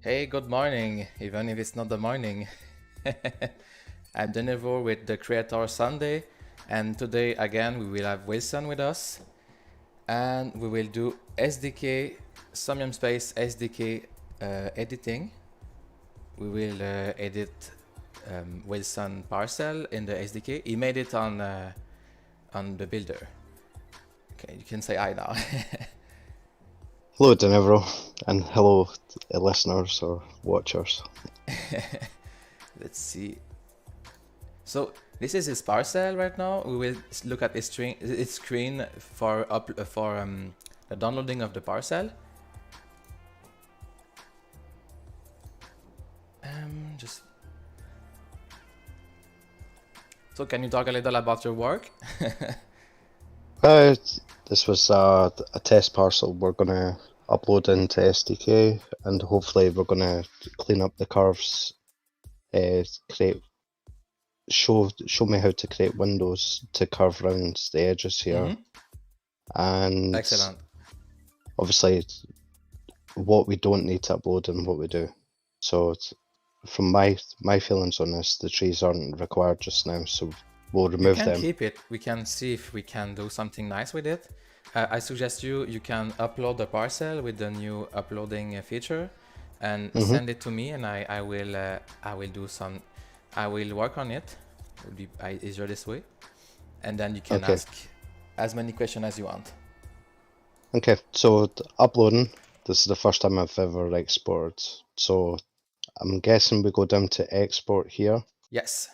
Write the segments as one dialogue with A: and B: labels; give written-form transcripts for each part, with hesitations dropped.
A: Hey, good morning, even if it's not the morning. I'm Denevor with the Creator Sunday, and today again we will have Wilson with us, and we will do SDK, Somnium Space SDK editing. We will edit Wilson parcel in the SDK. He made it on the builder. Okay, you can say hi now.
B: Hello, Denevro, and hello, listeners or watchers.
A: Let's see. So this is his parcel right now. We will look at its screen for the downloading of the parcel. Just so can you talk a little about your work?
B: Uh, this was a test parcel we're going to upload into SDK, and hopefully we're going to clean up the curves, show me how to create windows to curve around the edges here, and
A: Excellent.
B: obviously what we don't need to upload and what we do. So from my feelings on this, the trees aren't required just now, so we'll
A: You
B: remove
A: can
B: them.
A: keep it. We can see if we can do something nice with it. I suggest you can upload the parcel with the new uploading feature, and send it to me, and I will do some. I will work on it. It will be easier this way, and then you can
B: Okay.
A: ask as many questions as you want.
B: Okay, so uploading, this is the first time I've ever exported. So I'm guessing we go down to export here,
A: Yes.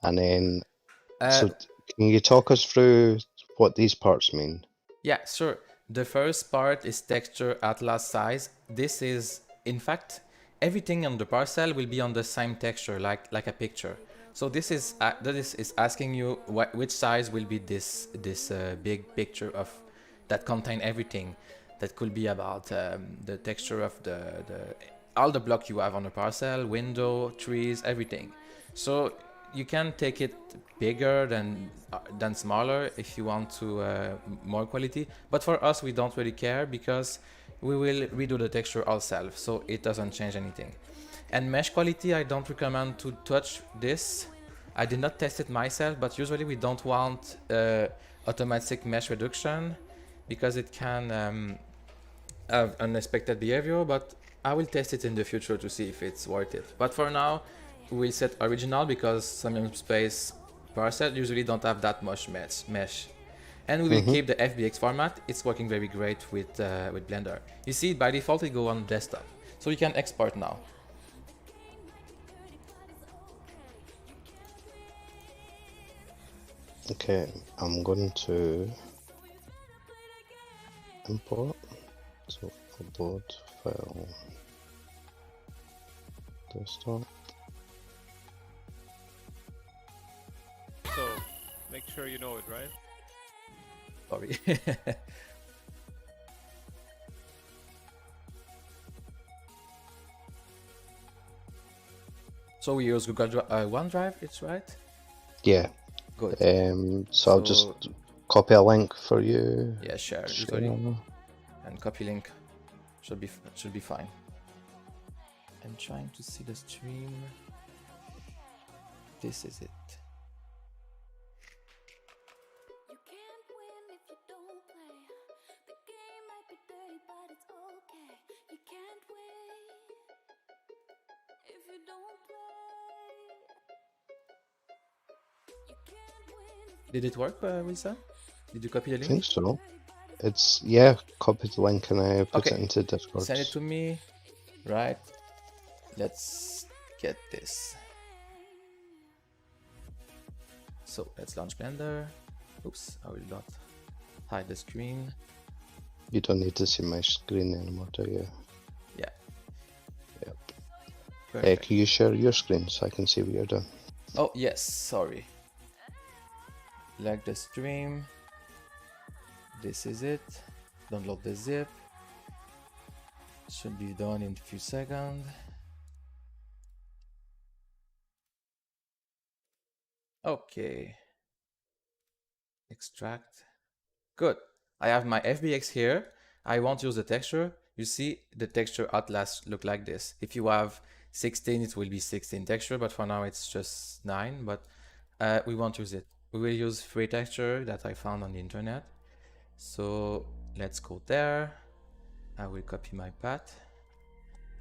B: and then,
A: Uh,
B: so can you talk us through what these parts mean?
A: yeah, sure. The first part is texture atlas size. This is, in fact, everything on the parcel will be on the same texture, like a picture. So this is asking you which size will be this big picture of that contain everything. That could be about the texture of the all the block you have on the parcel, window, trees, everything. So you can take it bigger than smaller if you want to more quality, but for us we don't really care because we will redo the texture ourselves, so it doesn't change anything. And mesh quality, I don't recommend to touch this. I did not test it myself, but usually we don't want automatic mesh reduction because it can have unexpected behavior, but I will test it in the future to see if it's worth it. But for now, we'll set original because Somnium Space parcel usually don't have that much mesh. And we will keep the FBX format. It's working very great with Blender. You see, by default it go on desktop, so you can export now.
B: Okay, I'm going to import, so upload file, desktop.
C: So, make sure you know it, right?
A: Sorry. So we use Google OneDrive, it's right?
B: Yeah.
A: Good.
B: So I'll just copy a link for you.
A: Yeah, share
B: Share.
A: usually, and copy link should be fine. I'm trying to see the stream. This is it.
D: You can't win if you don't play. The game might be dirty, but it's okay. You can't win if you don't play. You can't win if you
A: Did it work, Wilson? Did you copy the
B: I
A: link?
B: think so. It's, yeah, copy the link and I put
A: Okay.
B: it into Discord.
A: Send it to me. Right. Let's get this. So let's launch Blender. Oops, I will not hide the screen.
B: You don't need to see my screen anymore, do you?
A: Yeah.
B: Yep.
A: Perfect.
B: Can you share your screen so I can see what you're doing?
A: Oh yes, sorry. Like the stream. This is it. Download the zip. Should be done in a few seconds. Okay. Extract. Good. I have my FBX here. I won't use the texture. you see the texture atlas look like this. If you have 16, it will be 16 texture, but for now it's just 9, but we won't use it. We will use free texture that I found on the internet. So let's go there. I will copy my path.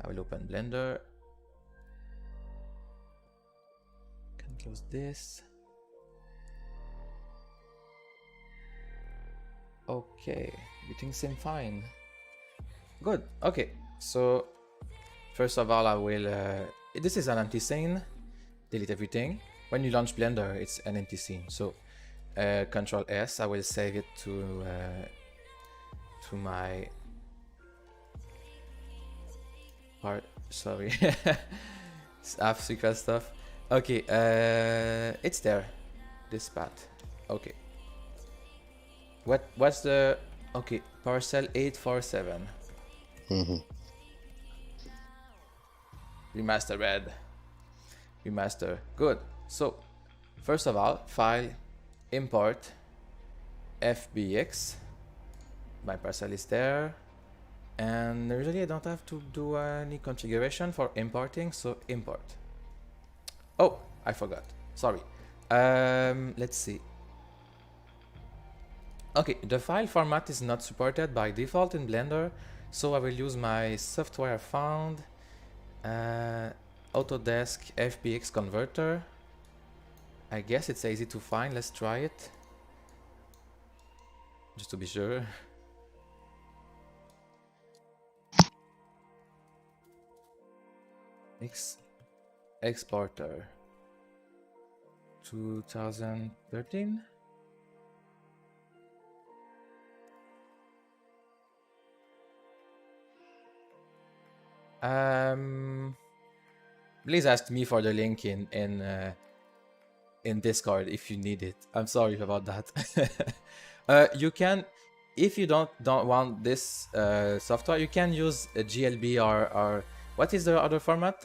A: I will open Blender. Can close this. Okay, everything seems fine. Good. Okay, so first of all, I will. This is an empty scene. Delete everything. When you launch Blender, it's an empty scene. So Control S. I will save it to my part. Sorry, app secret stuff. Okay, it's there. This path. Okay. What's the okay parcel 847? Remaster red. Remaster. Good. So first of all, file, import, FBX. My parcel is there. And usually I don't have to do any configuration for importing, so import. Oh, I forgot. Sorry. Let's see. Okay, the file format is not supported by default in Blender, so I will use my software found Autodesk FBX converter. I guess it's easy to find. Let's try it. Just to be sure. Exporter 2013. Please ask me for the link in Discord if you need it. I'm sorry about that. You can, if you don't want this software, you can use a GLB or what is the other format,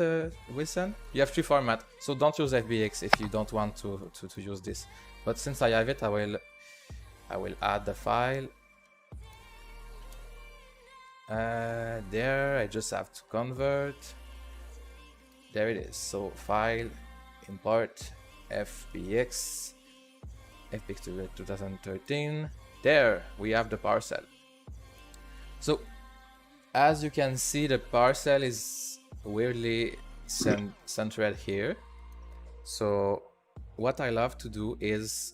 A: Wilson? You have 3 formats, so don't use FBX if you don't want to use this. But since I have it, I will add the file. There, I just have to convert. There it is. So file, import, FBX, FBX to 2013. There, we have the parcel. So as you can see, the parcel is weirdly centered here. So what I love to do is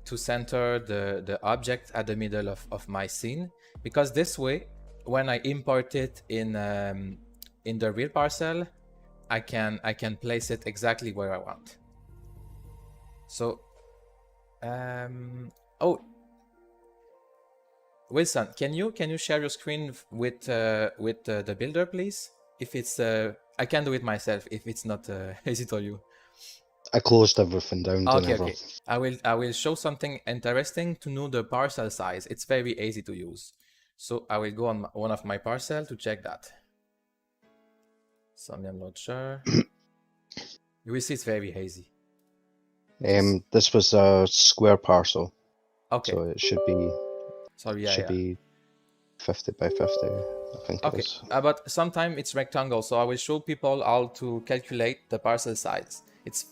A: to center the object at the middle of my scene, because this way, when I import it in the real parcel, I can place it exactly where I want. So, oh, Wilson, can you share your screen with the builder, please? If it's I can do it myself if it's not easy to you.
B: I closed everything down.
A: Okay,
B: Never.
A: okay. I will show something interesting to know the parcel size. It's very easy to use. So I will go on one of my parcel to check that. Somnium launcher. You will see it's very easy.
B: This was a square parcel.
A: Okay.
B: So it should be.
A: Sorry,
B: Should be 50 by 50. I think
A: okay.
B: it is.
A: But sometimes it's rectangle, so I will show people how to calculate the parcel size. It's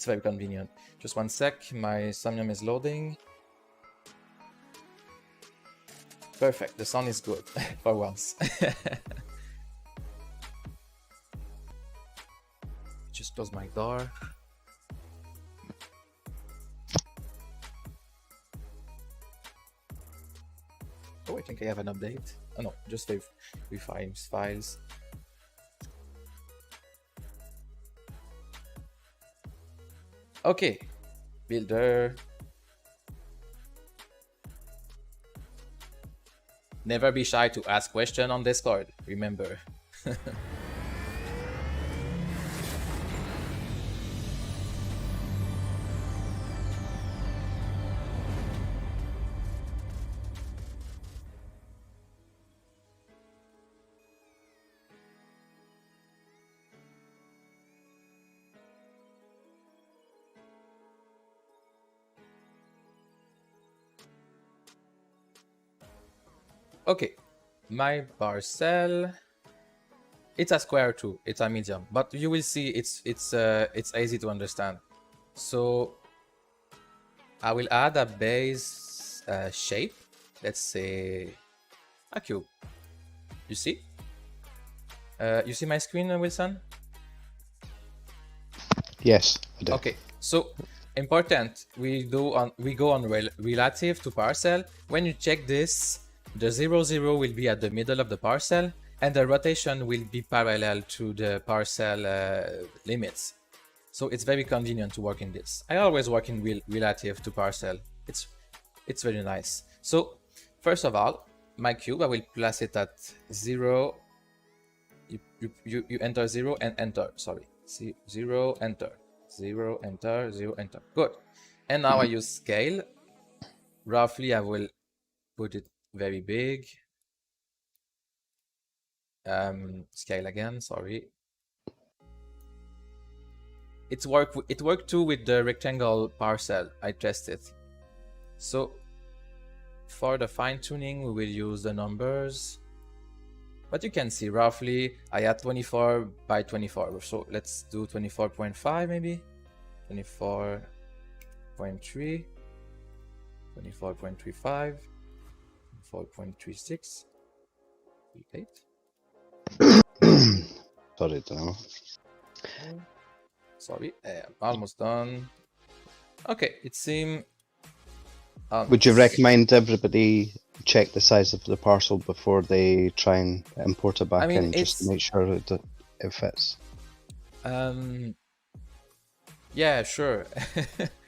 A: very convenient. Just one sec. My Somnium is loading. Perfect. The sound is good for once. Just close my door. Oh, I think I have an update. Oh no, just files. Okay, builder. Never be shy to ask questions on Discord, remember. Okay, my parcel, it's a square too. It's a medium, but you will see it's easy to understand. So I will add a base shape. Let's say a cube. You see? You see my screen, Wilson?
B: Yes, I do.
A: Okay, so important, we go on relative to parcel. When you check this, the 0, 0 will be at the middle of the parcel, and the rotation will be parallel to the parcel limits. So it's very convenient to work in this. I always work in relative to parcel. It's very nice. So first of all, my cube, I will place it at 0. You enter 0 and enter. Sorry, 0, enter. 0, enter, 0, enter. Good. And now I use scale. Roughly, I will put it very big. Scale again, sorry. It worked too with the rectangle parcel. I tested. So for the fine tuning, we will use the numbers. But you can see roughly I had 24 by 24. So let's do 24.5 maybe. 24.3. 24.35. 4.36. 38.
B: Sorry, Daniel.
A: Sorry, almost done. Okay, it seems.
B: Would you recommend everybody check the size of the parcel before they try and import it back in, just to make sure it fits?
A: Yeah, sure.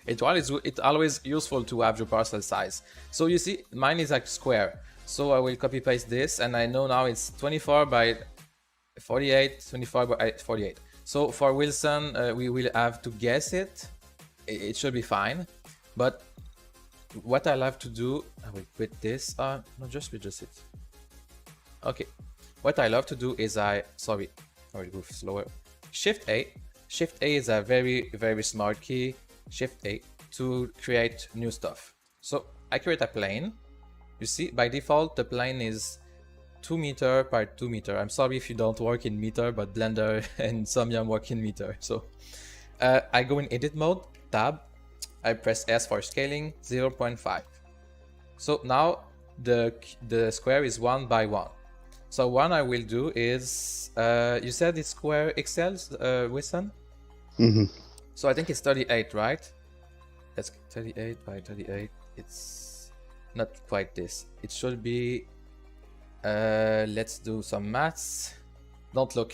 A: It's always useful to have your parcel size. So you see, mine is like square. So I will copy paste this, and I know now it's 24 by 48, 24 by 48. So for Wilson, we will have to guess it. It should be fine. But what I love to do, I will quit this. No, just reduce it. Okay. What I love to do is I will go slower. Shift A. Shift A is a very, very smart key. Shift A to create new stuff. So I create a plane. You see, by default, the plane is 2 meter by 2 meter. I'm sorry if you don't work in meter, but Blender and Somnium work in meter. So I go in edit mode, tab. I press S for scaling, 0.5. So now the square is 1 by 1. So what I will do is, you said it's square XL, Wilson?
B: Mm-hmm.
A: So I think it's 38, right? That's 38 by 38. It's not quite this. It should be, let's do some maths. Don't look,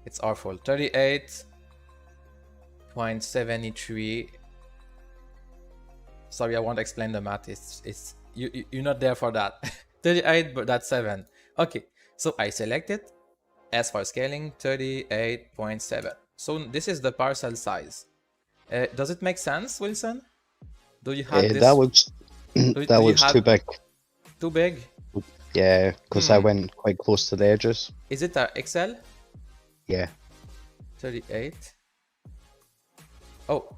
A: it's awful. 38.73. Sorry, I won't explain the math. It's you're not there for that. 38, but that's 7. Okay, so I select it. S for scaling, 38.7. So this is the parcel size. Does it make sense, Wilson? Do you have this?
B: That looks too big.
A: Too big?
B: Yeah, because I went quite close to the edges.
A: Is it a XL?
B: Yeah.
A: 38. Oh.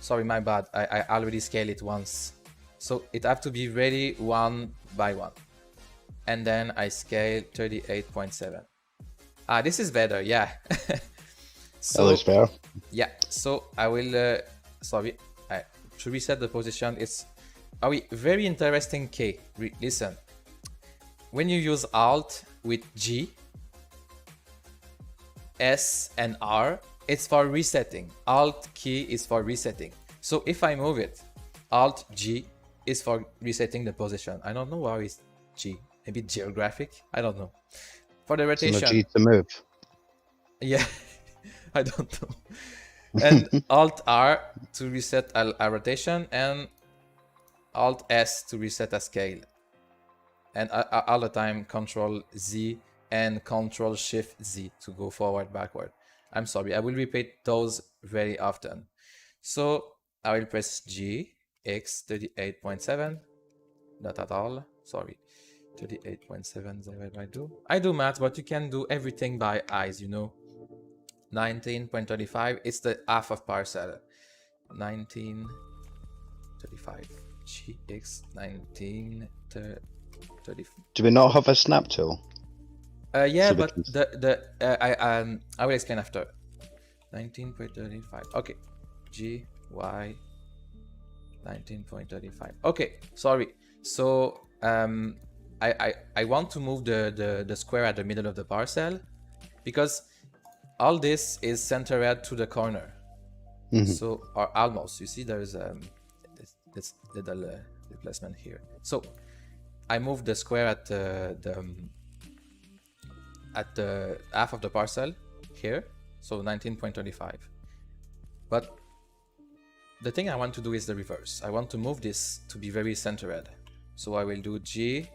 A: Sorry, my bad. I already scaled it once. So it have to be ready 1 by 1. And then I scale 38.7. Ah, this is better, yeah.
B: So, that looks better.
A: Yeah, so I will, to reset the position, it's very interesting key. Listen, when you use Alt with G, S and R, it's for resetting. Alt key is for resetting. So if I move it, Alt G is for resetting the position. I don't know why it's G. Maybe geographic? I don't know. For the rotation.
B: G to move.
A: Yeah, I don't know. And Alt R to reset a rotation, and Alt S to reset a scale. And all the time Control Z and Control Shift Z to go forward, backward. I'm sorry, I will repeat those very often. So I will press G, X 38.7, not at all, sorry, 38.7 is what I do. I do math, but you can do everything by eyes, you know. 19.35, it's the half of parcel. 19.35, GX 19.35. 30.
B: Do we not have a snap tool?
A: Yeah,
B: So we
A: but
B: can-
A: I will explain after. 19.35. Okay, G Y 19.35. Okay, sorry. So I want to move the square at the middle of the parcel because all this is centered to the corner. So, or almost. You see, there's this little replacement here. So I move the square at the half of the parcel here. So 19.25. But the thing I want to do is the reverse. I want to move this to be very centered. So I will do G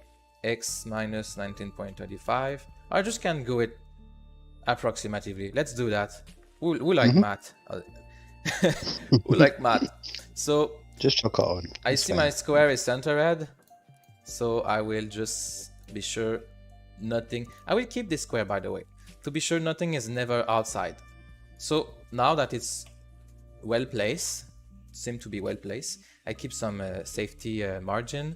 A: x minus 19.25. I just can go it approximatively. Let's do that. Who like math? Who like math? So
B: just chuck it on.
A: I
B: It's
A: see
B: fine.
A: my square is centered. So I will just be sure nothing. I will keep this square, by the way, to be sure nothing is never outside. So now that it's well placed, seem to be well placed, I keep some safety margin.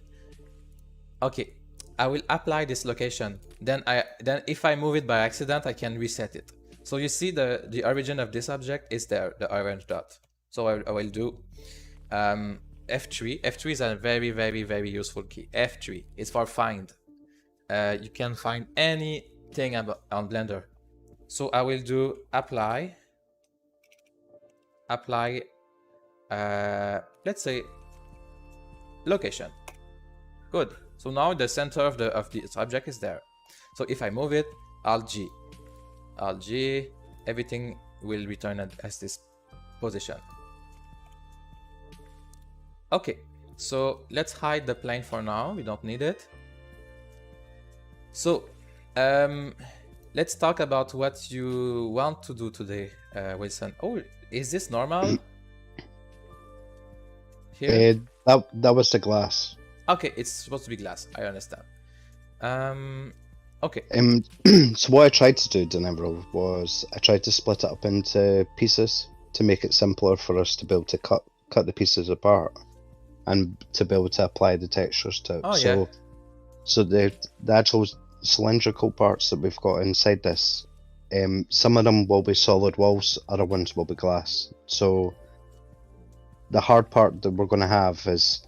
A: Okay, I will apply this location. Then if I move it by accident, I can reset it. So you see the origin of this object is there, the orange dot. So I will do F3. F3 is a very, very, very useful key. F3 is for find. You can find anything on Blender. So I will do apply, let's say location. Good. So now the center of this object is there. So if I move it, Alt G, everything will return as this position. Okay, so let's hide the plane for now. We don't need it. So let's talk about what you want to do today, Wilson. Oh, is this normal? Here?
B: That was the glass.
A: Okay, it's supposed to be glass. I understand. Okay.
B: So what I tried to do, Denebro, was I tried to split it up into pieces to make it simpler for us to be able to cut the pieces apart and to be able to apply the textures to it.
A: Oh, yeah.
B: So the actual cylindrical parts that we've got inside this, some of them will be solid walls, other ones will be glass. So the hard part that we're going to have is,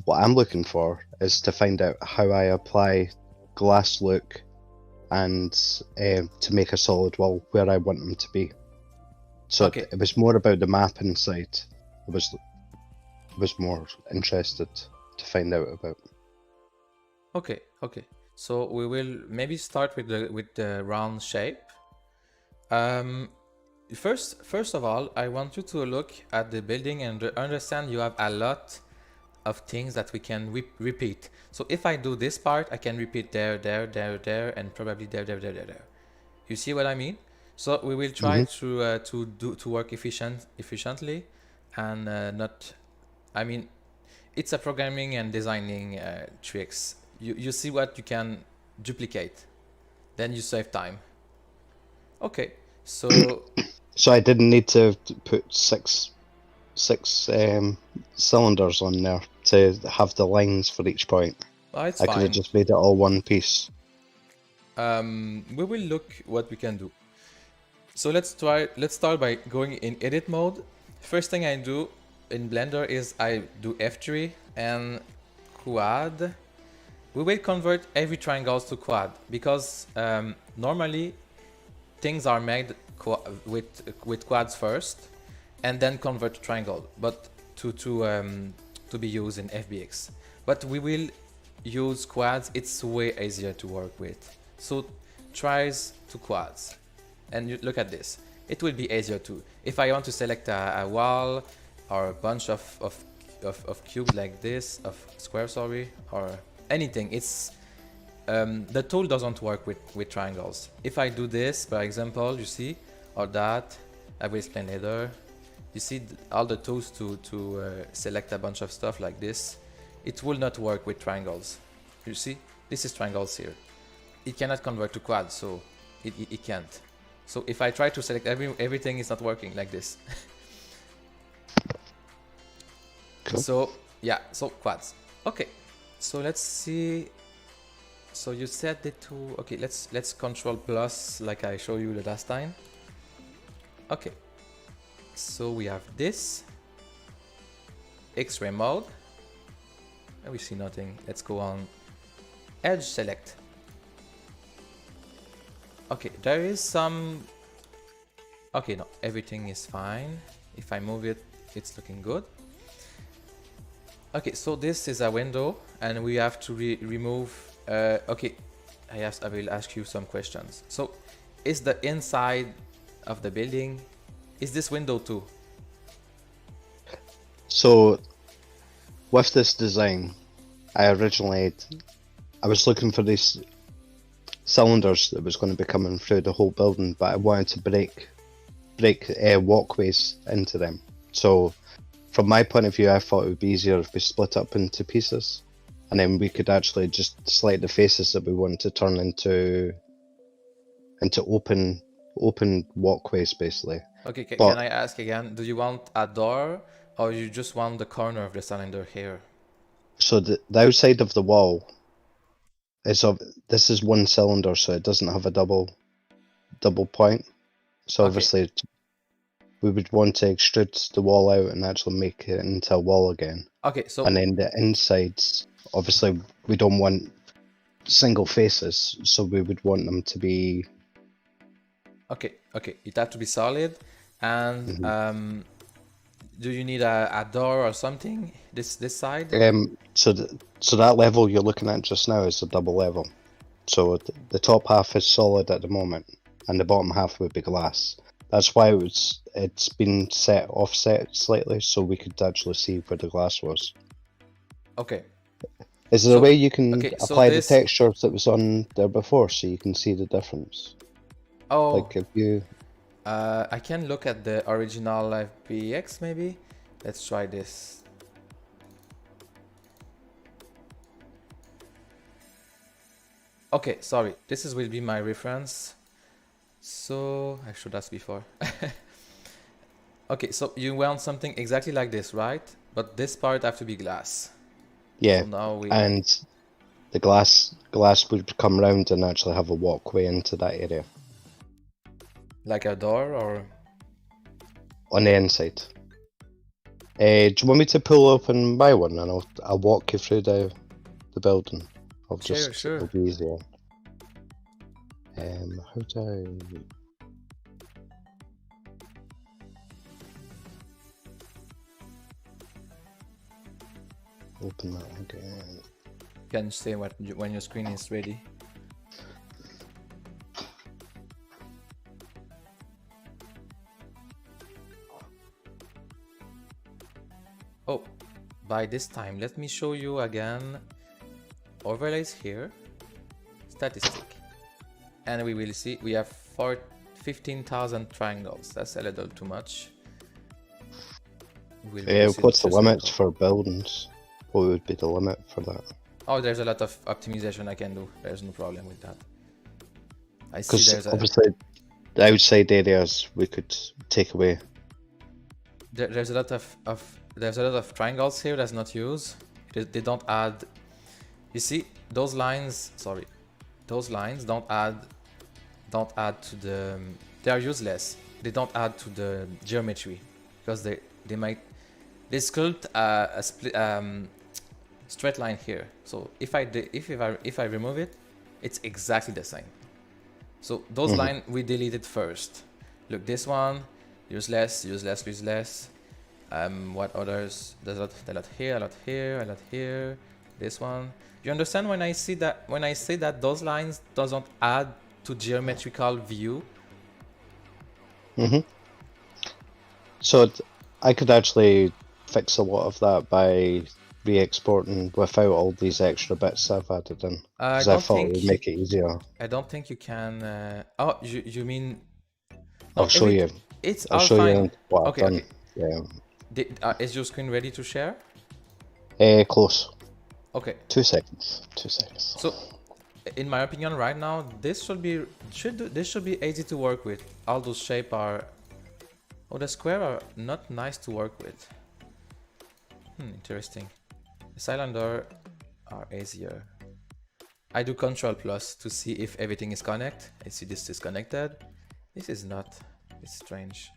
B: what I'm looking for is to find out how I apply glass look and to make a solid wall where I want them to be. So
A: Okay.
B: it was more about the map inside. I was more interested to find out about.
A: Okay. So we will maybe start with the round shape. First of all, I want you to look at the building and understand you have a lot of things that we can repeat. So if I do this part, I can repeat there, and probably there. You see what I mean? So we will try to work efficiently, and not. I mean, it's a programming and designing tricks. You see what you can duplicate, then you save time. Okay, so
B: So I didn't need to put six cylinders on there to have the lines for each point.
A: it's
B: I could
A: fine.
B: have just made it all one piece.
A: We will look what we can do. So let's start by going in edit mode. First thing I do in Blender is I do F3 and quad. We will convert every triangles to quad because normally things are made with quads first and then convert to triangle, but to be used in FBX. But we will use quads. It's way easier to work with. So tries to quads, and you look at this. It will be easier too. If I want to select a wall or a bunch of cubes like this, of squares, sorry, or anything, it's the tool doesn't work with triangles. If I do this, for example, you see, or that, I will explain later. You see all the tools to select a bunch of stuff like this. It will not work with triangles. You see, this is triangles here. It cannot convert to quad, so it can't. So if I try to select everything, it's not working like this.
B: Cool.
A: So yeah, so quads. Okay, so let's see So you set it to, okay, let's control plus like I showed you the last time. Okay, so we have this X-ray mode and we see nothing. Let's go on edge select. Okay, there is some, okay, no, everything is fine. If I move it, it's looking good. Okay, so this is a window and we have to remove, okay, I will ask you some questions. So is the inside of the building, is this window too?
B: So with this design, I was looking for these cylinders that was going to be coming through the whole building, but I wanted to break walkways into them. So from my point of view, I thought it would be easier if we split up into pieces, and then we could actually just select the faces that we want to turn into open walkways, basically.
A: Okay,
B: But-
A: can I ask again, do you want a door or you just want the corner of the cylinder here?
B: So the outside of the wall is this is one cylinder, so it doesn't have a double point. So
A: Okay.
B: obviously we would want to extrude the wall out and actually make it into a wall again.
A: Okay, so
B: And then the insides, obviously we don't want single faces, so we would want them to be
A: okay, it has to be solid. And do you need a door or something? This side?
B: so that level you're looking at just now is a double level. So the top half is solid at the moment, and the bottom half would be glass. That's why it's been offset slightly, so we could actually see where the glass was.
A: Okay.
B: Is there
A: So-
B: a way you can
A: okay, so
B: apply
A: this-
B: the textures that was on there before, so you can see the difference?
A: Oh,
B: Like if you
A: I can look at the original FBX maybe. Let's try this. Okay, sorry. This will be my reference. So I should ask before. Okay, so you want something exactly like this, right? But this part have to be glass.
B: yeah,
A: So now we
B: and the glass would come round and actually have a walkway into that area
A: like a door or
B: on the inside. Do you want me to pull open my one and I'll walk you through the building?
A: Sure.
B: It'll be easier. How do I... Open that again.
A: can you say when your screen is ready? Oh, by this time, let me show you again. Overlays here, statistic, and we will see we have 15,000 triangles. That's a little too much. We'll use it
B: What's the
A: just
B: limit
A: like-
B: for buildings? What would be the limit for that?
A: Oh, there's a lot of optimization I can do. There's no problem with that. I see
B: Because
A: there's a
B: obviously the outside areas we could take away.
A: there's a lot of triangles here that's not used. They don't add. You see those lines? Sorry, those lines don't add to the. They are useless. They don't add to the geometry because they sculpt a split straight line here. So if I remove it, it's exactly the same. So those lines we deleted first. Look, this one useless. What others? There's a lot here. This one. You understand when I say that those lines doesn't add to geometrical view?
B: So I could actually fix a lot of that by re-exporting without all these extra bits I've added in.
A: I
B: Because I
A: don't
B: thought it
A: think
B: would make it easier.
A: I don't think you can. Oh, you mean?
B: I'll
A: No,
B: show you.
A: It's
B: I'll
A: all
B: show
A: fine.
B: you what
A: Okay,
B: I've done.
A: okay. Is your screen ready to share?
B: Close.
A: Okay.
B: 2 seconds. 2 seconds.
A: So, in my opinion, right now, this should be easy to work with. All those shapes are. Oh, the square are not nice to work with. Interesting. The cylinder are easier. I do Control plus to see if everything is connected. I see this is connected. This is not. It's strange.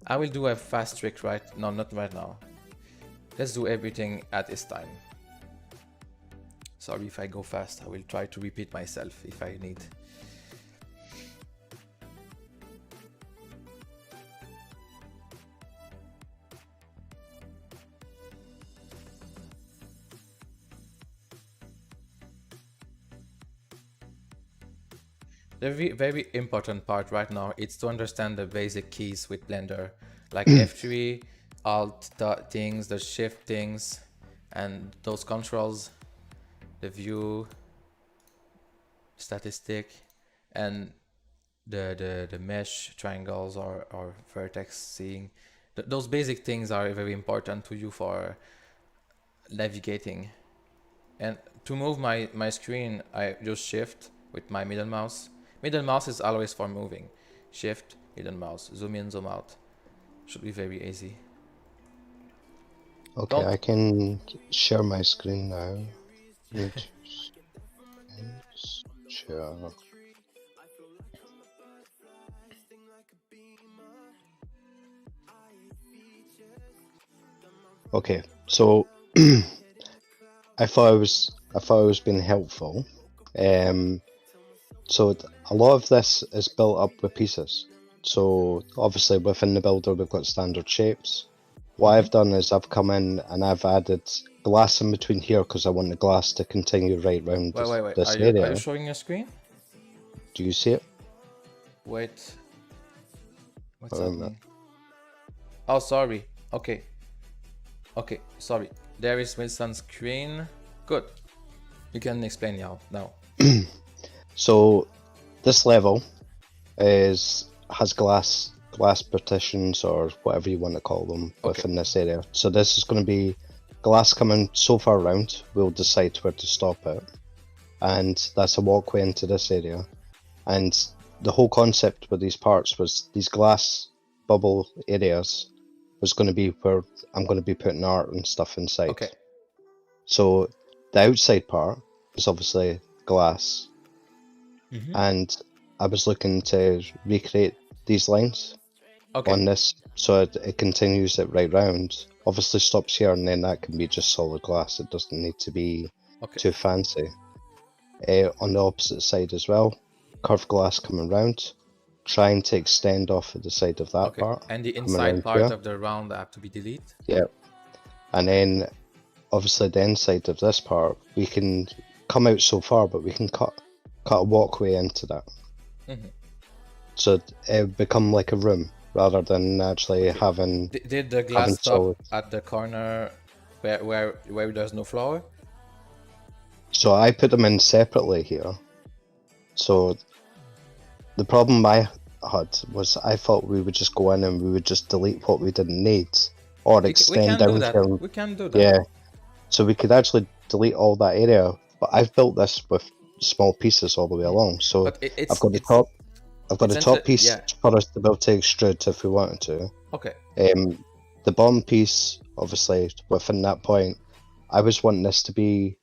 A: I will do a fast trick right. No, not right now. Let's do everything at its time. Sorry if I go fast. I will try to repeat myself if I need. The very important part right now is to understand the basic keys with Blender, like F3, Alt things, the Shift things, and those controls, the view, statistic, and the mesh triangles or vertex seeing. Those basic things are very important to you for navigating. And to move my screen, I just shift with my middle mouse. Middle mouse is always for moving. Shift, middle mouse, zoom in, zoom out. Should be very easy.
B: Okay,
A: Don't-
B: I can share my screen now. Share. Okay, so I thought I was being helpful. So a lot of this is built up with pieces. So obviously within the builder we've got standard shapes. What I've done is I've come in and I've added glass in between here because I want the glass to continue right round
A: Wait.
B: this
A: Are
B: area.
A: you showing your screen?
B: Do you see it?
A: Wait. What's
B: Wait a
A: happening? Oh, sorry. Okay. Okay, sorry. There is Wilson's screen. Good. You can explain now.
B: So this level has glass partitions or whatever you want to call them within this area. So this is going to be glass coming so far around. We'll decide where to stop it, and that's a walkway into this area. And the whole concept with these parts was these glass bubble areas was going to be where I'm going to be putting art and stuff inside.
A: Okay.
B: So the outside part is obviously glass, and I was looking to recreate these lines on this, so it continues it right round. Obviously stops here, and then that can be just solid glass. It doesn't need to be too fancy. On the opposite side as well, curved glass coming round, trying to extend off of the side of that part.
A: And the
B: coming
A: inside
B: around
A: part
B: here.
A: of the round have to be deleted?
B: Yeah. And then obviously the inside of this part, we can come out so far, but we can cut a walkway into that. So it would become like a room rather than actually having.
A: Did the glass stop at the corner where there's no floor?
B: So I put them in separately here. So the problem I had was I thought we would just go in and we would just delete what we didn't need, or extend down here.
A: We can do that.
B: Yeah. So we could actually delete all that area, but I've built this with small pieces all the way along. So I've got the top piece for us to be able to extrude if we wanted to.
A: Okay.
B: The bottom piece, obviously, within that point, I was wanting this to be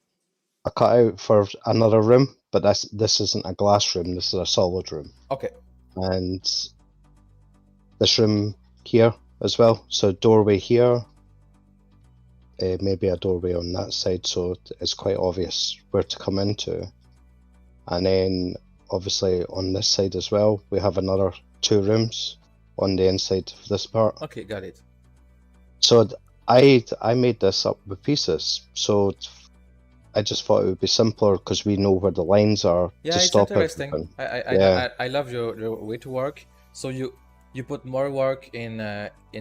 B: a cutout for another room, but this isn't a glass room. This is a solid room.
A: Okay.
B: And this room here as well. So doorway here. Maybe a doorway on that side, so it's quite obvious where to come into. And then obviously on this side as well, we have another 2 rooms on the inside of this part.
A: Okay, got it.
B: So I made this up with pieces, so I just thought it would be simpler because we know where the lines are to stop everything.
A: I love your way to work. So you put more work in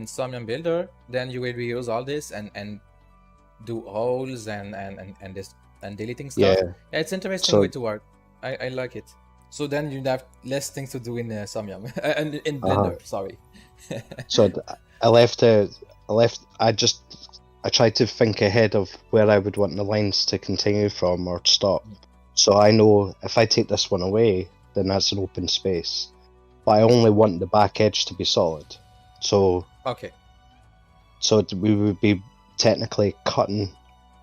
A: Somnium Builder, then you will reuse all this and do holes and deleting stuff. Yeah, it's interesting way to work. I like it. So then you'd have less things to do in Somnium and in Blender. Sorry.
B: So I tried to think ahead of where I would want the lines to continue from or stop. So I know if I take this one away, then that's an open space. But I only want the back edge to be solid. So So we would be technically cutting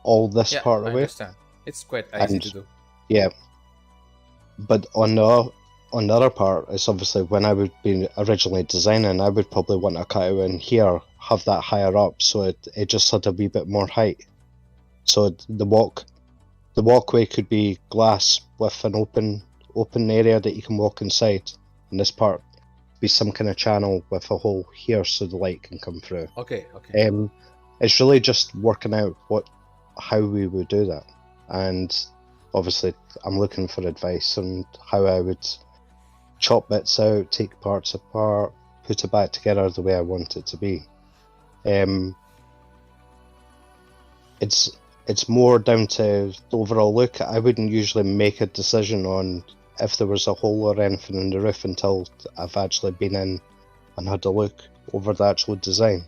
B: all this part away.
A: I understand. It's quite easy to do.
B: Yeah, but on the other part, it's obviously when I would be originally designing, I would probably want to cut out in here, have that higher up, so it just had a wee bit more height. So the walkway could be glass with an open area that you can walk inside, and this part be some kind of channel with a hole here so the light can come through.
A: Okay, okay.
B: It's really just working out how we would do that, and obviously I'm looking for advice on how I would chop bits out, take parts apart, put it back together the way I want it to be. It's more down to the overall look. I wouldn't usually make a decision on if there was a hole or anything in the roof until I've actually been in and had a look over the actual design.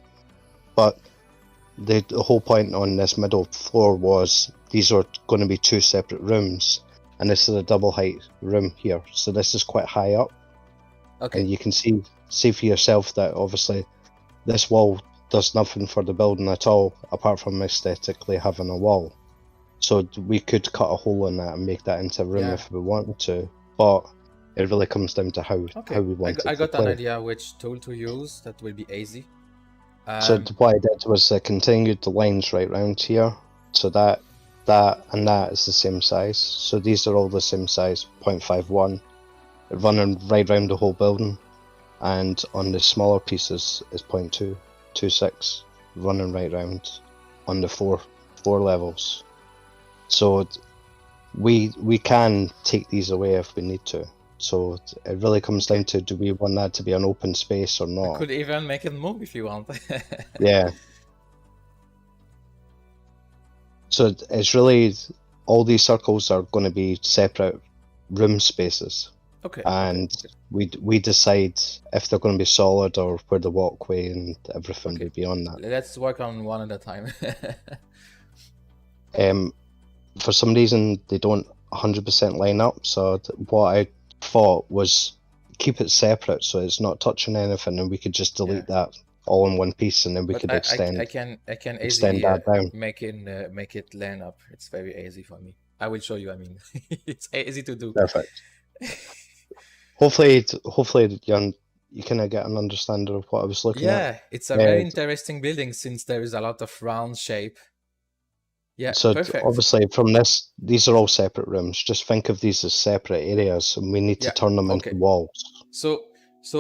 B: But the whole point on this middle floor was these are going to be two separate rooms, and this is a double height room here, so this is quite high up.
A: Okay.
B: And you can see for yourself that obviously this wall does nothing for the building at all, apart from aesthetically having a wall. So we could cut a hole in that and make that into a room
A: Yeah.
B: if we wanted to, but it really comes down to how we want it
A: I
B: to
A: got
B: play.
A: an idea which tool to use that will be easy.
B: So what I did was I continued the lines right round here, so that and that is the same size. So these are all the same size, 0.51, running right round the whole building, and on the smaller pieces is 0.226, running right round on the four levels. So we can take these away if we need to. So it really comes down to, do we want that to be an open space or
A: I
B: not?
A: could even make it move if you want.
B: Yeah. So it's really, all these circles are going to be separate room spaces,
A: Okay.
B: and
A: okay.
B: we decide if they're going to be solid or where the walkway and everything
A: Okay.
B: would be on that.
A: Let's work on one at a time.
B: For some reason they don't 100% line up, so what I thought was keep it separate so it's not touching anything, and we could just delete that all in one piece, and then we
A: But
B: could
A: I can
B: extend
A: easily
B: that down.
A: make it line up. It's very easy for me. I will show you. I mean, it's easy to do.
B: Perfect. Hopefully you kind of get an understanding of what I was looking at.
A: Yeah, it's a very interesting building since there is a lot of round shape. Yeah,
B: so
A: perfect.
B: obviously from this, these are all separate rooms. Just think of these as separate areas, and we need to turn them into walls.
A: So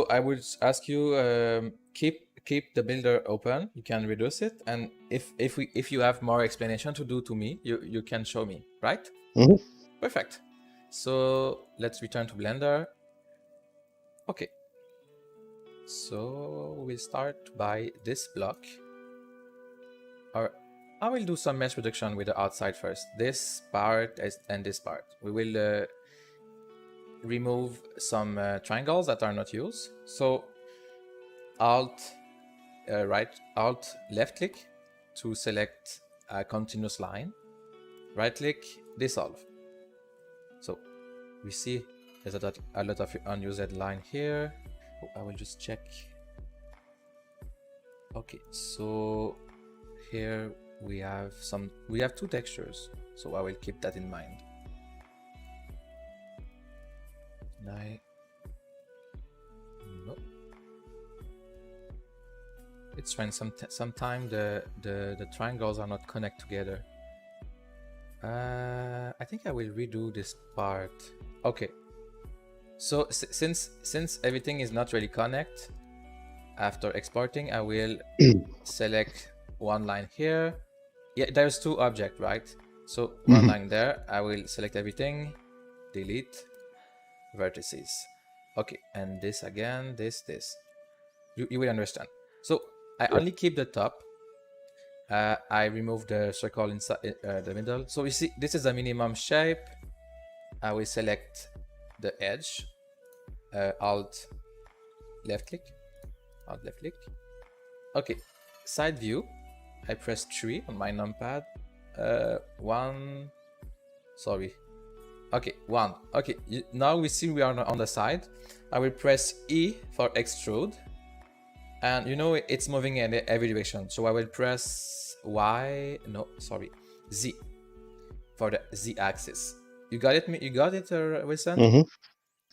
A: I would ask you, keep the builder open. You can reduce it, and if you have more explanation to do to me, you can show me, right?
B: Mm-hmm.
A: Perfect. So let's return to Blender. Okay. So we'll start by this block. Or I will do some mesh reduction with the outside first. This part and this part. We will remove some triangles that are not used. So Alt left click to select a continuous line. Right click, dissolve. So we see there's a lot of unused line here. I will just check. Okay, so here we have two textures, so I will keep that in mind. No. It's when sometimes the triangles are not connect together. I think I will redo this part. Okay. So since everything is not really connect, after exporting, I will select one line here. Yeah, there's two objects, right? So one line there. I will select everything, delete vertices. Okay, and this again, this. You will understand. So I only keep the top. I remove the circle inside the middle. So you see, this is a minimum shape. I will select the edge. Alt left click. Okay, side view. I press 3 on my numpad. 1. Sorry. Okay, 1. Okay, now we see we are on the side. I will press E for extrude. And you know it's moving in every direction. So I will press Z for the Z axis. You got it? You got it, Wilson?
B: Mm-hmm.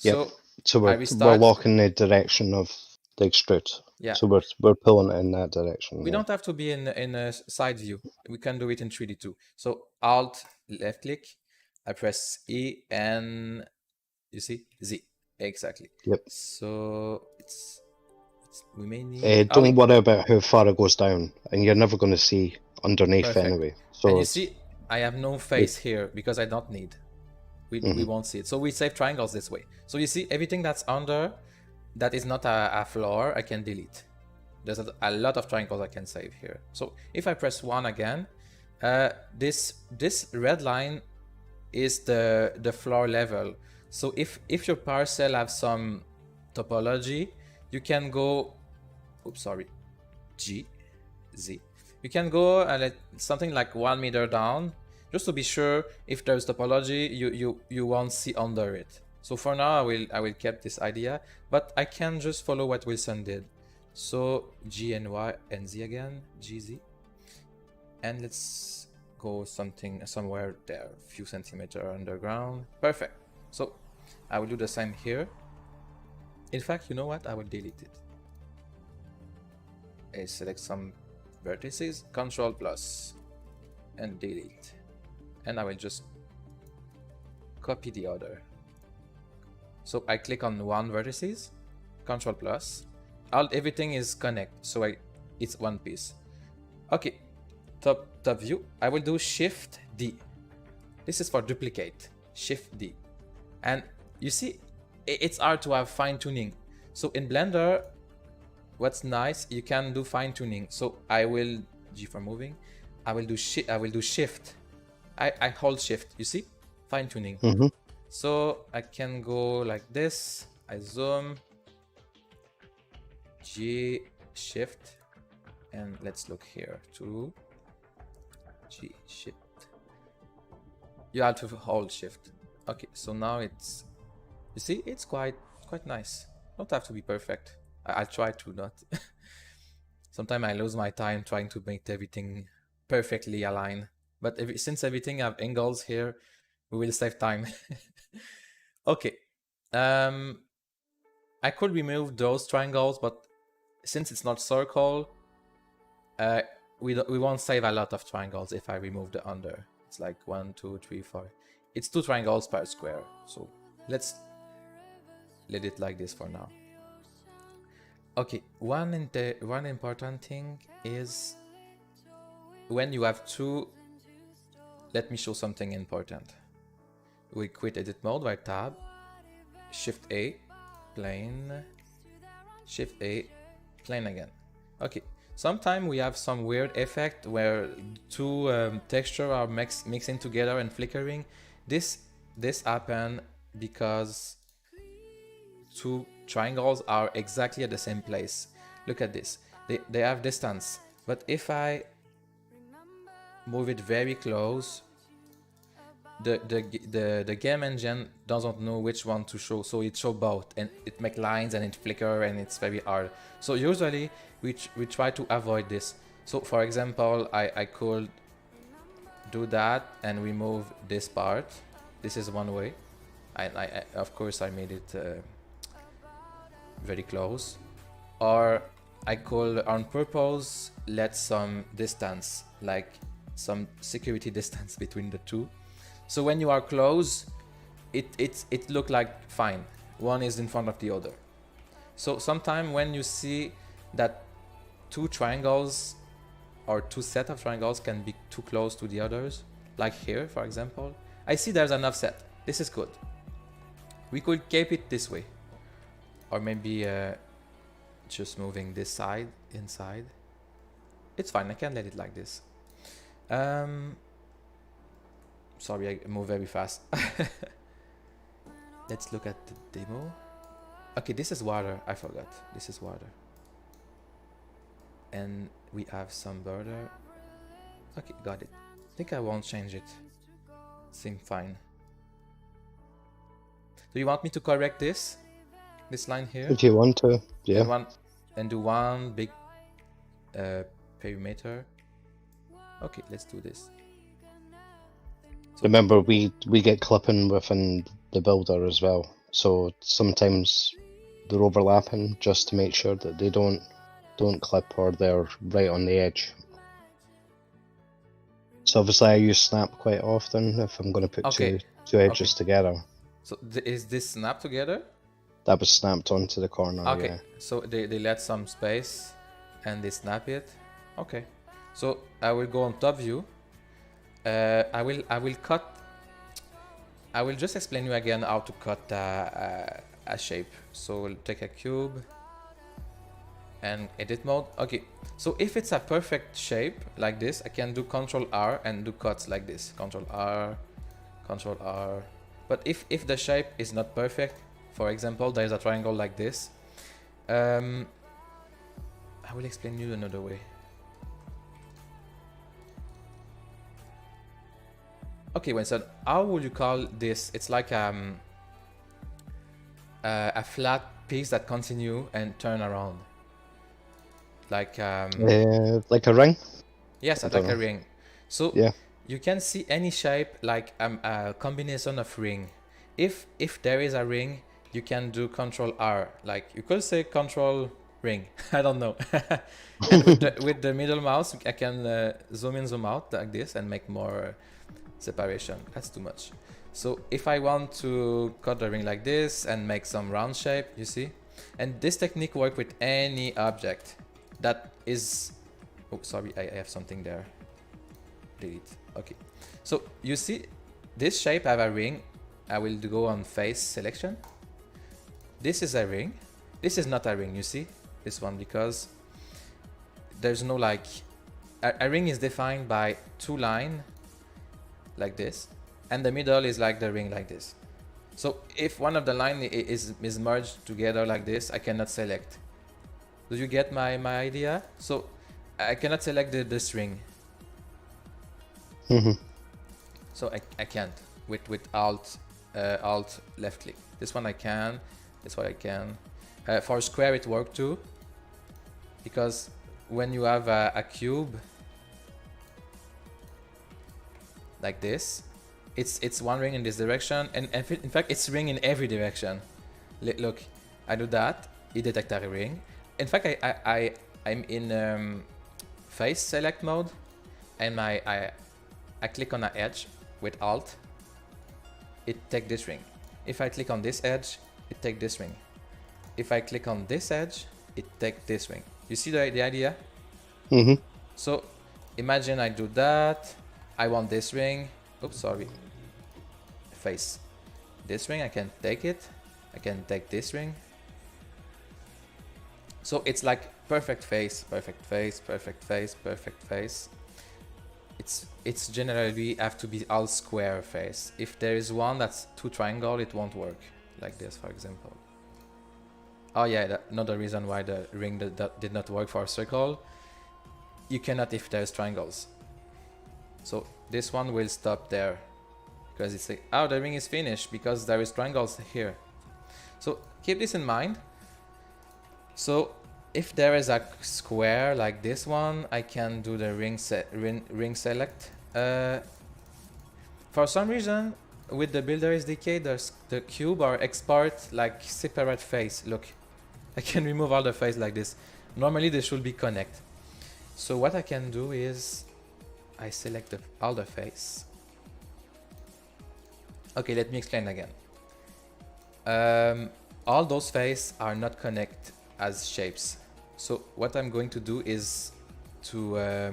B: Yep.
A: So
B: So
A: I
B: we're
A: restart.
B: walking the direction of the extrude.
A: Yeah.
B: So we're pulling it in that direction.
A: We
B: Yeah.
A: don't have to be in a side view. We can do it in 3D too. So Alt left click, I press E and you see Z exactly.
B: Yep.
A: So it's we may need.
B: Don't worry about how far it goes down, and you're never going to see underneath
A: Perfect.
B: anyway.
A: And
B: So
A: you see, I have no face here because I don't need. We won't see it. So we save triangles this way. So you see everything that's under that is not a floor, I can delete. There's a lot of triangles I can save here. So if I press 1 again, this red line is the floor level. So if your parcel have some topology, you can go, oops, sorry, G, Z. You can go something like 1 meter down, just to be sure if there's topology, you won't see under it. So for now, I will keep this idea, but I can just follow what Wilson did. So G and Y and Z again, GZ, and let's go somewhere there, a few centimeters underground. Perfect. So I will do the same here. In fact, you know what? I will delete it. I select some vertices, Control plus, and delete. And I will just copy the other. So I click on one vertices, Control plus. Everything is connect, so it's one piece. Okay, top view. I will do Shift D. This is for duplicate. Shift D, and you see, it's hard to have fine tuning. So in Blender, what's nice, you can do fine tuning. So I will G for moving. I will do Shift. I hold Shift. You see, fine tuning.
B: Mm-hmm.
A: So I can go like this. I zoom. G Shift, and let's look here to G Shift. You have to hold Shift. Okay, so now it's, you see, it's quite nice. Don't have to be perfect. I try to not. Sometimes I lose my time trying to make everything perfectly aligned. But since everything have angles here, we will save time. Okay. I could remove those triangles, but since it's not circle, we won't save a lot of triangles if I remove the under. It's like 1, 2, 3, 4. It's 2 triangles per square. So let's let it like this for now. Okay, one important thing is when you have two. Let me show something important. We quit edit mode, right tab, Shift A, plane, Shift A, plane again. Okay, sometimes we have some weird effect where two texture are mixing together and flickering. This happen because two triangles are exactly at the same place. Look at this. They have distance, but if I move it very close, the game engine doesn't know which one to show, so it shows both, and it makes lines and it flicker, and it's very hard. So usually we try to avoid this. So for example, I could do that and remove this part. This is one way. I of course I made it very close, or I could on purpose let some distance, like some security distance between the two. So when you are close, it look like fine. One is in front of the other. So sometimes when you see that two triangles or two set of triangles can be too close to the others, like here, for example, I see there's an offset. This is good. We could keep it this way, or maybe just moving this side inside. It's fine. I can let it like this. Sorry, I move very fast. Let's look at the demo. Okay, this is water. I forgot. This is water. And we have some border. Okay, got it. I think I won't change it. Seems fine. Do you want me to correct this line here?
B: If you want to, yeah.
A: And do one big perimeter. Okay, let's do this.
B: Remember, we get clipping within the builder as well, so sometimes they're overlapping just to make sure that they don't clip or they're right on the edge. So obviously I use snap quite often if I'm going to put
A: Okay.
B: two edges together.
A: So is this snap together?
B: That was snapped onto the corner.
A: Okay,
B: Yeah.
A: so they let some space and they snap it. Okay, so I will go on top view. I will cut. I will just explain you again how to cut a shape. So we'll take a cube and edit mode. Okay, so if it's a perfect shape like this, I can do Control R and do cuts like this. Control R, Control R. But if the shape is not perfect, for example, there's a triangle like this. I will explain you another way. Okay, Winston, how would you call this? It's like a flat piece that continue and turn around. Like
B: like a ring.
A: yes,
B: I
A: like
B: don't
A: a
B: know.
A: ring. So
B: Yeah.
A: you can see any shape like a combination of ring. If there is a ring, you can do Control R. Like you could say Control ring. I don't know. And with the middle mouse, I can zoom in, zoom out like this, and make more separation. That's too much. So if I want to cut the ring like this and make some round shape, you see, and this technique work with any object that is. Oh, sorry, I have something there. Delete. Okay, so you see this shape have a ring. I will go on face selection. This is a ring. This is not a ring, you see this one, because there's no like a ring is defined by two lines like this, and the middle is like the ring like this. So if one of the line is merged together like this, I cannot select. Do you get my idea? So I cannot select this ring. So I can't with alt left click. This one I can. This one I can. For square it worked too, because when you have a cube like this, it's one ring in this direction, and in fact it's ring in every direction. Look, I do that, it detects a ring. In fact, I'm in face select mode, and I click on an edge with alt, it take this ring. If I click on this edge, it take this ring. If I click on this edge, it take this ring. You see the idea? So imagine I do that. I want this ring. Oops, sorry. Face. This ring, I can take it. I can take this ring. So it's like perfect face, perfect face, perfect face, perfect face. It's generally have to be all square face. If there is one that's two triangle, it won't work. Like this, for example. Oh yeah, another reason why the ring did not work for a circle. You cannot if there's triangles. So this one will stop there, because it's like, oh, the ring is finished because there is triangles here. So keep this in mind. So if there is a square like this one, I can do the ring select. For some reason, with the Builder SDK, there's the cube or export like separate face. Look, I can remove all the face like this. Normally they should be connect. So what I can do is I select all the face. Okay, let me explain again. All those faces are not connect as shapes. So what I'm going to do is to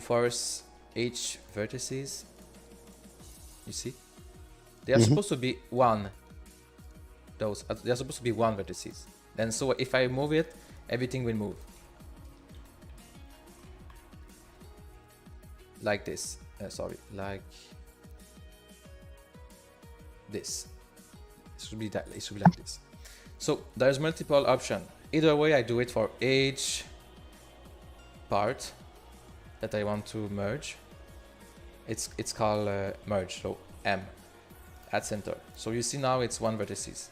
A: force each vertices. You see, they are supposed to be one. They are supposed to be one vertices. Then so if I move it, everything will move. Like this. Sorry, like this. It should be that. It should be like this. So there's multiple options. Either way, I do it for each part that I want to merge. It's called merge. So M at center. So you see now it's one vertices.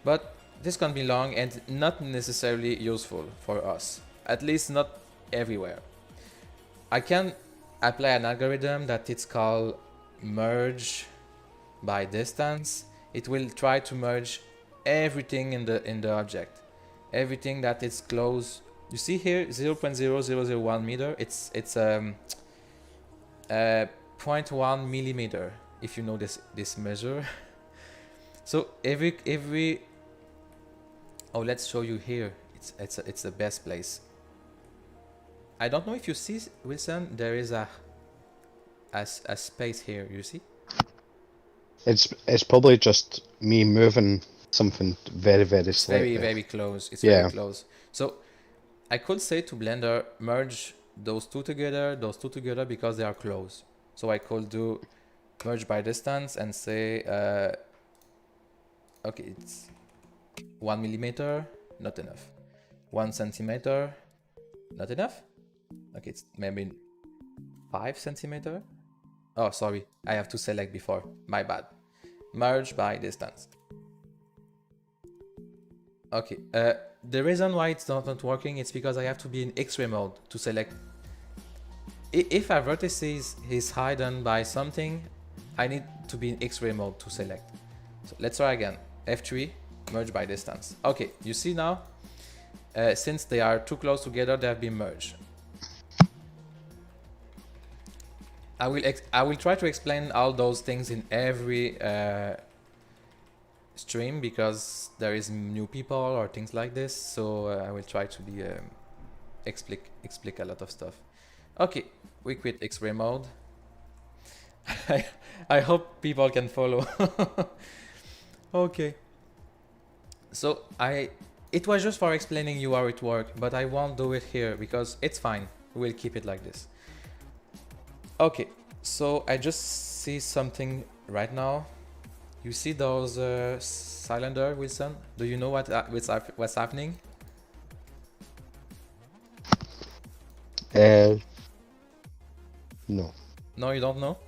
A: But this can be long and not necessarily useful for us. At least not everywhere. I can apply an algorithm that it's called merge by distance. It will try to merge everything in the object, everything that is close. You see here 0.0001 meter. It's 0.1 millimeter if you know this measure. So every oh, let's show you here. It's the best place. I don't know if you see, Wilson, there is a space here, you see?
B: It's probably just me moving something very, very
A: It's
B: slightly.
A: very close. It's
B: Yeah.
A: very close. So I could say to Blender, merge those two together, because they are close. So I could do merge by distance and say, okay, it's 1 millimeter, not enough. 1 centimeter, not enough. Okay, it's maybe 5 centimeter. Oh, sorry, I have to select before. My bad. Merge by distance. Okay, the reason why it's not working is because I have to be in X-ray mode to select. If a vertex is hidden by something, I need to be in X-ray mode to select. So let's try again. F3, merge by distance. Okay, you see now, since they are too close together, they have been merged. I will try to explain all those things in every stream because there is new people or things like this. So I will try to be explic a lot of stuff. Okay, we quit X-ray mode. I hope people can follow. Okay. So it was just for explaining you how it works, but I won't do it here because it's fine. We'll keep it like this. Okay, so I just see something right now. You see those cylinder, Wilson? Do you know what's happening?
B: No.
A: No, you don't know?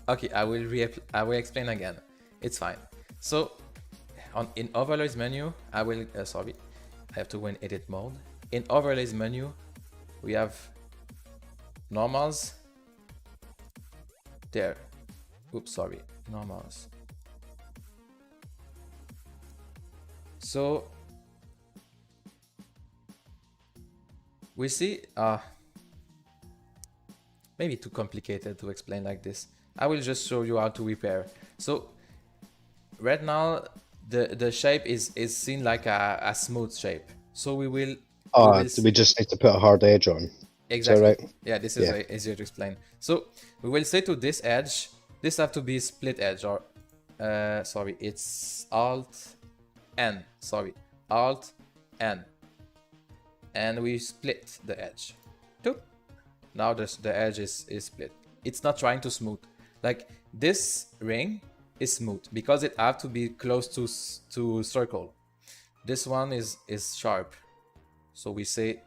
A: Okay, I will explain again. It's fine. So in overlays menu, I will sorry, I have to go in edit mode. In overlays menu, we have normals. There. Oops, sorry. Normals. So we see maybe too complicated to explain like this. I will just show you how to repair. So right now the shape is seen like a smooth shape. So we will
B: We just need to put a hard edge on.
A: exactly.
B: Is that right?
A: Yeah, this is easier to explain. So we will say to this edge, this have to be split edge or sorry, it's Alt N. Sorry, Alt N. And we split the edge. Toop. Now the edge is split. It's not trying to smooth. Like this ring is smooth because it have to be close to circle. This one is sharp. So we say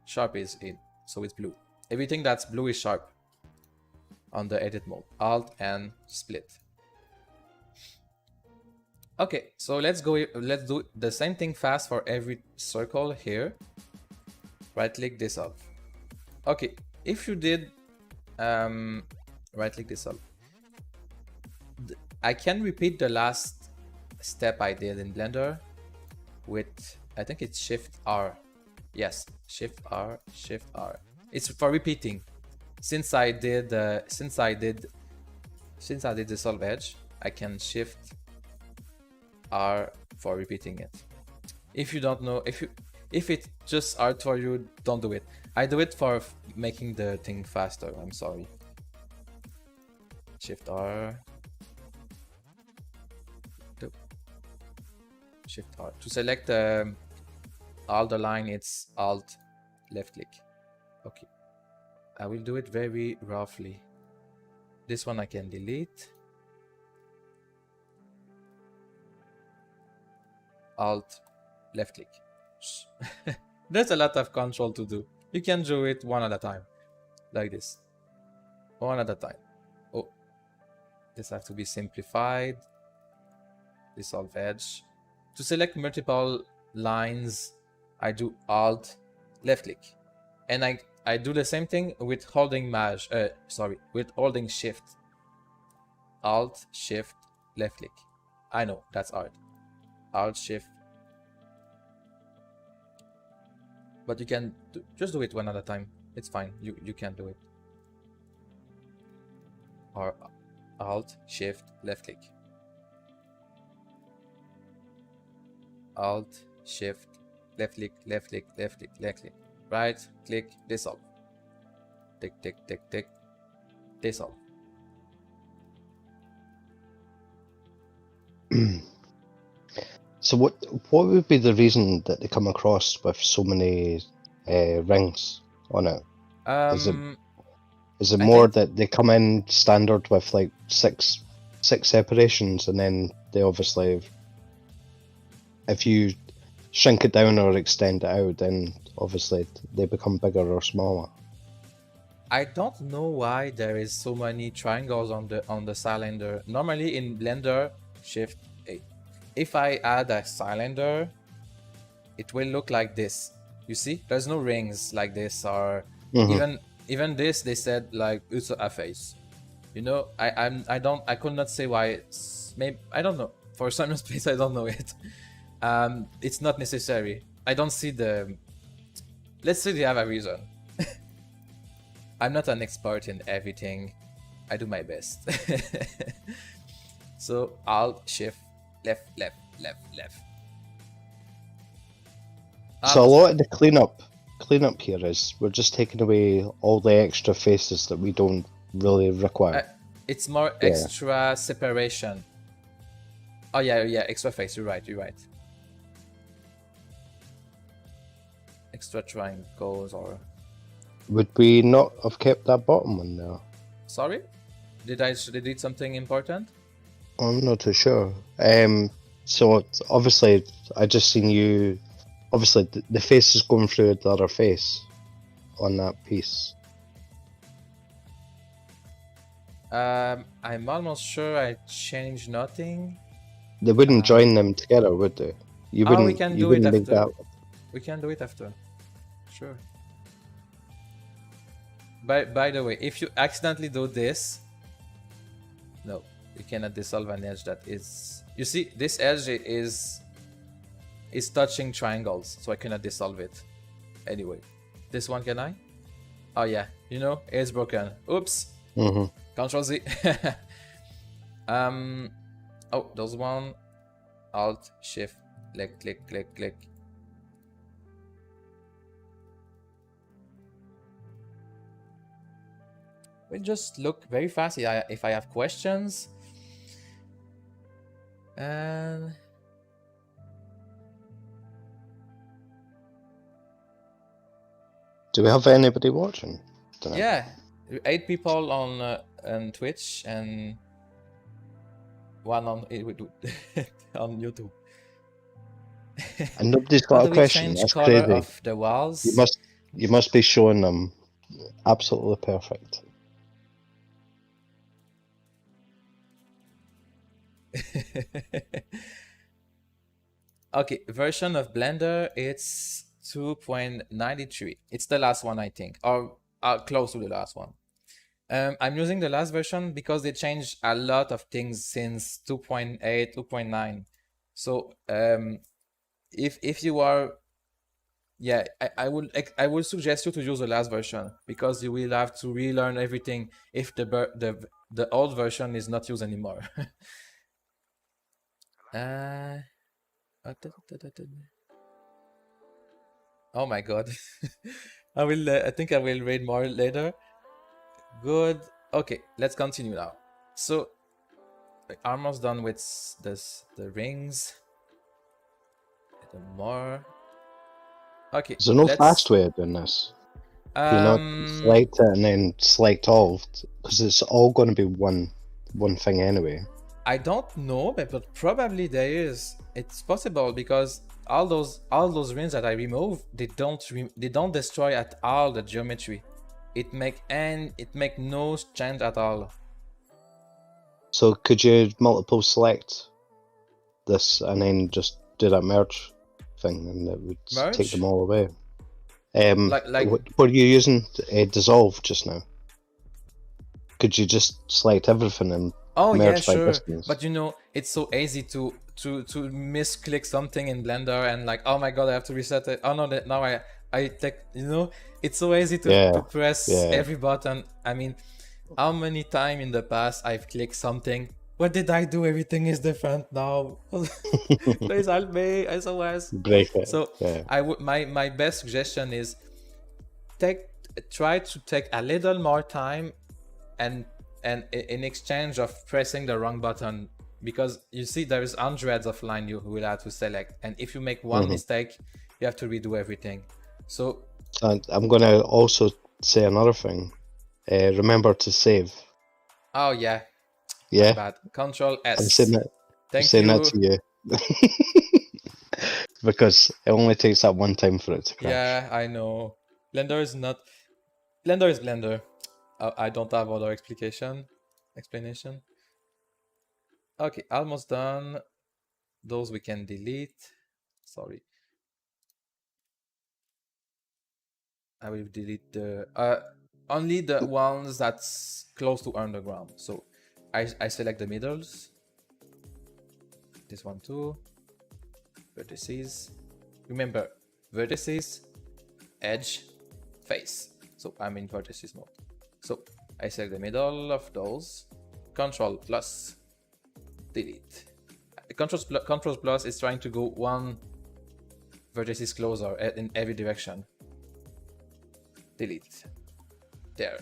A: sharp is in. So it's blue. Everything that's blue is sharp on the edit mode. Alt and split. Okay, so let's do the same thing fast for every circle here. Right click this up. Okay, if you did right click this up, I can repeat the last step I did in Blender with, I think it's Shift R. Yes, Shift R, Shift R. It's for repeating. Since I did the solve edge, I can Shift R for repeating it. If you don't know, if it's just hard for you, don't do it. I do it for making the thing faster. I'm sorry. Shift R. Shift R. To select all the line, it's Alt left click. Okay. I will do it very roughly. This one I can delete. Alt left click. There's a lot of control to do. You can do it one at a time. Like this. One at a time. Oh. This has to be simplified. Dissolve edge. To select multiple lines, I do Alt left click. And I do the same thing with holding with holding shift. Alt, shift, left click. I know, that's hard. Alt, shift. But you can just do it one at a time. It's fine. You can do it. Or Alt, shift, left click. Alt, shift, left click, left click, left click, left click. Right click, dissolve. Tick, tick, tick, tick. Dissolve.
B: So what would be the reason that they come across with so many rings on it? Is it
A: I
B: more
A: think
B: that they come in standard with like six separations, and then they obviously, if you shrink it down or extend it out, then obviously they become bigger or smaller?
A: I don't know why there is so many triangles on the cylinder. Normally in Blender, Shift A. If I add a cylinder, it will look like this. You see, there's no rings like this, or even this. They said like it's a face. You know, I could not say why. It's maybe I don't know. For some space, I don't know it. It's not necessary. I don't see the. Let's say they have a reason. I'm not an expert in everything. I do my best. So Alt, Shift, left, left, left, left.
B: So a lot of the cleanup here is we're just taking away all the extra faces that we don't really require.
A: It's more extra separation. Oh yeah, extra face. You're right. Extra triangles or.
B: Would we not have kept that bottom one there?
A: Sorry, did I did something important?
B: I'm not too sure. So obviously, I just seen you. Obviously, the face is going through the other face on that piece.
A: I'm almost sure I changed nothing.
B: They wouldn't join them together, would they? You wouldn't.
A: We can
B: you
A: do it
B: wouldn't make
A: after.
B: that.
A: We can do it after. Sure. By the way, if you accidentally do this, no, you cannot dissolve an edge that is. You see, this edge is touching triangles, so I cannot dissolve it. Anyway, this one can I? Oh yeah, you know, it's broken. Oops. Control Z. Oh, there's one. Alt, Shift, click, click, click, click. We'll just look very fast if I have questions. And
B: Do we have anybody watching tonight?
A: yeah, 8 people on Twitch and 1 on on YouTube.
B: And nobody's
A: How
B: got
A: do
B: a
A: we
B: question.
A: change
B: That's
A: color
B: crazy.
A: of the walls?
B: You must be showing them absolutely perfect.
A: Okay, version of Blender, it's 2.93. It's the last one, I think, or close to the last one. I'm using the last version because they changed a lot of things since 2.8, 2.9. So if you are, yeah, I would suggest you to use the last version because you will have to relearn everything if the old version is not used anymore. Oh my god. I think I will read more later. Good. Okay, let's continue now. So almost done with the rings. The more. Okay.
B: Is there no fast way of doing this? You not select it and then select all, because it's all going to be one thing anyway.
A: I don't know, but probably there is. It's possible because all those rings that I remove, they don't destroy at all the geometry. It make no change at all.
B: So could you multiple select this and then just do that merge thing, and it would take them all away?
A: Like
B: what were you using dissolve just now? Could you just select everything and
A: oh yeah,
B: merge by
A: sure.
B: distance?
A: But you know, it's so easy to misclick something in Blender and like, oh my god, I have to reset it. Oh no, that now I take, you know, it's so easy to
B: Yeah,
A: press
B: yeah.
A: every button. I mean, how many time in the past I've clicked something? What did I do? Everything is different now. Please help me, SOS.
B: Break it.
A: So
B: Yeah.
A: I would my best suggestion is try to take a little more time and in exchange of pressing the wrong button, because you see there is hundreds of lines you will have to select, and if you make one mistake you have to redo everything. So
B: And I'm gonna also say another thing. Remember to save.
A: oh yeah, my
B: Yeah,
A: bad. Control
B: I'm saying
A: S.
B: that. I'm
A: Thank
B: saying that
A: you.
B: to you because it only takes that one time for it to crash.
A: Yeah, I know. Blender is not Blender is Blender. I don't have other explanation. Okay, almost done. Those we can delete. Sorry. I will delete the only the ones that's close to underground. So I select the middles. This one too. Vertices. Remember, vertices, edge, face. So I'm in vertices mode. So I select the middle of those. Control plus delete. Control plus is trying to go one vertices closer in every direction. Delete. There.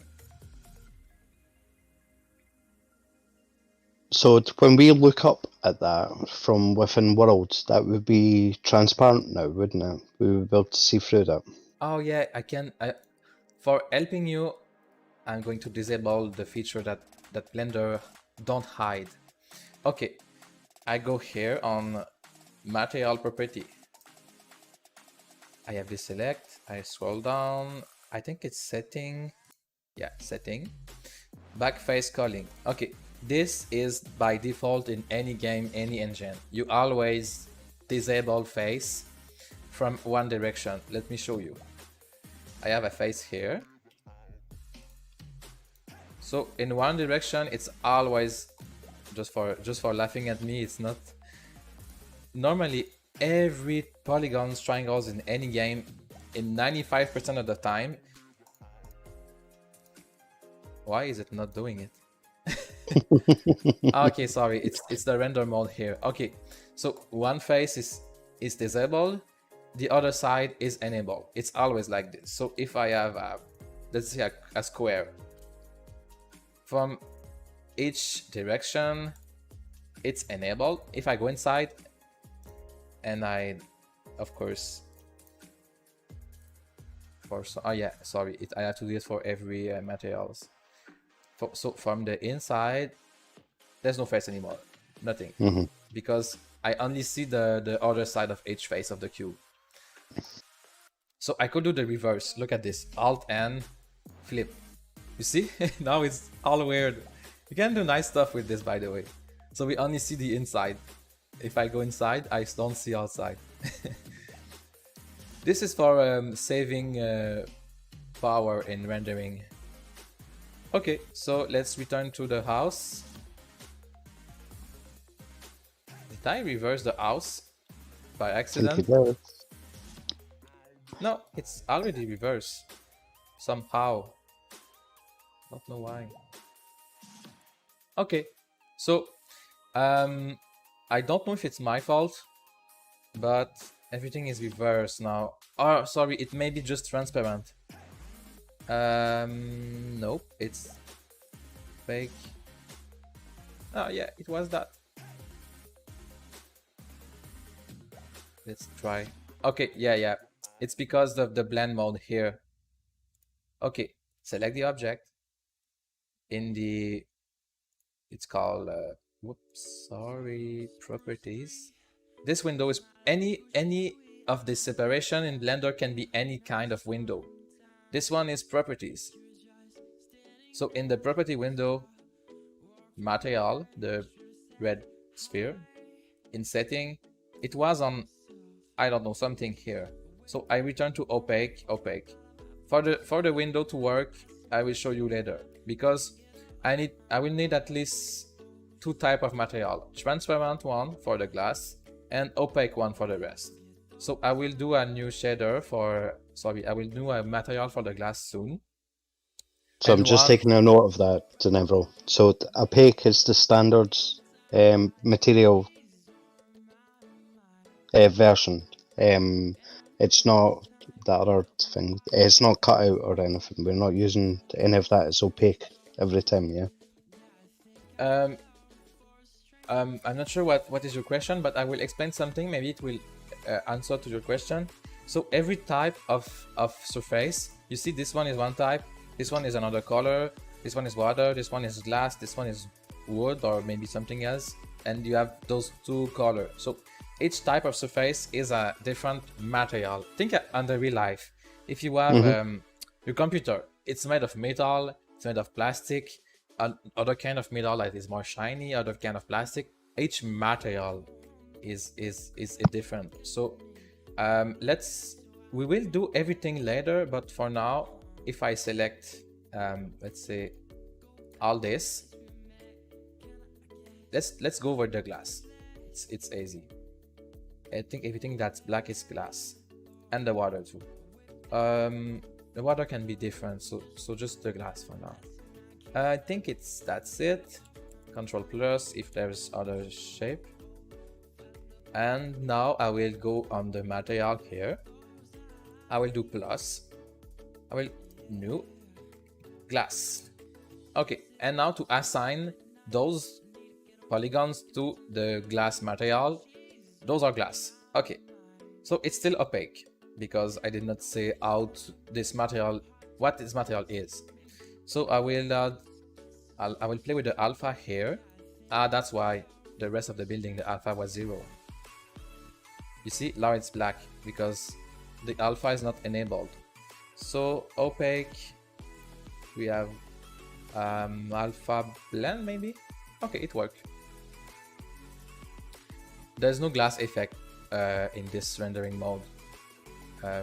B: So when we look up at that from within worlds, that would be transparent now, wouldn't it? We would be able to see through that.
A: Oh yeah, I can. For helping you, I'm going to disable the feature that Blender don't hide. Okay, I go here on material property. I have this select. I scroll down. I think it's setting. Yeah, setting. Back face culling. Okay, this is by default in any game, any engine. You always disable face from one direction. Let me show you. I have a face here. So in one direction, it's always just for laughing at me. It's not normally every polygons, triangles in any game, in 95% of the time. Why is it not doing it? Okay, sorry, it's the render mode here. Okay, so one face is disabled, the other side is enabled. It's always like this. So if I have let's say a square from each direction, it's enabled. If I go inside and I of course oh yeah, sorry, I have to do it for every materials. So from the inside there's no face anymore, nothing, because I only see the other side of each face of the cube. So I could do the reverse. Look at this, Alt N, flip. You see? Now it's all weird. You can do nice stuff with this, by the way. So we only see the inside. If I go inside, I don't see outside. This is for saving power in rendering. Okay, so let's return to the house. Did I reverse the house by accident? No, it's already reversed. Somehow. Don't know why. Okay, so I don't know if it's my fault, but everything is reversed now. Oh, sorry, it may be just transparent. Nope, it's fake. Oh yeah, it was that. Let's try. Okay, yeah. It's because of the blend mode here. Okay, select the object. In the, it's called, whoops, sorry, properties. This window is any of the separation in Blender can be any kind of window. This one is properties. So in the property window, material, the red sphere, in setting, it was on, I don't know, something here. So I return to opaque, opaque. For the window to work, I will show you later, because I will need at least two type of material: transparent one for the glass and opaque one for the rest. So I will do a new shader for, sorry, I will do a material for the glass soon.
B: So I'm
A: And
B: just
A: one,
B: taking a note of that, Denevro. So opaque is the standard material version. It's not the other thing. It's not cut out or anything. We're not using any of that. It's opaque every time, yeah?
A: I'm not sure what is your question, but I will explain something. Maybe it will answer to your question. So every type of surface, you see this one is one type, this one is another color, this one is water, this one is glass, this one is wood or maybe something else, and you have those two colors. So each type of surface is a different material. Think on the real life. If you have your computer, it's made of metal, it's made of plastic, other kind of metal that is more shiny, other kind of plastic. Each material is different. So we will do everything later, but for now, if I select let's say all this, let's go over the glass. It's easy. I think everything that's black is glass, and the water too. The water can be different, so just the glass for now. I think that's it. Control plus if there's other shape. And now I will go on the material here. I will do plus. I will new glass. Okay, and now to assign those polygons to the glass material, those are glass. Okay, so it's still opaque because I did not say out this material, what this material is. So I will play with the alpha here. That's why the rest of the building, the alpha was 0. You see, now it's black because the alpha is not enabled. So opaque, we have alpha blend maybe. Okay, it worked. There's no glass effect in this rendering mode.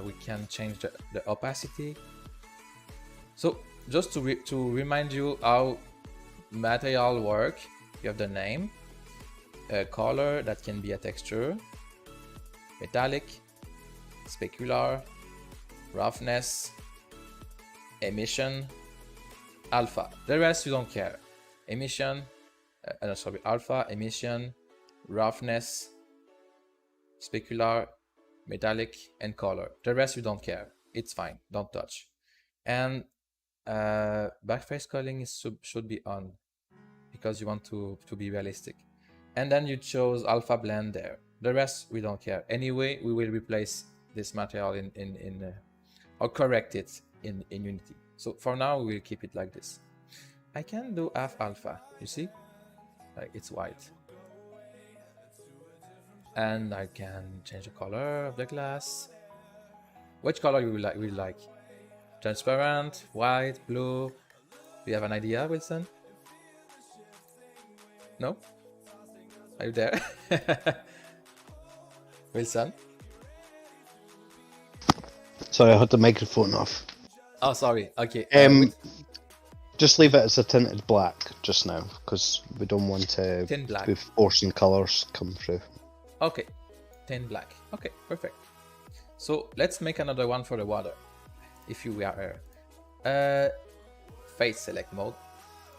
A: We can change the opacity. So just to remind you how material work, you have the name, a color that can be a texture, metallic, specular, roughness, emission, alpha. The rest you don't care. Emission, alpha, emission, roughness, specular, metallic, and color. The rest you don't care. It's fine. Don't touch. And backface culling should be on because you want to be realistic. And then you chose alpha blend there. The rest we don't care. Anyway, we will replace this material in or correct it in Unity. So for now, we will keep it like this. I can do half alpha. You see, like it's white. And I can change the color of the glass. Which color you will like? Transparent, white, blue. Do you have an idea, Wilson? No? Are you there? Wilson?
B: Sorry, I had the microphone off.
A: Oh, sorry. Okay.
B: Just leave it as a tinted black just now, because we don't want to be forcing colours come through.
A: Okay, tin black. Okay, perfect. So let's make another one for the water. If you are face select mode,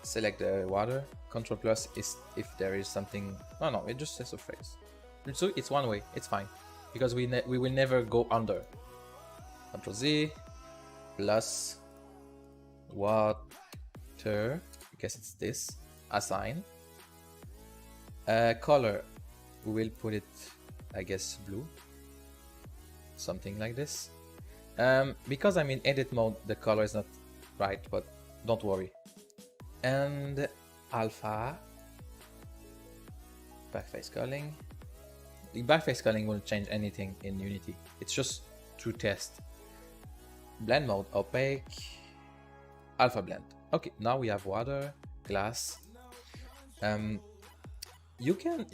A: select the water. Control plus is if there is something. No, it just says a face. So it's one way. It's fine because we will never go under. Control Z plus water. I guess it's this. Assign. Color. We will put it, I guess, blue. Something like this. Because I'm in edit mode, the color is not right, but don't worry. And alpha. Backface culling. The backface culling won't change anything in Unity. It's just to test. Blend mode, opaque. Alpha blend. Okay, now we have water, glass. You can...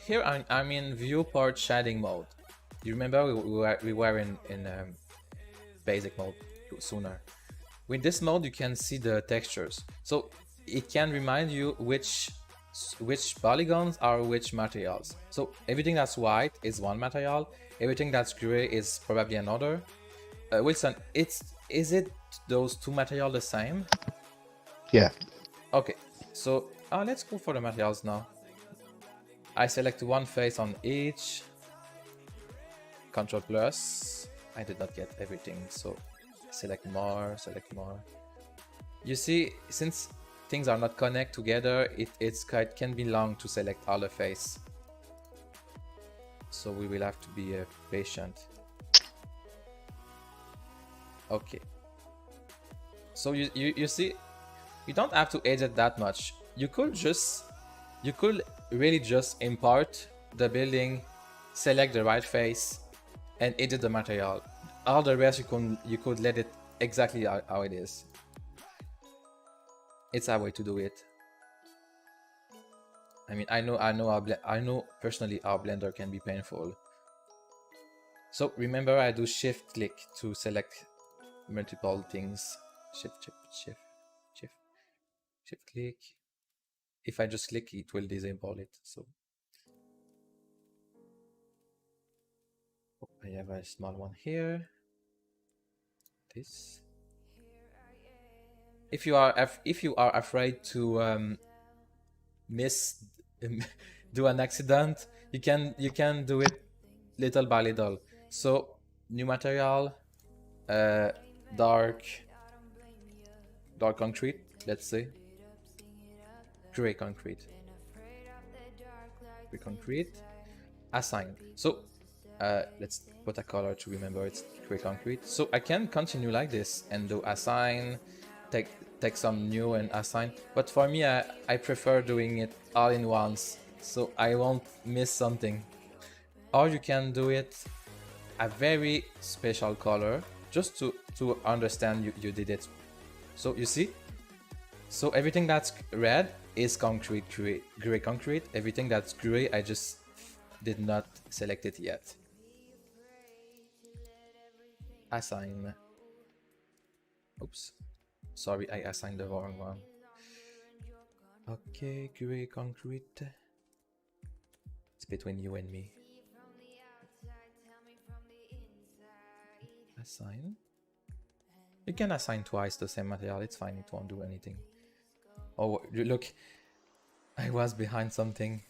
A: Here I'm in viewport shading mode. You remember we were in basic mode sooner. With this mode, you can see the textures, so it can remind you which polygons are which materials. So everything that's white is one material, everything that's gray is probably another. Wilson, is it those two materials the same?
B: Yeah.
A: Okay, so let's go for the materials now. I select one face on each. Control plus. I did not get everything, so select more, select more. You see, since things are not connected together, it can be long to select all the face. So we will have to be patient. Okay. So you see, you don't have to edit that much. You could really just import the building, select the right face, and edit the material. All the rest you could let it exactly how it is. It's a way to do it. I mean, I know personally how Blender can be painful. So remember, I do shift click to select multiple things. Shift click. If I just click, it will disable it. So I have a small one here. This. If you are afraid to miss do an accident, you can do it little by little. So new material, dark concrete, let's say gray concrete, assign. So let's put a color to remember it's gray concrete. So I can continue like this and do assign, take some new and assign, but for me I prefer doing it all in once so I won't miss something. Or you can do it a very special color just to understand you did it. So you see, so everything that's red is concrete, gray concrete. Everything that's gray, I just did not select it yet. Assign. Oops, sorry, I assigned the wrong one. Okay, gray concrete. It's between you and me. Assign. You can assign twice the same material, it's fine, it won't do anything. Oh, look, I was behind something.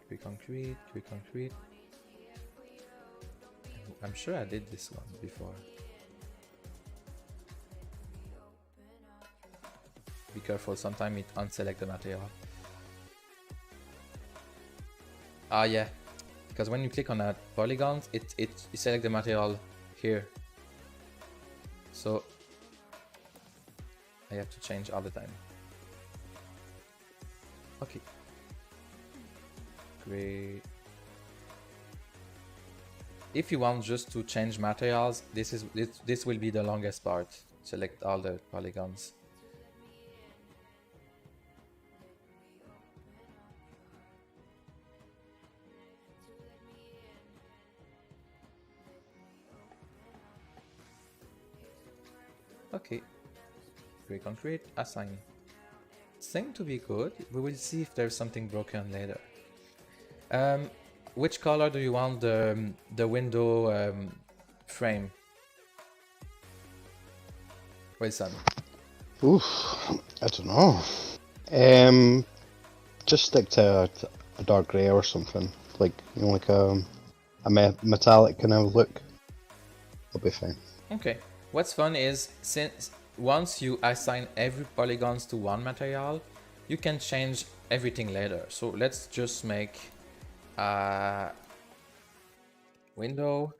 A: Gray concrete. I'm sure I did this one before. Be careful, sometimes it unselect the material. Ah yeah, because when you click on that polygons, it select the material here. So I have to change all the time. Okay. Great. If you want just to change materials, this will be the longest part. Select all the polygons. Okay. Gray concrete, assign. Seem to be good. We will see if there's something broken later. Which color do you want the window frame? Wilson.
B: Oof, I don't know. Just stick to a dark grey or something, like like a metallic kind of look. It'll be fine.
A: Okay. What's fun is since once you assign every polygons to one material, you can change everything later. So let's just make a window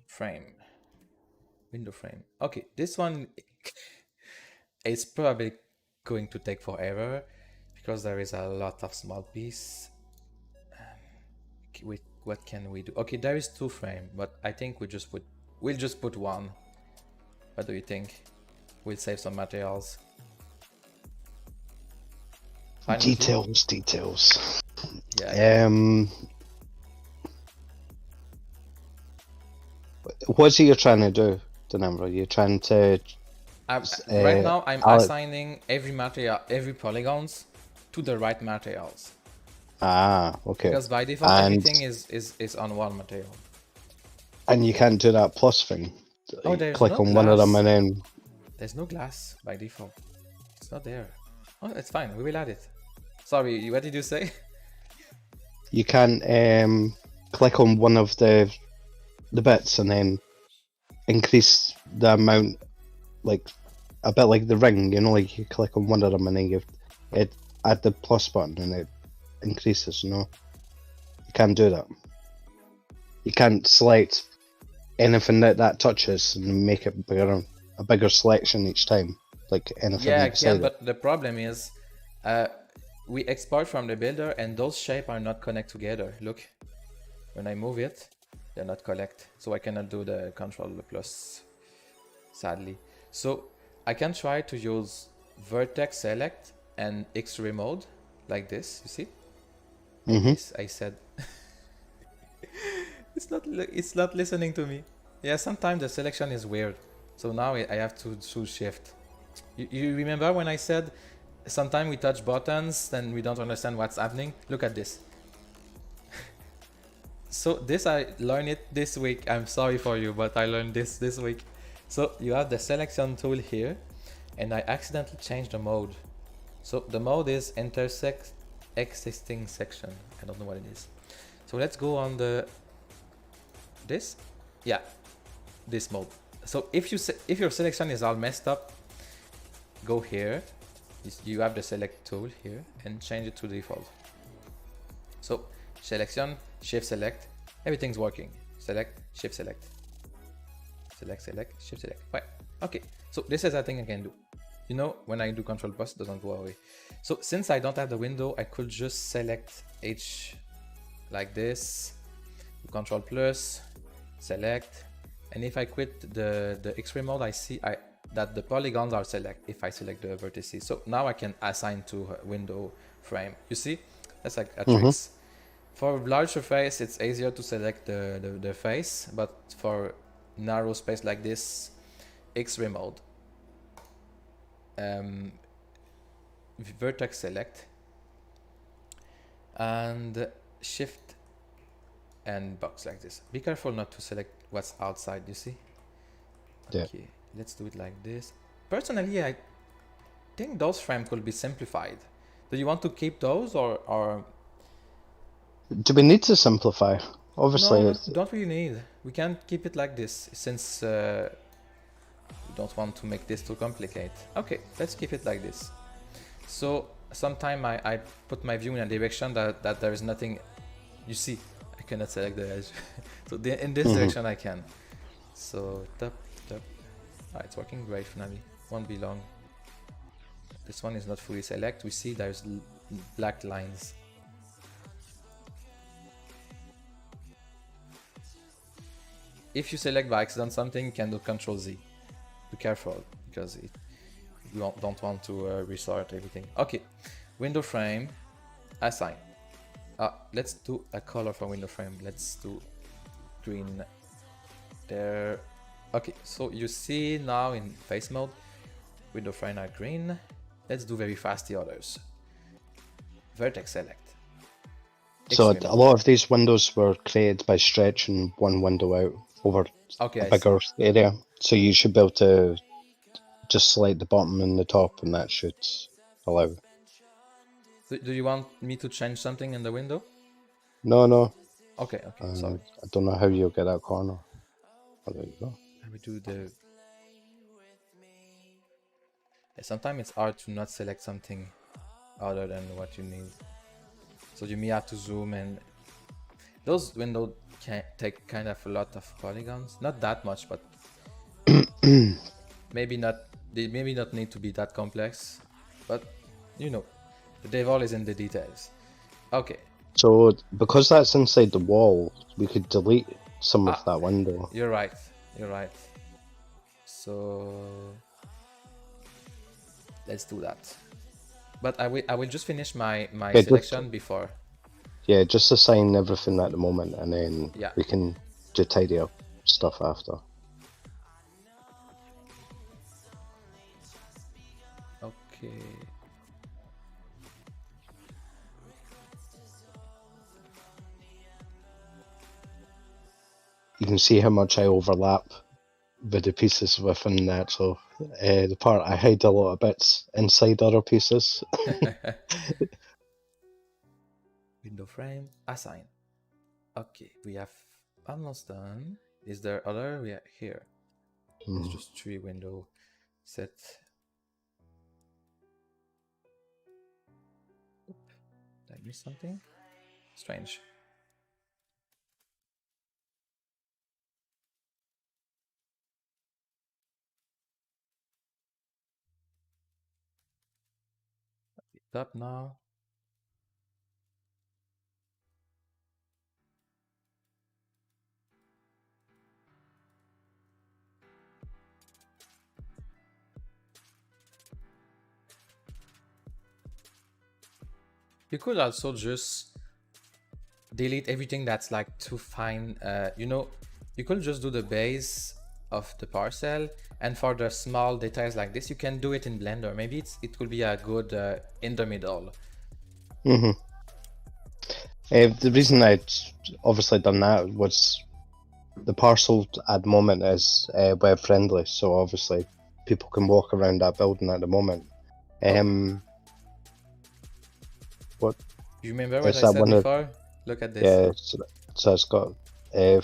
A: frame. Okay, this one is probably going to take forever because there is a lot of small piece. What can we do? Okay, there is two frame, but I think we'll just put one. What do you think? We'll save some materials.
B: Details.
A: Yeah.
B: What's it you're trying to do, Denamra? You're trying to
A: Right now, I'm
B: I'll-
A: assigning every material, every polygons to the right materials.
B: okay.
A: Because by default,
B: And
A: everything is on one material.
B: you can't do that plus thing.
A: Oh,
B: You
A: there's
B: click
A: no
B: on one of them
A: glass.
B: and then
A: There's no glass by default. It's not there. Oh, it's fine. We will add it. Sorry, what did you say?
B: you can't click on one of the bits and then increase the amount, like a bit like the ring, you know, like you click on one of them and then it add the plus button and it increases, you know. You can't do that. You can't select anything that touches and make it bigger, a bigger selection each time, like anything
A: Yeah, I
B: inside
A: can,
B: it.
A: but the problem is we export from the builder and those shapes are not connect together. Look, when I move it, they're not connect. So I cannot do the control plus, sadly. So I can try to use vertex select and X-ray mode like this, you see? Yes, I said it's not listening to me. Yeah, sometimes the selection is weird. So now I have to choose shift. You remember when I said sometimes we touch buttons then we don't understand what's happening? Look at this. So this I learned it this week. I'm sorry for you, but I learned this week. So you have the selection tool here and I accidentally changed the mode. So the mode is intersect existing section. I don't know what it is. So let's go on this mode. So if your selection is all messed up, go here. You have the select tool here and change it to default. So selection, shift select, everything's working. Select, shift select, select, shift select. Right. Okay. So this is a thing I can do. You know, when I do control plus, it doesn't go away. So since I don't have the window, I could just select H like this, control plus, select, and if I quit the X-ray mode, I see that the polygons are select if I select the vertices. So now I can assign to a window frame. You see, that's like a tricks. For large surface, it's easier to select the face, but for narrow space like this, X-ray mode, vertex select, and shift and box like this. Be careful not to select what's outside, you see?
B: Yeah.
A: Okay, let's do it like this. Personally, I think those frames could be simplified. Do you want to keep those or
B: Do we need to simplify? Obviously,
A: no, don't really need. We can keep it like this since we don't want to make this too complicated. Okay, let's keep it like this. So sometime I put my view in a direction that there is nothing. You see, I cannot select the edge. So in this direction I can. So tap. It's working great finally. Won't be long. This one is not fully select. We see there's black lines. If you select by accident something, you can do Ctrl Z. Be careful because you don't want to restart everything. Okay, window frame, assign. Let's do a color for window frame. Let's do green there. Okay, so you see now in face mode, window frame are green. Let's do very fast the others. Vertex select.
B: so
A: X-ray
B: a
A: mode.
B: lot of these windows were created by stretching one window out over
A: Okay,
B: a
A: I
B: bigger
A: see.
B: area. So you should be able to just select the bottom and the top, and that should allow.
A: Do you want me to change something in the window?
B: No.
A: Okay, sorry.
B: I don't know how you'll get that corner. Oh, there you go.
A: Let me do the... Yeah, sometimes it's hard to not select something other than what you need. So you may have to zoom in. Those windows can take kind of a lot of polygons. Not that much, but maybe not. They maybe not need to be that complex. But you know, the devil is in the details. Okay.
B: So because that's inside the wall, we could delete some of that window.
A: You're right. You're right. So let's do that. But I will just finish my
B: Okay,
A: selection before.
B: Yeah, just assign everything at the moment, and then
A: Yeah.
B: we can do tidy up stuff after.
A: Okay.
B: You can see how much I overlap with the pieces within the actual the part. I hide a lot of bits inside other pieces.
A: Window frame, assign. Okay, we have almost done. Is there other? Yeah, here. There's
B: Mhm.
A: just 3 window set. Did I miss something? Strange. Up now. You could also just delete everything that's like too fine. You know, you could just do the base of the parcel, and for the small details like this, you can do it in Blender. Maybe it will be a good in the middle.
B: Mhm. The reason I'd obviously done that was the parcel at the moment is web friendly, so obviously people can walk around that building at the moment. What
A: You remember what
B: is
A: I
B: that
A: said
B: one of?
A: before? Look at this.
B: Yeah, so it's got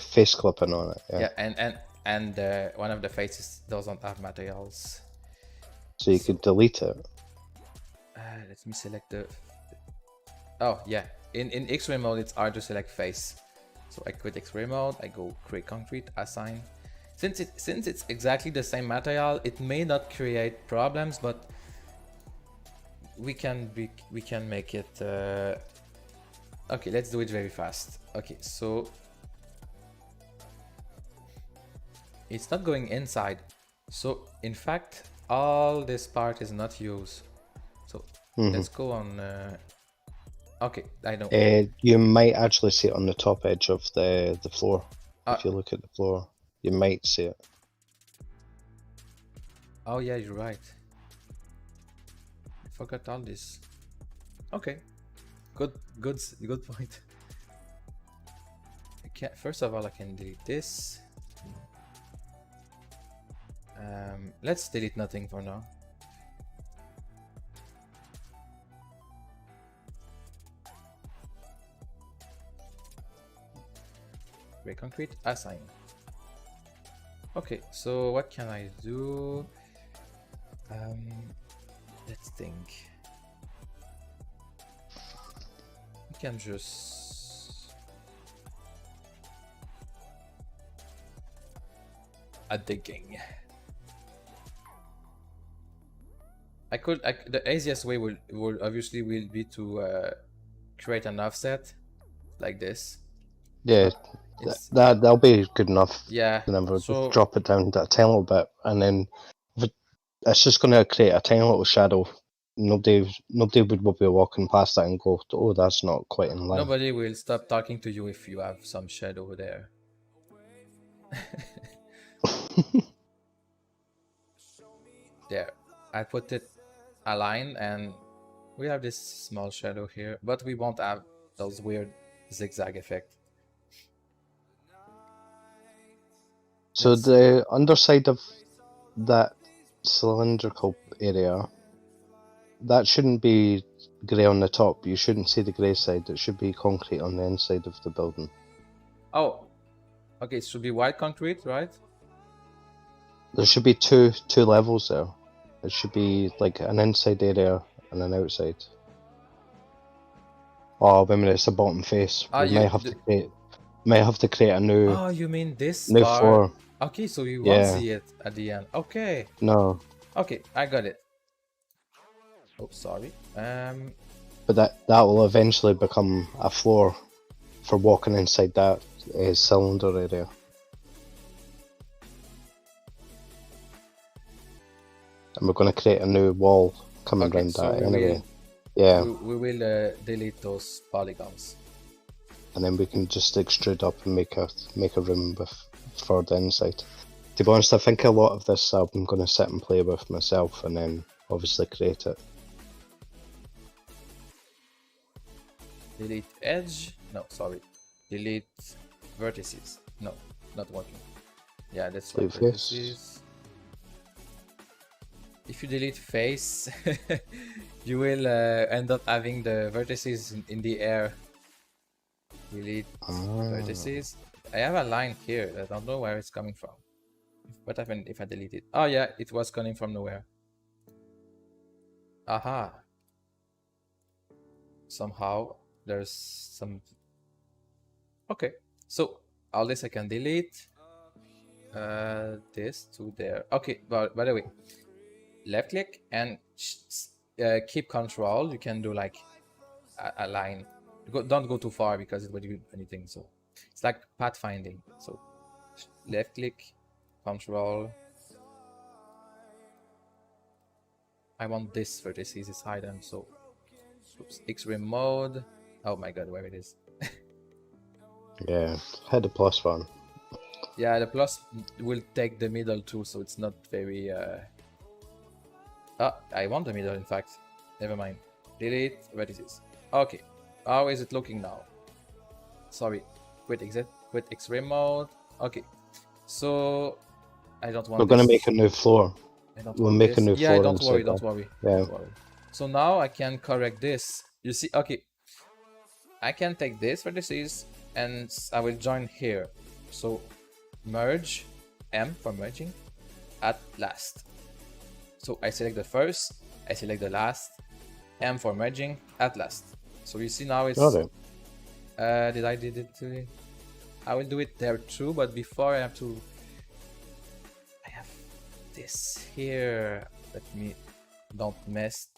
B: face clipping on it. Yeah.
A: Yeah, and one of the faces doesn't have materials.
B: So you could delete it.
A: Let me select the. Oh yeah, in X-ray mode it's hard to select face. So I quit X-ray mode. I go create concrete, assign. Since it's exactly the same material, it may not create problems, but we can make it. Okay, let's do it very fast. Okay, so it's not going inside. So in fact, all this part is not used. So let's go on. Okay, I know.
B: You might actually see it on the top edge of the floor.
A: Uh,
B: If you look at the floor, you might see it.
A: Oh yeah, you're right. I forgot all this. Okay, good point. I can't. First of all, I can delete this. Let's delete nothing for now. Create concrete, assign. Okay, so what can I do? Let's think. We can just a digging. The easiest way will obviously will be to create an offset like this.
B: Yeah,
A: It's
B: that'll be good enough.
A: yeah.
B: And then
A: So
B: drop it down to a tiny little bit, and then it's just going to create a tiny little shadow. Nobody would be walking past that and go, "Oh, that's not quite in line."
A: nobody will stop talking to you if you have some shadow there. There, I put it aligned, and we have this small shadow here, but we won't have those weird zigzag effect.
B: So the underside of that cylindrical area, that shouldn't be grey on the top. You shouldn't see the grey side. It should be concrete on the inside of the building.
A: Oh, okay, it should be white concrete, right?
B: There should be two levels there. It should be like an inside area and an outside. Oh, wait a minute, it's the bottom face.
A: Ah,
B: We
A: you
B: might have to create a new
A: oh, you mean this
B: new
A: part?
B: floor.
A: Okay, so you won't
B: Yeah.
A: see it at the end. Okay,
B: No,
A: okay, I got it. Oh, sorry.
B: but that will eventually become a floor for walking inside that cylinder area. And we're going to create a new wall coming
A: Okay,
B: around
A: so
B: that
A: we
B: anyway.
A: will
B: Yeah.
A: we will delete those polygons.
B: and then we can just extrude up and make a room with for the inside. To be honest, I think a lot of this I'm going to sit and play with myself, and then obviously create it.
A: Delete edge. No, sorry. Delete vertices. No, not working. Yeah, that's right.
B: Delete face.
A: Vertices. If you delete face, you will end up having the vertices in the air. Delete vertices. I have a line here. I don't know where it's coming from. What happened if I delete it? Oh yeah, it was coming from nowhere. Aha. Somehow there's some. Okay, so all this I can delete. This to there. Okay, but by the way, left click and keep control. You can do like a line. Don't go too far because it would do anything. So it's like pathfinding. So left click, control. I want this vertices is hidden. So oops, X-ray mode. Oh my god, where it is.
B: Yeah, hit the plus one.
A: Yeah, the plus will take the middle too, so it's not very I want the middle in fact. Never mind. Delete vertices. Okay. How is it looking now? Sorry. Quit X-ray mode. Okay. So I don't want
B: We're going to
A: this.
B: make a new floor.
A: We'll
B: make a new
A: yeah,
B: floor.
A: don't worry,
B: inside
A: don't worry.
B: Yeah.
A: Don't worry. So now I can correct this. You see, okay. I can take this vertices and I will join here. So merge, M for merging, at last. So I select the first, I select the last, M for merging, at last. So you see now it's...
B: Okay.
A: did I did it today? I will do it there too, but before I have to... I have this here. Let me... Don't mess.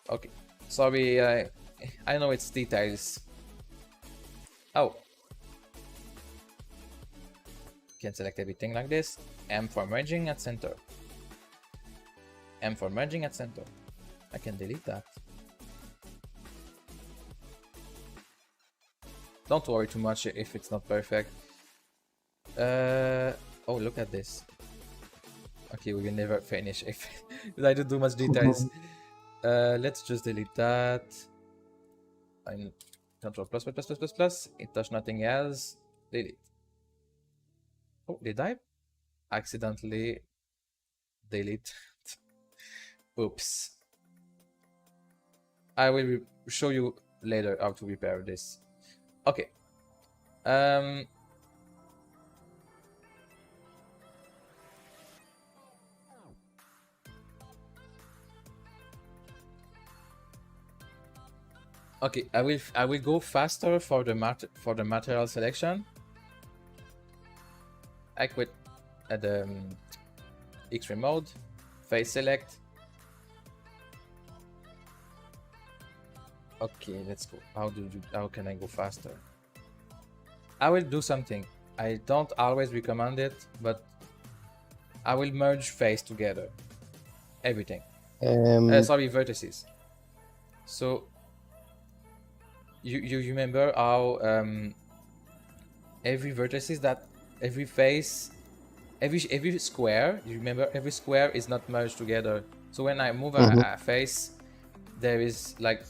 A: Okay. Sorry, I know it's details. Oh. Can select everything like this. M for merging at center. M for merging at center. I can delete that. Don't worry too much if it's not perfect. Oh, look at this. Okay, we will never finish if I do too much details. Let's just delete that. I'm control plus. It touch nothing else. Delete. Oh, did I accidentally delete? Oops. I will show you later how to repair this. Okay. Okay, I will go faster for the material selection. I quit at the X-ray mode, face select. Okay, let's go. How can I go faster? I will do something. I don't always recommend it, but I will merge face together. Everything. Sorry, vertices. So you remember how every vertices that every face, every square, you remember every square is not merged together. So when I move a face, there is like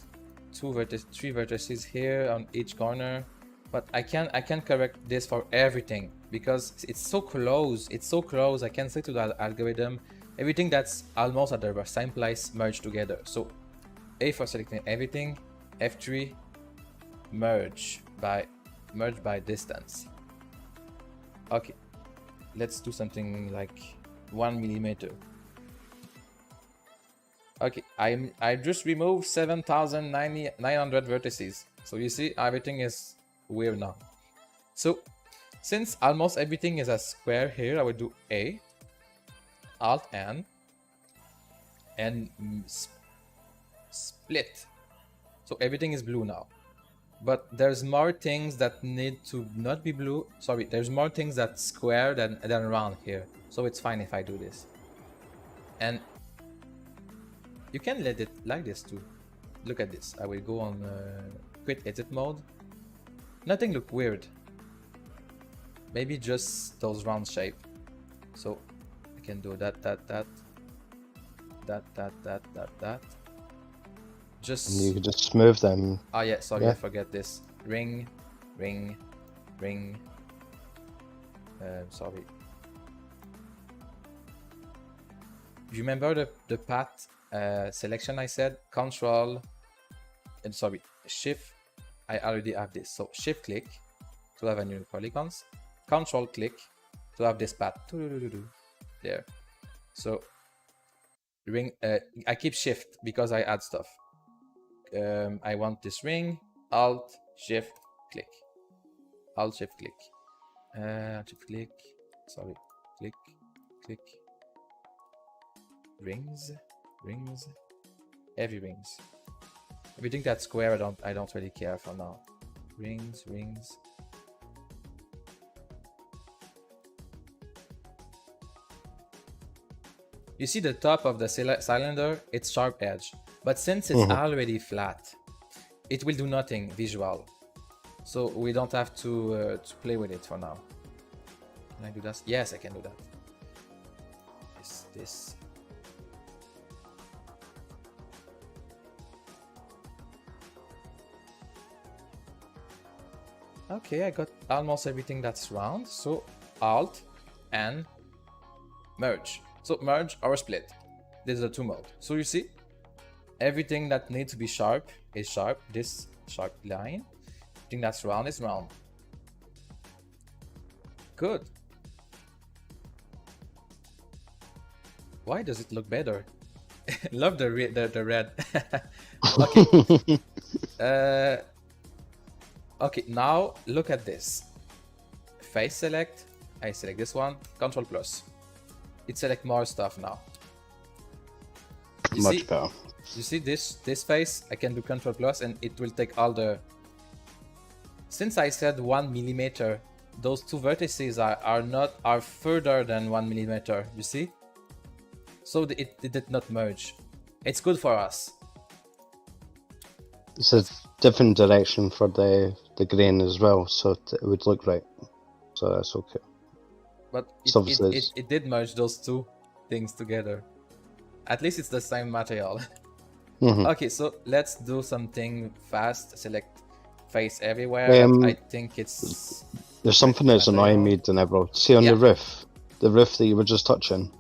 A: three vertices here on each corner, but I can correct this for everything because it's so close. It's so close. I can say to the algorithm everything that's almost at the same place merged together. So A for selecting everything, F3, merge by distance. Okay, let's do something like 1 millimeter. Okay, I just removed 7,900 vertices. So you see everything is weird now. So since almost everything is a square here, I will do A, Alt N, and split. So everything is blue now. But there's more things that need to not be blue. Sorry, there's more things that's square than round here. So it's fine if I do this. And you can let it like this too. Look at this. I will go on quit edit mode. Nothing look weird. Maybe just those round shape. So I can do that. Just
B: And you can just smooth them.
A: oh yeah, sorry,
B: Yeah.
A: I forget this. Ring. Sorry. You remember the path selection I said? Control and sorry, shift. I already have this. So shift click to have a new polygons. Control click to have this path. There. So ring. I keep shift because I add stuff. I want this ring. Alt shift click. Alt shift click. Shift click. Sorry. Click. Rings. Heavy rings. Everything that's square, I don't really care for now. Rings. You see the top of the cylinder, it's sharp edge. But since it's already flat, it will do nothing visual. So we don't have to play with it for now. Can I do that? Yes, I can do that. This. Okay, I got almost everything that's round. So Alt and merge. So merge or split. These are the two modes. So you see, everything that needs to be sharp is sharp. This sharp line. Everything that's round is round. Good. Why does it look better? Love the red. Okay. Okay, now look at this. Face select. I select this one. Control plus. It select more stuff now.
B: Much better.
A: You see this face? I can do Control plus and it will take all the. Since I said 1 millimeter, those two vertices are further than 1 millimeter. You see? So it did not merge. It's good for us.
B: It's a different direction for the grain as well, so it would look right. So that's okay.
A: But
B: So obviously
A: it did merge those two things together. At least it's the same material. Okay, so let's do something fast. Select face everywhere. I think it's...
B: There's something that's annoying me, Denebro. See on the roof that you were just touching,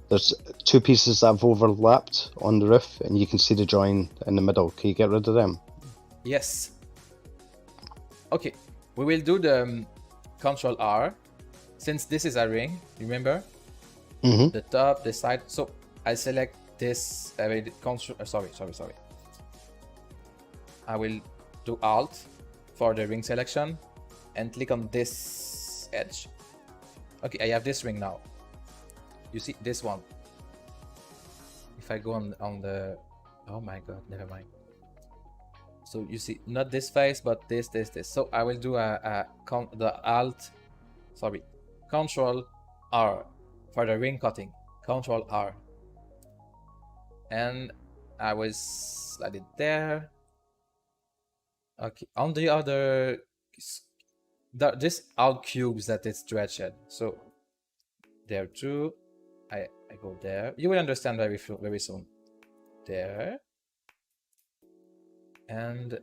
B: there's two pieces that have overlapped on the roof, and you can see the join in the middle. Can you get rid of them?
A: Yes. Okay, we will do the Control R. Since this is a ring, remember? The top, the side. So I select this. Sorry. I will do Alt for the ring selection and click on this edge. Okay, I have this ring now. You see this one. If I go on the, oh my god, never mind. So you see not this face, but this. So I will do Control R for the ring cutting. Control R, and I will slide it there. Okay, on the other, this all cubes that it's stretched. So there too. I go there. You will understand very soon. There. And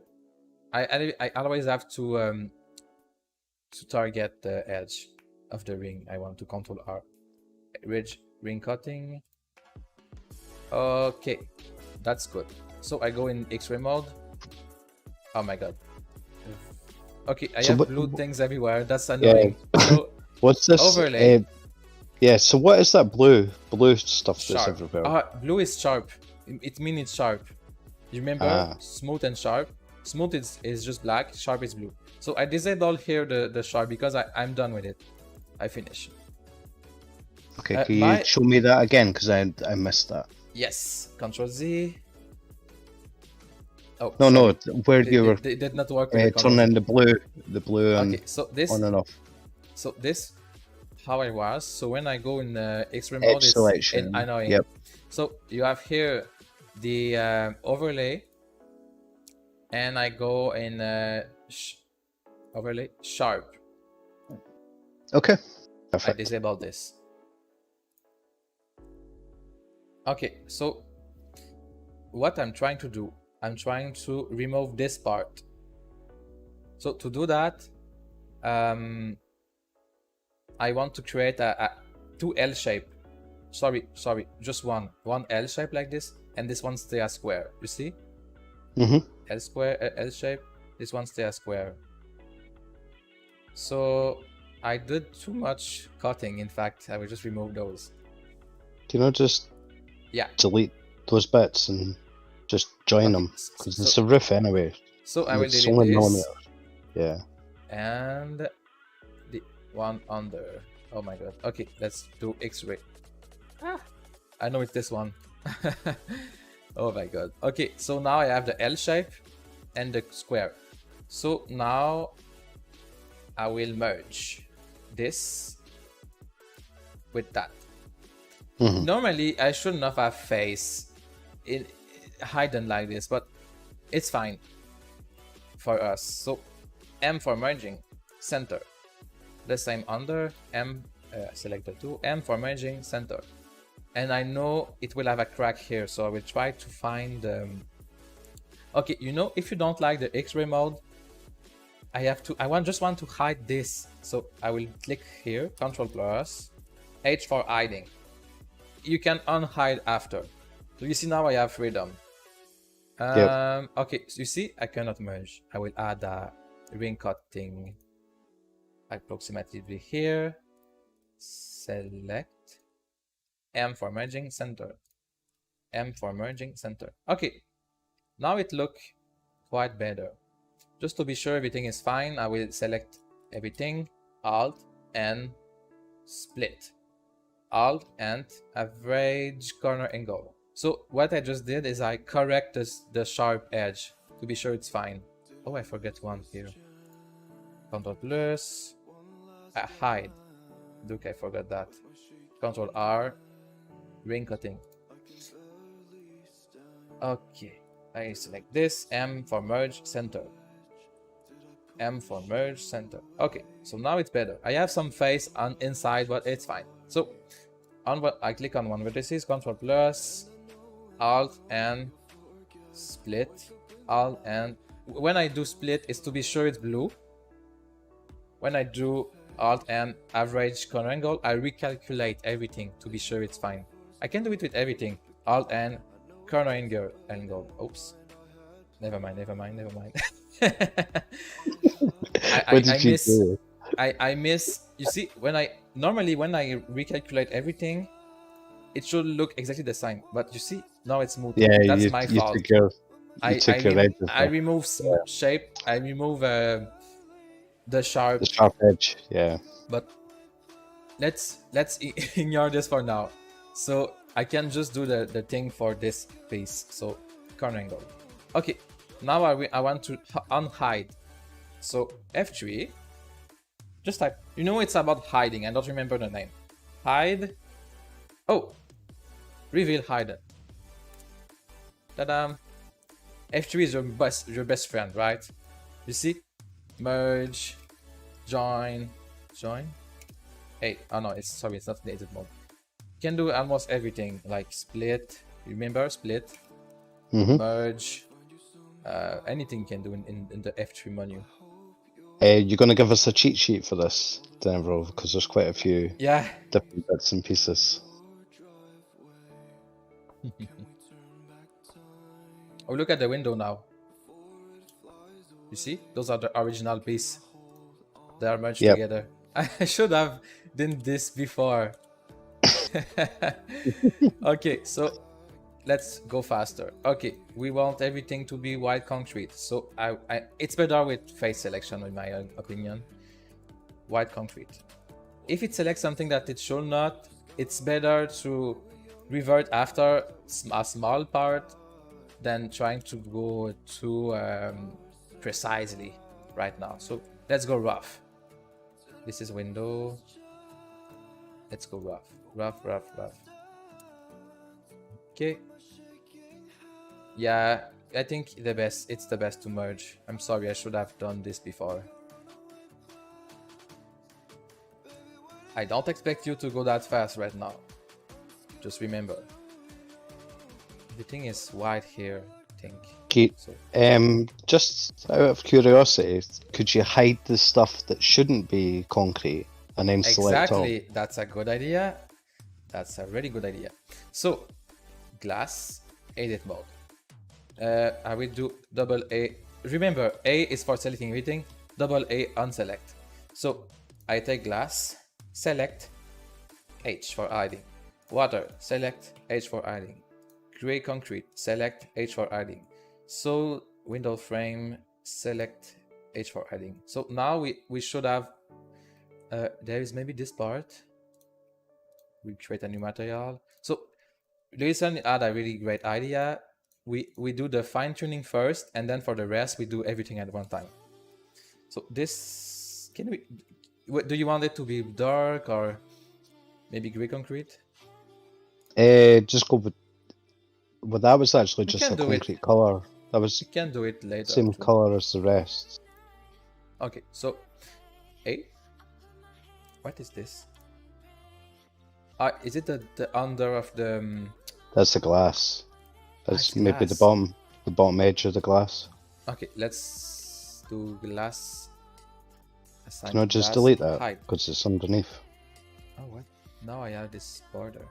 A: I always have to target the edge of the ring. I want to Control R. Ring cutting. Okay, that's good. So I go in X-ray mode. Oh my god. Okay, I have blue things everywhere. That's annoying.
B: Yeah.
A: So
B: what's this?
A: Overlay.
B: Yeah, so what is that blue stuff that's
A: Sharp.
B: everywhere?
A: Blue is sharp. It means it's sharp. You remember? Smooth and sharp. Smooth is just black, sharp is blue. So I disable here the sharp because I'm done with it. I finish.
B: Okay, can you show me that again? Because I missed that.
A: Yes. Control Z. Oh
B: no, where you were
A: it did not work.
B: turn in the blue and
A: okay, so this
B: on and off.
A: So this how I was. So when I go in X-ray mode, it's
B: selection.
A: annoying.
B: Yep.
A: So you have here the overlay, and I go in overlay, sharp.
B: Okay.
A: I
B: Perfect.
A: disable this. Okay, so what I'm trying to do, I'm trying to remove this part. So to do that, I want to create a two L shape. Sorry, just one L shape like this, and this one stay a square. You see? L square, L shape. This one stay a square. So I did too much cutting. In fact, I will just remove those.
B: Do you know, just delete those bits and just join them, because it's a roof anyway.
A: So I will
B: It's
A: delete
B: only
A: this.
B: millimeters. Yeah.
A: And the one under. Oh my god. Okay, let's do X-ray. I know it's this one. Oh my god. Okay, so now I have the L shape and the square. So now I will merge this with that. Normally I shouldn't have a face hidden like this, but it's fine for us. So M for merging, center. The same under, M, select the two, M for merging, center. And I know it will have a crack here, so I will try to find... Okay, you know, if you don't like the X-ray mode, I just want to hide this. So I will click here, Control plus, H for hiding. You can unhide after. So you see now I have freedom. Okay, so you see I cannot merge. I will add a ring cutting approximately here. Select M for merging, center. M for merging, center. Okay, now it looks quite better. Just to be sure everything is fine, I will select everything, Alt and split. Alt and average corner angle. So what I just did is I correct the sharp edge to be sure it's fine. Oh, I forget one here. Control plus, hide. Look, I forgot that. Control R, ring cutting. Okay, I select this, M for merge, center. M for merge, center. Okay, so now it's better. I have some face on inside, but it's fine. So I click on one vertices, Control plus, Alt and split, Alt and when I do split, it's to be sure it's blue. When I do Alt and average corner angle, I recalculate everything to be sure it's fine. I can do it with everything. Alt and corner angle. Oops. Never mind. I miss. You see, when I recalculate everything, it should look exactly the same. But you see, now it's smooth.
B: Yeah,
A: that's my fault. I remove shape. I remove the sharp
B: edge. Yeah.
A: But let's ignore this for now. So I can just do the thing for this piece. So corner angle. Okay, now I want to unhide. So F3. Just type. You know it's about hiding. I don't remember the name. Hide. Oh, reveal hidden. Ta-da! F3 is your best friend, right? You see, merge, join. Hey, oh no, it's not native mode. You can do almost everything like split. Remember split, merge, anything you can do in the F3 menu.
B: You're gonna give us a cheat sheet for this, Denver, because there's quite a few different bits and pieces.
A: Oh, look at the window now. You see, those are the original piece. They are merged together. I should have done this before. Okay, so let's go faster. Okay, we want everything to be white concrete. So it's better with face selection, in my opinion. White concrete. If it selects something that it should not, it's better to revert after a small part than trying to go too precisely right now. So let's go rough. This is window. Let's go rough. Okay. Yeah, I think it's the best to merge. I'm sorry, I should have done this before. I don't expect you to go that fast right now. Just remember, everything is white here, I think.
B: Okay.
A: So
B: Just out of curiosity, could you hide the stuff that shouldn't be concrete and then select all?
A: exactly, that's a good idea. That's a really good idea. So, glass, edit mode. I will do double A. Remember, A is for selecting everything, double A unselect. So, I take glass, select, H for hiding. Water, select, H for hiding. Gray concrete, select, H for hiding. So, window frame, select, H for hiding. So now we should have, there is maybe this part. We create a new material. So Jason had a really great idea. We do the fine tuning first, and then for the rest we do everything at one time. So this, can we, do you want it to be dark or maybe gray concrete?
B: Just go with. Well, that was actually
A: We
B: just
A: can
B: a
A: do it.
B: concrete color. That was
A: We can do it later.
B: same
A: too.
B: color as the rest.
A: Okay, so A. What is this? Is it the under of the?
B: That's the glass. That's
A: it's
B: maybe the
A: glass.
B: bottom edge of the glass.
A: Okay, let's do glass. Assign
B: Can I
A: to
B: just
A: glass,
B: delete that
A: hide.
B: because it's underneath?
A: Oh, what? Now I have this border.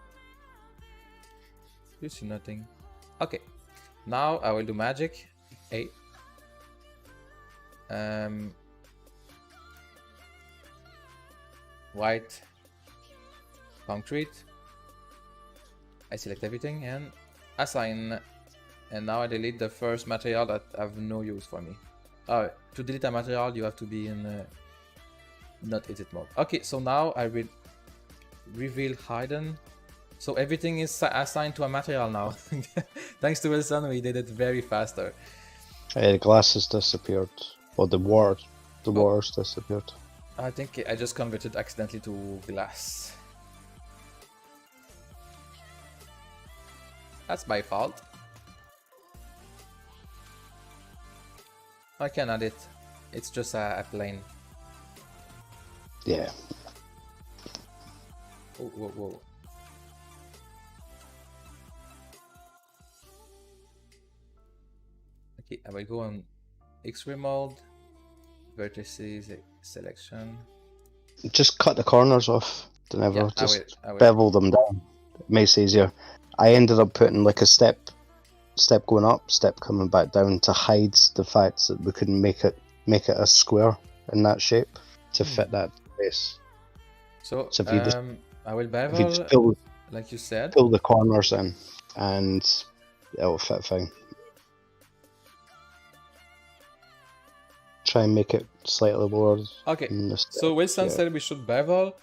A: You see nothing. Okay, now I will do magic. A. White. Concrete. I select everything and assign. And now I delete the first material that have no use for me. To delete a material, you have to be in not edit mode. Okay, so now I will reveal hidden. So everything is assigned to a material now. Thanks to Wilson, we did it very faster.
B: The glass has disappeared, or the water's disappeared.
A: I think I just converted accidentally to glass. That's my fault. I can add it. It's just a plane.
B: Yeah.
A: Oh, whoa, whoa. Okay, I will go on X-ray mode, vertices, selection.
B: Just cut the corners off. Don't ever
A: Yeah,
B: just
A: I will.
B: bevel them down. It makes it easier. I ended up putting like a step going up, step coming back down to hide the fact that we couldn't make it a square in that shape to fit that face.
A: So
B: if you just,
A: I will
B: if you
A: bevel,
B: just fill
A: like you said.
B: the corners in, and it'll fit fine. Try and make it slightly lower.
A: Okay,
B: in the
A: so Wilson
B: yeah.
A: said we should bevel.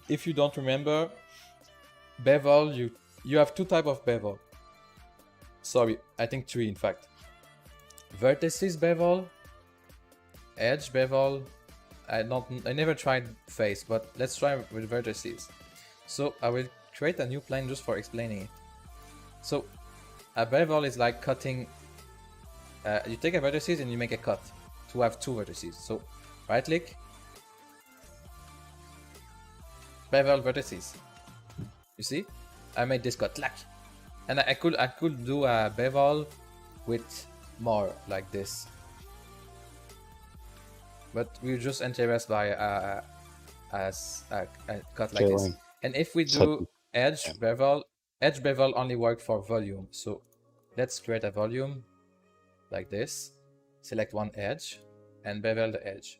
A: If you don't remember, bevel, you have two type of bevel. Sorry, I think three in fact. Vertices bevel, edge bevel. I never tried face, but let's try with vertices. So I will create a new plane just for explaining it. So a bevel is like cutting. You take a vertices and you make a cut to have two vertices. So right click, bevel vertices. You see, I made this cut, like, and I could do a bevel with more like this. But we're just interested by a cut like this.
B: Line.
A: And if we do edge bevel only work for volume. So let's create a volume like this. Select one edge and bevel the edge.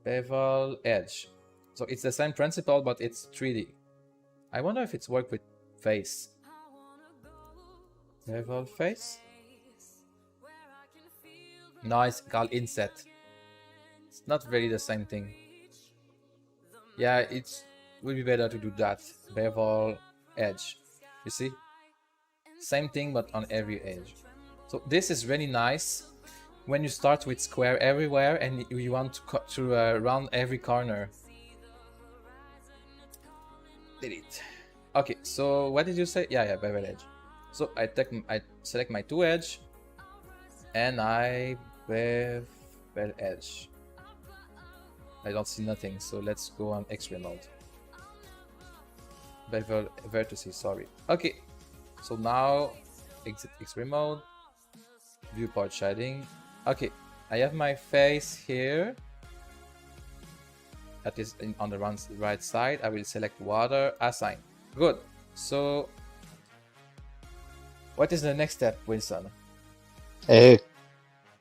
A: Bevel edge. So it's the same principle, but it's 3D. I wonder if it's work with face. Bevel face. No, it's called inset. It's not really the same thing. Yeah, it would be better to do that. Bevel edge. You see? Same thing, but on every edge. So this is really nice when you start with square everywhere and you want to cut through around every corner. Delete. Okay, so what did you say? Yeah, bevel edge. So I select my two edge and I bevel edge. I don't see nothing, so let's go on X-ray mode. Bevel vertices, sorry. Okay, so now exit X-ray mode, viewport shading. Okay, I have my face here. That is on the right side. I will select water, assign. Good. So, what is the next step, Winston?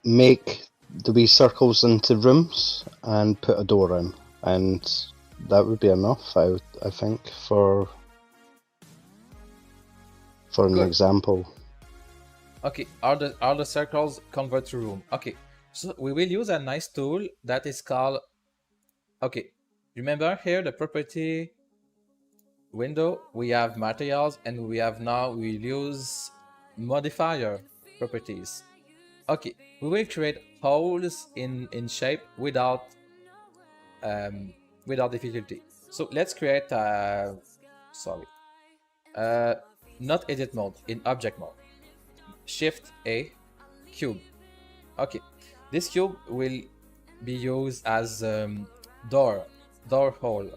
B: Make the wee circles into rooms and put a door in, and that would be enough. I think for an
A: Good.
B: example.
A: Okay, all the circles convert to room. Okay, so we will use a nice tool that is called. Okay, remember here the property window, we have materials, and we use modifier properties. Okay, we will create holes in shape without difficulty. So let's create not edit mode, in object mode. Shift A, cube. Okay, this cube will be used as door hole.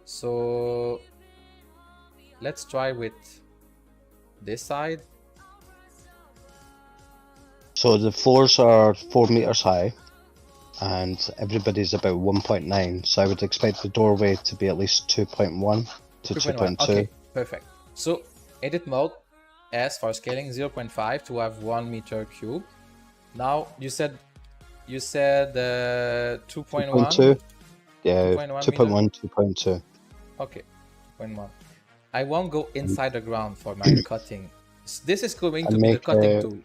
A: So let's try with this side.
B: So the floors are 4 meters high, and everybody's about 1.9. So I would expect the doorway to be at least 2.1 to 2.2.
A: Okay, perfect. So edit mode, S for scaling 0.5 to have 1 meter cube. Now you said 2.1.
B: 2.2. Yeah,
A: 2.1.
B: 2.2.
A: Okay, 2.1. I won't go inside the ground for my cutting. This is going to be the cutting tool.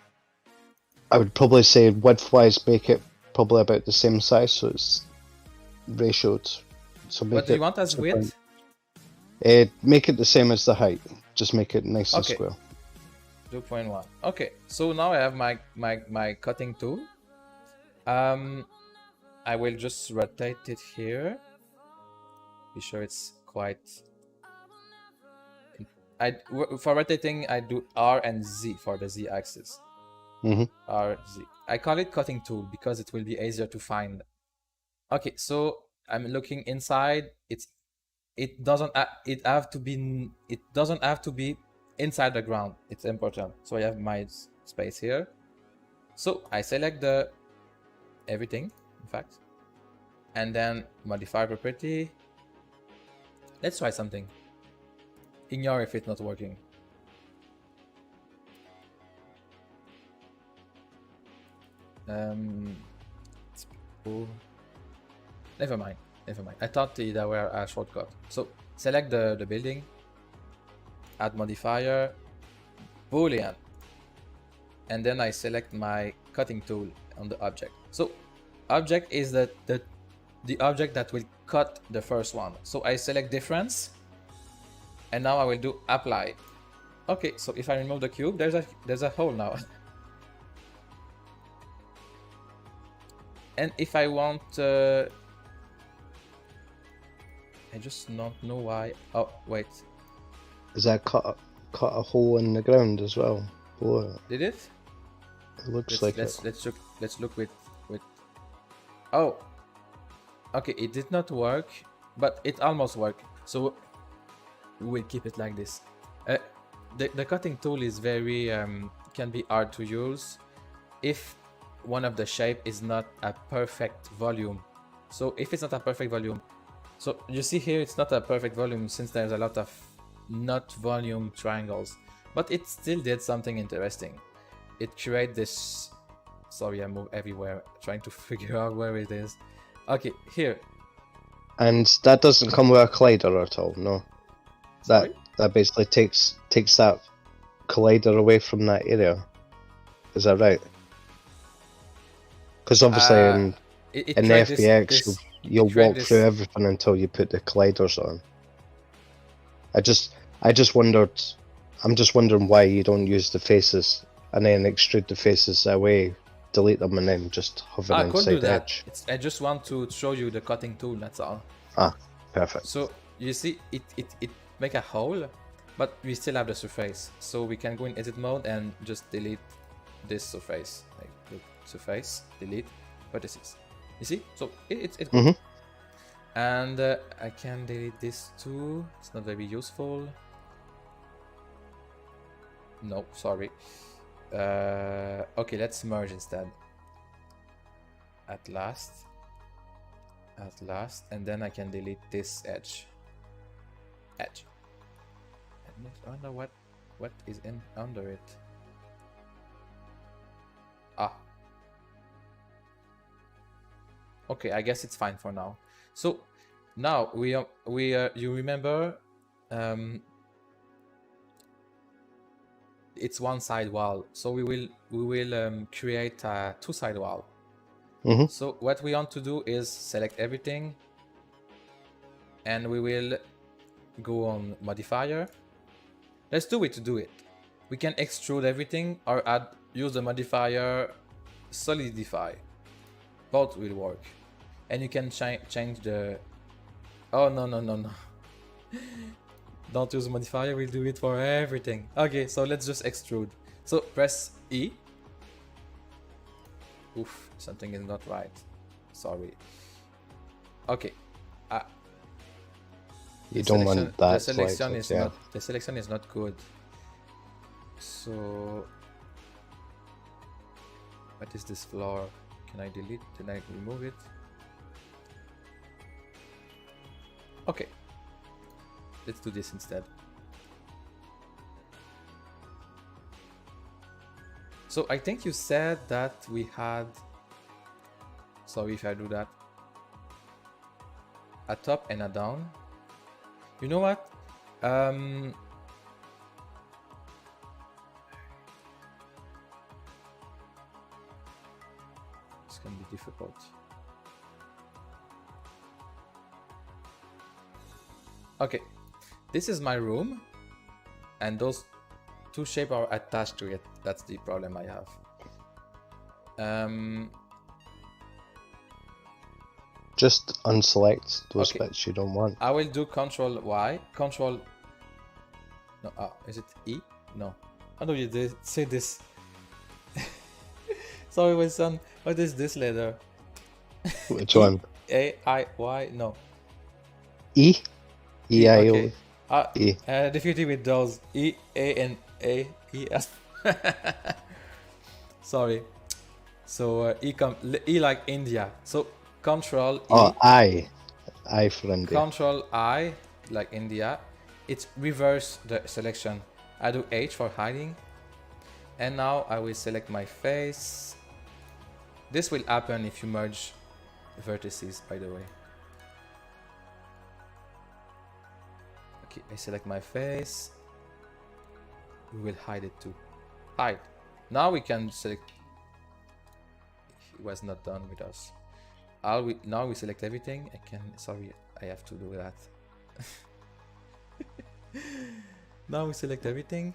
B: I would probably say width-wise, make it probably about the same size, so it's ratioed. So make
A: What do you want as width?
B: Make it the same as the height. Just make it nice and square.
A: 2.1. Okay, so now I have my cutting tool. I will just rotate it here. Be sure it's quite. For rotating, I do R and Z for the Z axis. R, Z. I call it cutting tool because it will be easier to find. Okay, so I'm looking inside. It doesn't have to be inside the ground. It's important. So I have my space here. So I select everything, in fact, and then modify property. Let's try something. Ignore if it's not working. Never mind. I thought there were a shortcut. So select the building, add modifier, boolean, and then I select my cutting tool on the object. So object is the object that will cut the first one. So I select difference, and now I will do apply. Okay, so if I remove the cube, there's a hole now. And if I want, I just don't know why. Oh wait,
B: is that cut a hole in the ground as well? Below it?
A: Did it?
B: It looks like it.
A: Let's look with. Oh, okay. It did not work, but it almost worked. So we'll keep it like this. The cutting tool is very can be hard to use if one of the shape is not a perfect volume. So if it's not a perfect volume, so you see here it's not a perfect volume since there's a lot of not volume triangles, but it still did something interesting. It created this. Sorry, I move everywhere trying to figure out where it is. Okay, here.
B: And that doesn't come with a collider at all, no.
A: Sorry?
B: That basically takes that collider away from that area. Is that right? Because obviously in FBX you'll walk through everything until you put the colliders on. I'm just wondering why you don't use the faces and then extrude the faces away, delete them, and then just hover inside the edge.
A: I just want to show you the cutting tool, that's all.
B: Ah, perfect.
A: So you see it make a hole, but we still have the surface. So we can go in edit mode and just delete this surface. Like, look, surface, delete vertices. You see? So it's good. And I can delete this too. It's not very useful. No, sorry. Okay, let's merge instead. At last. At last. And then I can delete this edge. Edge. And I wonder what is in under it. Ah. Okay, I guess it's fine for now. So now you remember it's one side wall, so we will create a two-side wall. So what we want to do is select everything, and we will go on modifier. Let's do it to do it. We can extrude everything or use the modifier solidify. Both will work. And you can change the... Oh, no. Don't use modifier, we'll do it for everything. Okay, so let's just extrude. So press E. Oof, something is not right. Sorry. Okay.
B: You don't want that.
A: The selection is not. The selection is not good. So, what is this floor? Can I delete? Can I remove it? Okay. Let's do this instead. So I think you said that we had, sorry if I do that, a top and a down. You know what? This can be difficult. Okay, this is my room, and those two shapes are attached to it. That's the problem I have.
B: Just unselect those bits you don't want.
A: I will do Control Y. Control. No, is it E? No. How do you say this? Sorry, my son. What is this letter?
B: Which one?
A: A I Y. No.
B: E. E I O.
A: Okay.
B: E.
A: Difficulty with those. E A N A E S. Sorry. So E like India. So Control E.
B: Oh, I for India.
A: Control I like India. It's reverse the selection. I do H for hiding. And now I will select my face. This will happen if you merge vertices, by the way. Okay, I select my face. We will hide it too. Hide. Now we can select. It was not done with us. Now we select everything. Sorry, I have to do that. Now we select everything,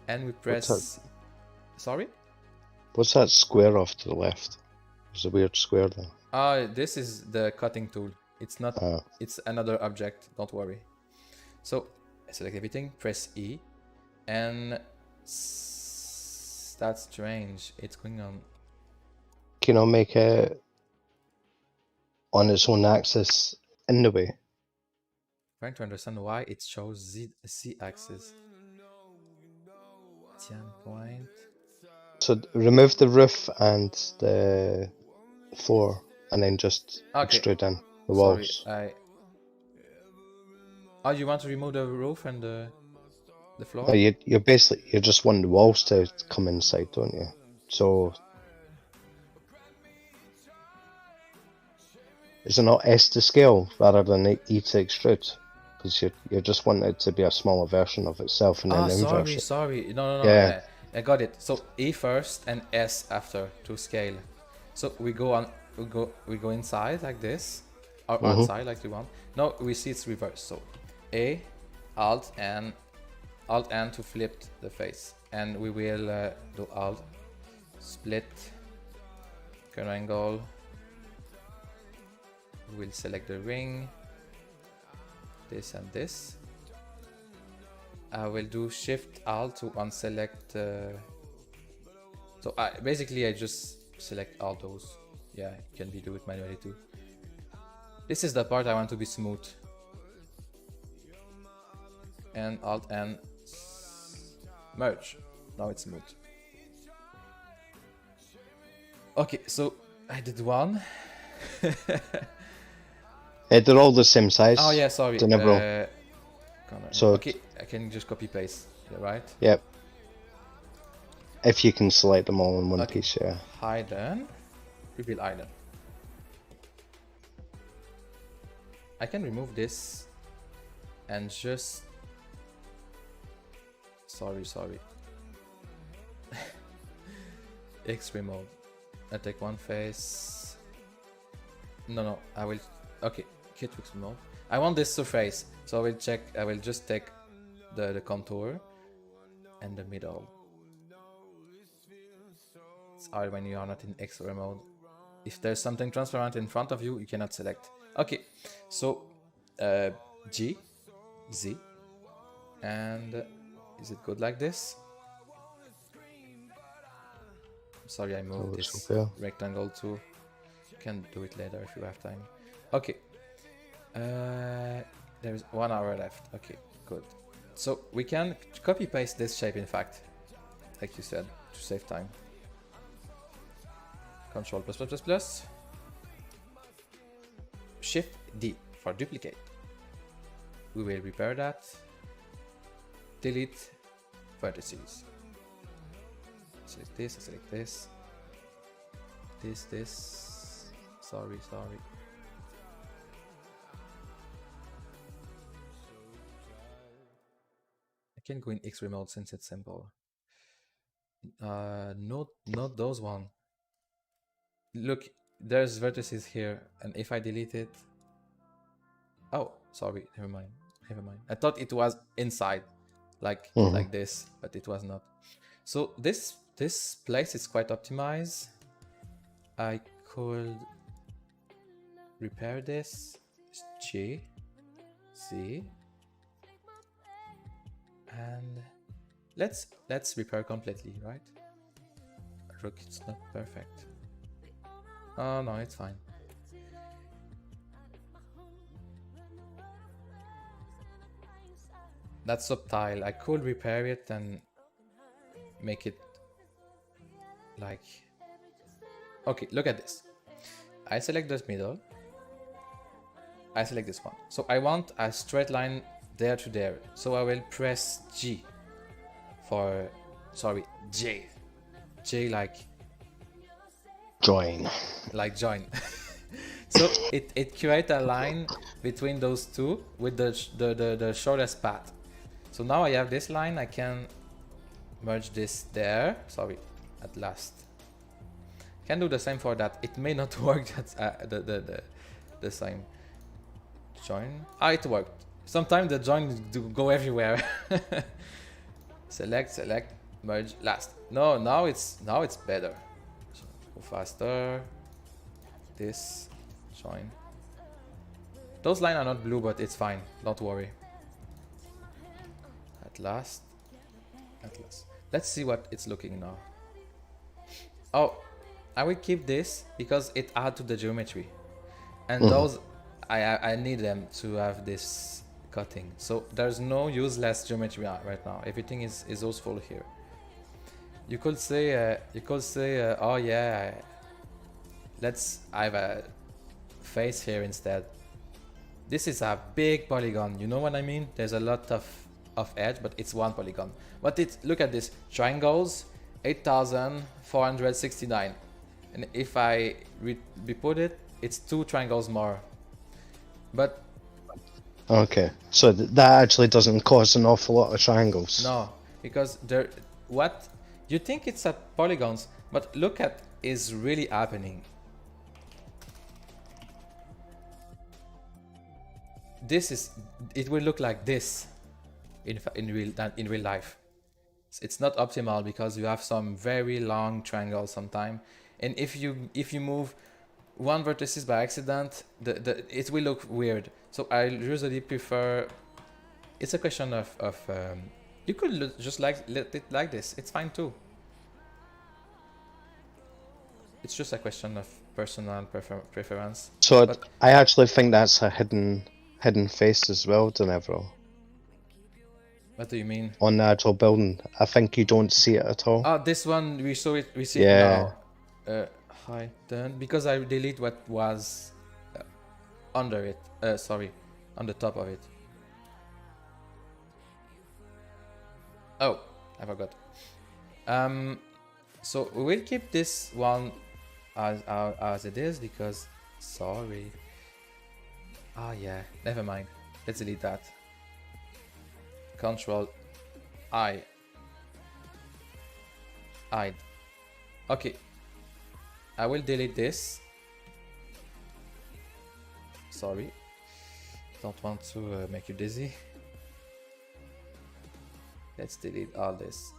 A: and we press. Sorry.
B: What's that square off to the left? There's a weird square there.
A: This is the cutting tool. It's not. It's another object. Don't worry. So select everything. Press E, and that's strange. It's going on.
B: Can I make it on its own axis in the way?
A: Trying to understand why it shows Z axis. Point.
B: So remove the roof and the floor, and then just extrude in the walls.
A: Oh, you want to remove the roof and the floor?
B: No, you just want the walls to come inside, don't you? So is it not S to scale rather than E to extrude? Because you just want it to be a smaller version of itself and then inverse it.
A: Sorry. No.
B: Yeah.
A: I got it. So E first and S after to scale. So we go inside like this, or outside like you want. Now we see it's reversed. So A, Alt N to flip the face, and we will do Alt, split, curve angle. We will select the ring, this and this. I will do Shift Alt to unselect. So basically I just select all those. Yeah, you can do it manually too. This is the part I want to be smooth. And Alt and merge. Now it's smooth. Okay, so I did one.
B: They're all the same size.
A: Oh yeah, sorry.
B: They're never So-
A: okay, I can just copy paste. Yeah, right?
B: Yep. If you can select them all in one
A: Okay.
B: piece, yeah.
A: Hidden. Reveal hidden. I can remove this and just sorry. X-ray mode. I take one face. No, I will. Okay, kit X-ray mode. I want this surface, so I will check. I will just take the contour and the middle. It's hard when you are not in X-ray mode. If there's something transparent in front of you, you cannot select. Okay, so G, Z, and is it good like this? Sorry, I moved
B: looks
A: this
B: okay.
A: rectangle too. You can do it later if you have time. Okay. There's 1 hour left. Okay, good. So we can copy paste this shape, in fact, like you said, to save time. Control plus plus plus plus. Shift D for duplicate. We will repair that. Delete vertices. Select this, select this. This. Sorry. I can go in X-ray mode since it's simple. Not those one. Look, there's vertices here, and if I delete it, oh, sorry, never mind. I thought it was inside, like this, but it was not. So this place is quite optimized. I could repair this. G, Z, and let's repair completely, right? Look, it's not perfect. Oh no, it's fine. That's subtile. I could repair it and make it like... Okay, look at this. I select this middle. I select this one. So I want a straight line there to there. So I will press G for... Sorry, J. J like...
B: Join.
A: Like join. So it creates a line between those two with the shortest path. So now I have this line, I can merge this there. Sorry, at last. Can do the same for that. It may not work. That's the same. Join. Ah, it worked. Sometimes the join do go everywhere. Select, merge, last. No, now it's better. So go faster. This, join. Those lines are not blue, but it's fine. Don't worry. At last. Let's see what it's looking now. Oh, I will keep this because it adds to the geometry, and those I need them to have this cutting. So there's no useless geometry right now. Everything is useful here. You could say oh yeah, let's have a face here instead. This is a big polygon. You know what I mean? There's a lot of edge, but it's one polygon. But look at this triangles, 8,469, and if I put it, it's 2 triangles more. But
B: Okay, so that actually doesn't cause an awful lot of triangles.
A: no, because what you think it's a polygons, but look at is really happening. It will look like this in real life. It's not optimal because you have some very long triangles sometimes, and if you move one vertices by accident, it will look weird. So I usually prefer. It's a question of you could just let it like this. It's fine too. It's just a question of personal preference.
B: So
A: But
B: I actually think that's a hidden face as well, Denevro.
A: what do you mean?
B: On the actual building. I think you don't see it at all.
A: Oh, this one we saw it. We see it
B: Yeah.
A: now. Hidden because I delete what was under it. Sorry, on the top of it. Oh, I forgot. So we'll keep this one as it is because sorry. Ah yeah, never mind. Let's delete that. Control I. Hide. Okay. I will delete this. Sorry. Don't want to make you dizzy. Let's delete all this.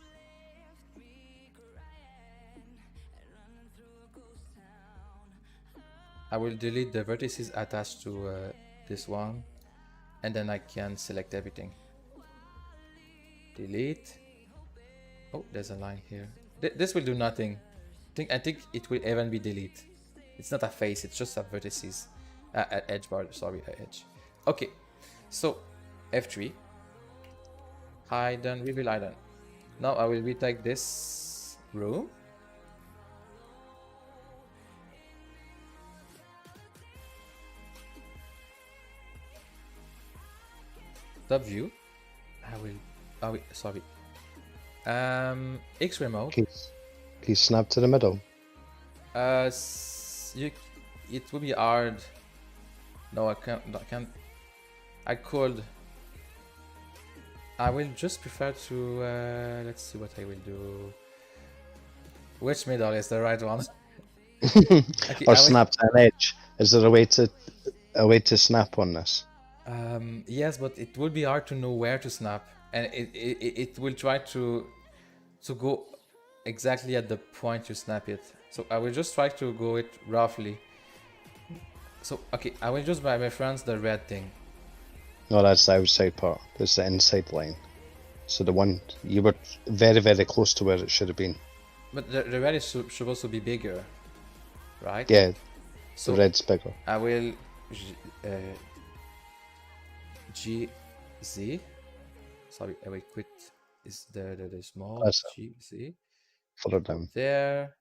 A: I will delete the vertices attached to this one, and then I can select everything. Delete. Oh, there's a line here. This will do nothing. I think it will even be delete. It's not a face, it's just a vertices. Edge bar, sorry, edge. Okay, so F3. Hidden, reveal hidden. Now I will retake this room. Top view. I will. Oh, wait, sorry. X remote.
B: Can you snap to the middle?
A: It will be hard. No, I can't. I could. I will just prefer to. Let's see what I will do. Which middle is the right one? Okay,
B: Or snap to an edge? Is there a way to snap on this?
A: Yes, but it would be hard to know where to snap, and it will try to go exactly at the point you snap it. So I will just try to go it roughly. So okay, I will just reference the red thing.
B: No, that's the outside part. That's the inside line. So the one you were very, very close to where it should have been.
A: But the red is supposed to be bigger, right?
B: Yeah,
A: So
B: the red's bigger.
A: I will GZ. Sorry, I will quit. Is the small
B: That's
A: GZ
B: further down.
A: there?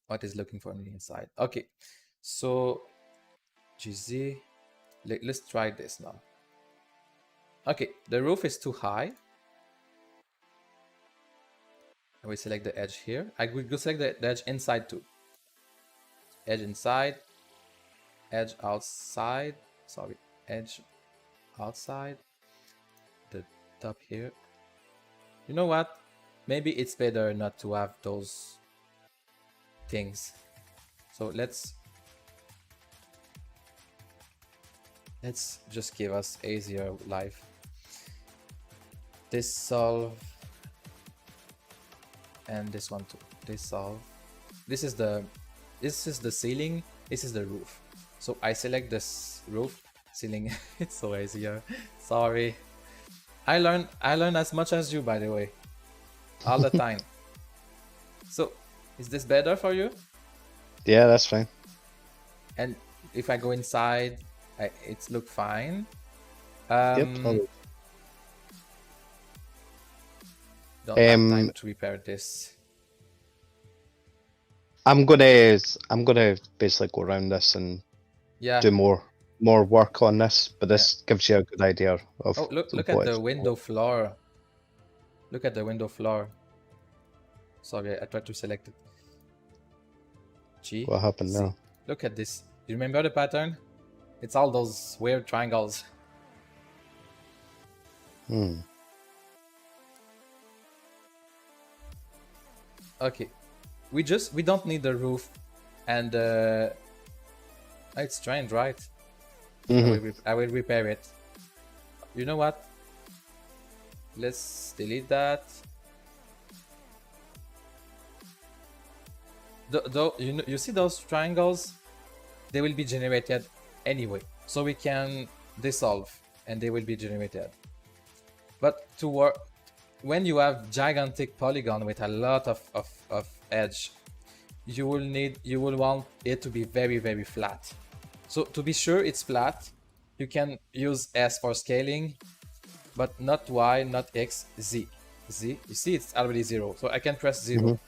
A: What is looking for on the inside? Okay, so GZ. Let's try this now. Okay, the roof is too high. I will select the edge here. I will go select the edge inside too. Edge inside, edge outside. Sorry, edge outside. The top here. You know what? Maybe it's better not to have those things. So let's just give us easier life. This solve and this one too. This solve. This is the ceiling. This is the roof. So I select this roof ceiling. It's so easier. Sorry. I learn as much as you, by the way, all the time. So is this better for you?
B: Yeah, that's fine.
A: And if I go inside, it's look fine.
B: Yep.
A: Don't have time to repair this.
B: I'm gonna basically go around this and
A: Yeah.
B: do more work on this, but this gives you a good idea of.
A: Oh, look at the window floor. Look at the window floor. Sorry, I tried to select it. G.
B: What happened
A: C.
B: now?
A: Look at this. You remember the pattern? It's all those weird triangles. Okay. We don't need the roof and it's strange, right? I will repair it. You know what? Let's delete that. You see those triangles? They will be generated anyway. So we can dissolve and they will be generated. But to work, when you have gigantic polygon with a lot of edge, you will want it to be very, very flat. So to be sure it's flat, you can use S for scaling, but not Y, not X, Z. Z, you see it's already 0, so I can press 0.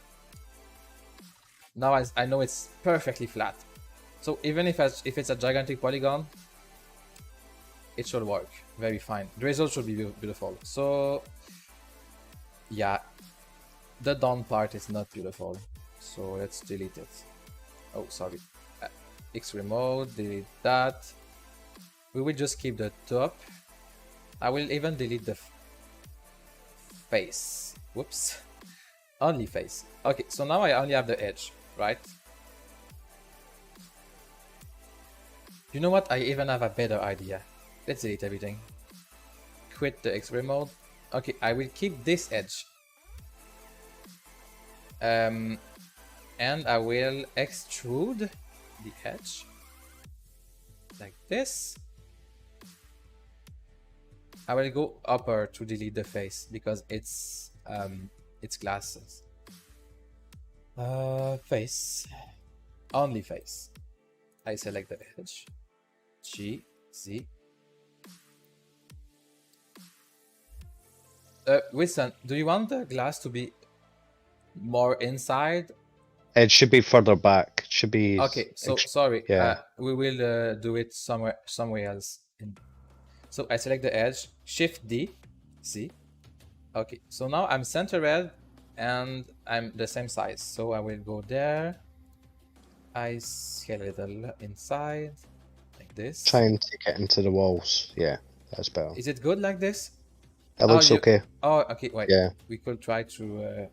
A: Now I know it's perfectly flat. So even if it's a gigantic polygon, it should work very fine. The result should be beautiful. So yeah, the down part is not beautiful. So let's delete it. Oh, sorry. X remote, delete that. We will just keep the top. I will even delete the face. Whoops. Only face. Okay, so now I only have the edge, right? You know what? I even have a better idea. Let's delete everything. Quit the X remote. Okay, I will keep this edge. And I will extrude the edge like this. I will go upper to delete the face because it's glasses. Face, only face. I select the edge. G, Z. Wilson, do you want the glass to be more inside?
B: It should be further back. It should be.
A: Okay, so sorry.
B: Yeah.
A: We will do it somewhere else. So I select the edge, Shift D, see? Okay, so now I'm centered and I'm the same size. So I will go there. I scale a little inside, like this.
B: Try and take it into the walls. Yeah, that's better.
A: Is it good like this?
B: It looks okay.
A: Oh, okay, wait.
B: Yeah.
A: We could try to...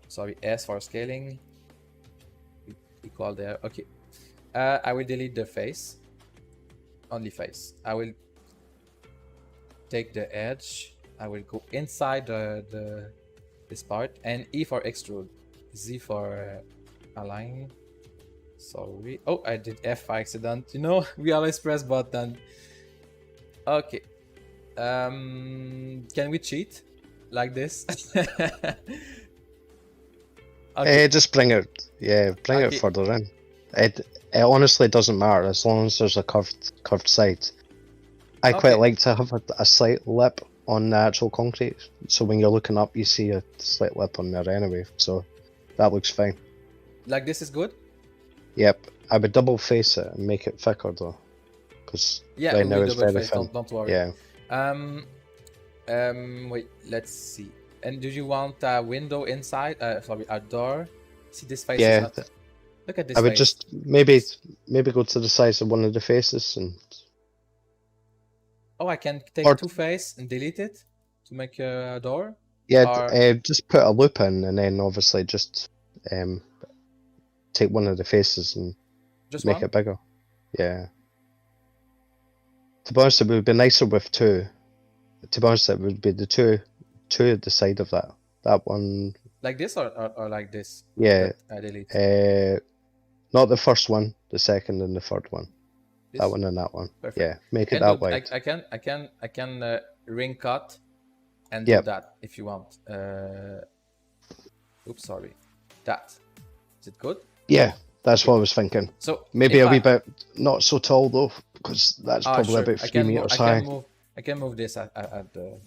A: sorry, S for scaling. We call there. Okay. I will delete the face. Only face. I will take the edge. I will go inside this part, and E for extrude, Z for align. Sorry. Oh, I did F by accident. You know, we always press button. Okay. Can we cheat like this? Okay.
B: Just bring it. Yeah, bring it further in. It honestly doesn't matter as long as there's a curved side. I quite like to have a slight lip on the actual concrete, so when you're looking up, you see a slight lip on there anyway. So that looks fine.
A: Like this is good.
B: Yep, I would double face it and make it thicker though, because right now it's very thin.
A: Don't worry.
B: Yeah.
A: Wait, let's see. And do you want a window inside? Sorry, a door. See this face is not... Look at this.
B: I would
A: face.
B: just maybe go to the size of one of the faces and.
A: Oh, I can take two faces and delete it to make a door.
B: Yeah, just put a loop in, and then obviously just take one of the faces and
A: just
B: make it bigger. Yeah. To be honest, it would be nicer with two. To be honest, it would be the two at the side of that. That one.
A: Like this or like this?
B: Yeah.
A: I delete.
B: Not the first one, the second and the third one.
A: This?
B: That one and that one.
A: Perfect.
B: Yeah, make it that way.
A: I can ring cut and do that if you want. Oops, sorry. That. Is it good?
B: Yeah, that's what I was thinking.
A: So
B: maybe a wee bit not so tall though, because that's probably about 3 meters high.
A: I can move this at the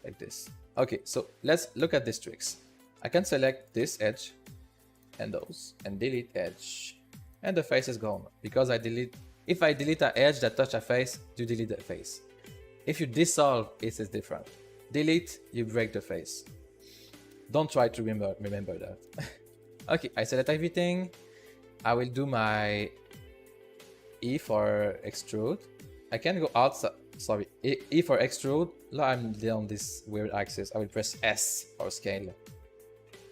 A: like this. Okay, so let's look at these tricks. I can select this edge and those and delete edge, and the face is gone because I delete. If I delete an edge that touch a face, you delete the face. If you dissolve, it is different. Delete, you break the face. Don't try to remember that. Okay, I select everything. I will do my E for extrude. I can go outside. Sorry, E for extrude. Now I'm on this weird axis. I will press S for scale.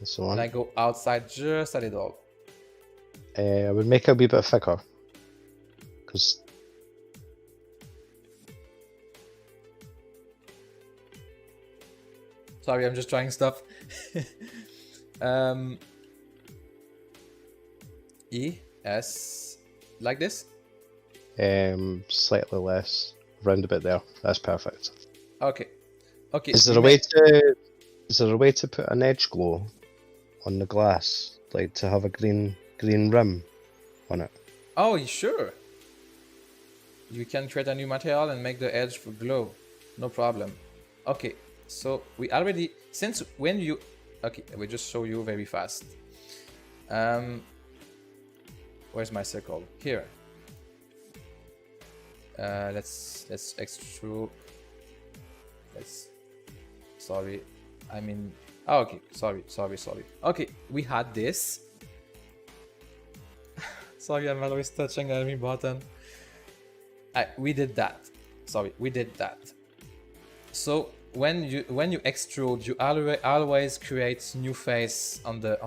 B: So on.
A: And I go outside just a little.
B: I would make it a wee bit thicker. Because
A: sorry, I'm just trying stuff. E, S, like this?
B: Slightly less, round a bit there. That's perfect.
A: Okay. Okay.
B: Is there a way to put an edge glow on the glass, like to have a green rim on it?
A: Oh, sure. You can create a new material and make the edge glow. No problem. Okay, so we already, since when you, okay, we just show you very fast. Where's my circle? Here. Let's extrude. Sorry, I mean, oh, okay, sorry. Okay, we had this. Sorry, I'm always touching every button. We did that. Sorry, we did that. So when you extrude, you always create new face on the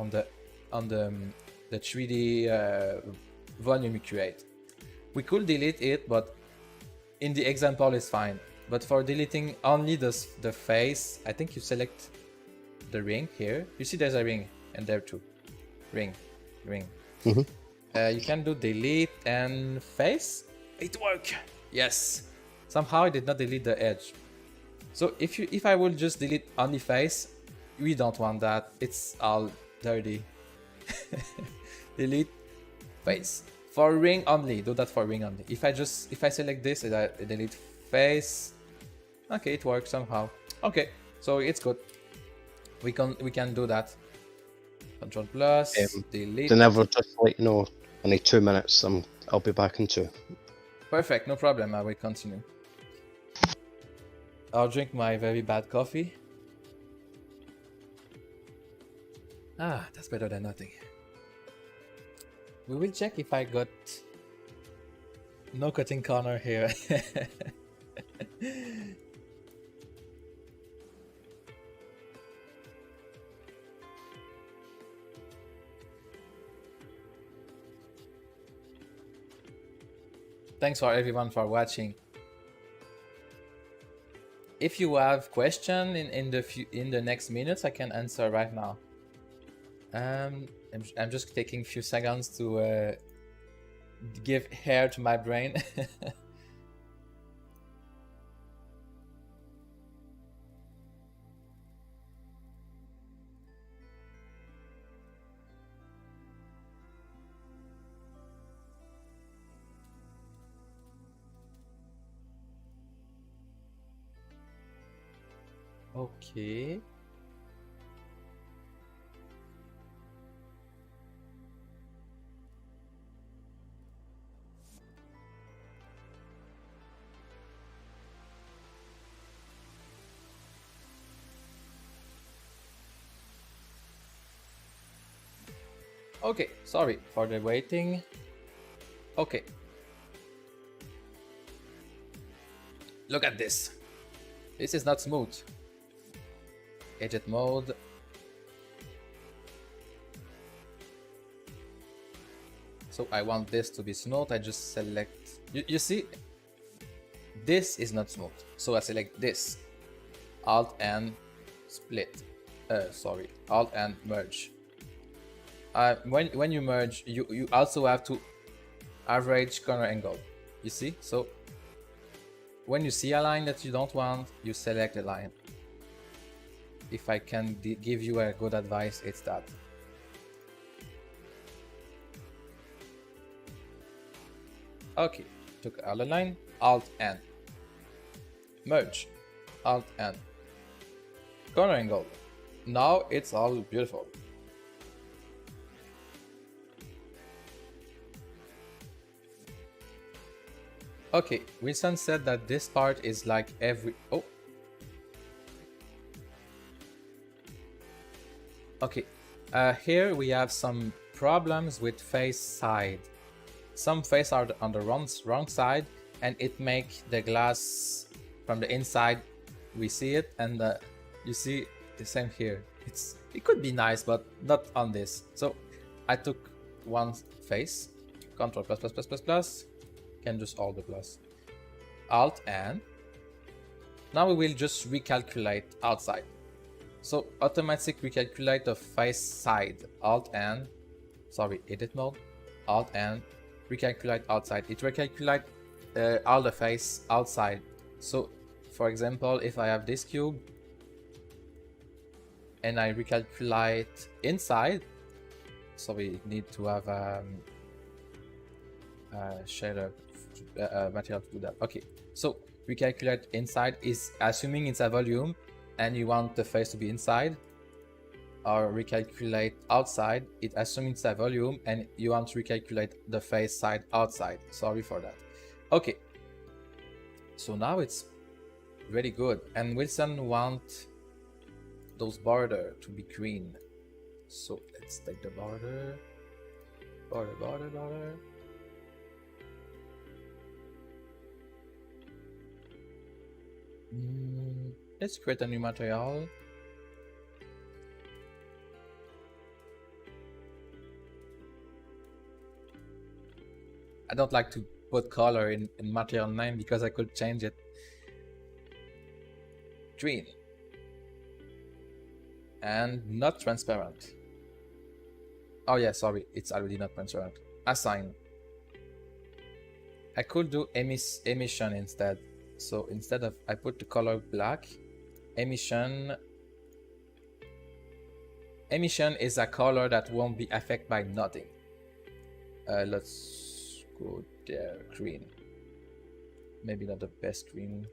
A: 3D volume you create. We could delete it, but in the example it's fine. But for deleting only the face, I think you select the ring here. You see there's a ring, and there too. Ring.
B: Mm-hmm.
A: You can do delete and face. It worked. Yes. Somehow I did not delete the edge. So if I will just delete only face, we don't want that. It's all dirty. Delete face. For ring only, do that for ring only. If I select this and I delete face, okay, it works somehow. Okay, so it's good. We can do that. Control plus, delete.
B: Then ever just let you know, only 2 minutes. I'll be back in 2.
A: Perfect, no problem. I will continue. I'll drink my very bad coffee. Ah, that's better than nothing. We will check if I got no cutting corner here. Thanks for everyone for watching. If you have question in the next minutes, I can answer right now. I'm just taking a few seconds to give hair to my brain. Okay. Okay, sorry for the waiting. Okay. Look at this. This is not smooth. Edit mode. So I want this to be smooth. I just select. You see, this is not smooth. So I select this. Alt and split. Sorry. Alt and merge. When you merge, you also have to average corner angle. You see? So when you see a line that you don't want, you select a line. If I can give you a good advice, it's that. Okay, took out a line, Alt N. Merge, Alt N. Corner angle. Now it's all beautiful. Okay, Wilson said that this part is like every... Oh. Okay, here we have some problems with face side. Some face are on the wrong side, and it make the glass from the inside. We see it, and you see the same here. It could be nice, but not on this. So I took one face, Control plus. Can just all the plus. Alt and now we will just recalculate outside. So automatic recalculate the face side. Alt and edit mode. Alt and recalculate outside. It recalculate all the face outside. So for example, if I have this cube, and I recalculate inside. So we need to have shader material to do that. Okay, so recalculate inside is assuming it's a volume and you want the face to be inside, or recalculate outside, it assuming it's a volume and you want to recalculate the face side outside. Sorry for that. Okay, so now it's really good, and Wilson want those border to be green. So let's take the border. Let's create a new material. I don't like to put color in material name because I could change it. Green. And not transparent. Oh yeah, sorry, it's already not transparent. Assign. I could do emission instead. So instead of, I put the color black, emission is a color that won't be affected by nothing. Let's go there, green. Maybe not the best green.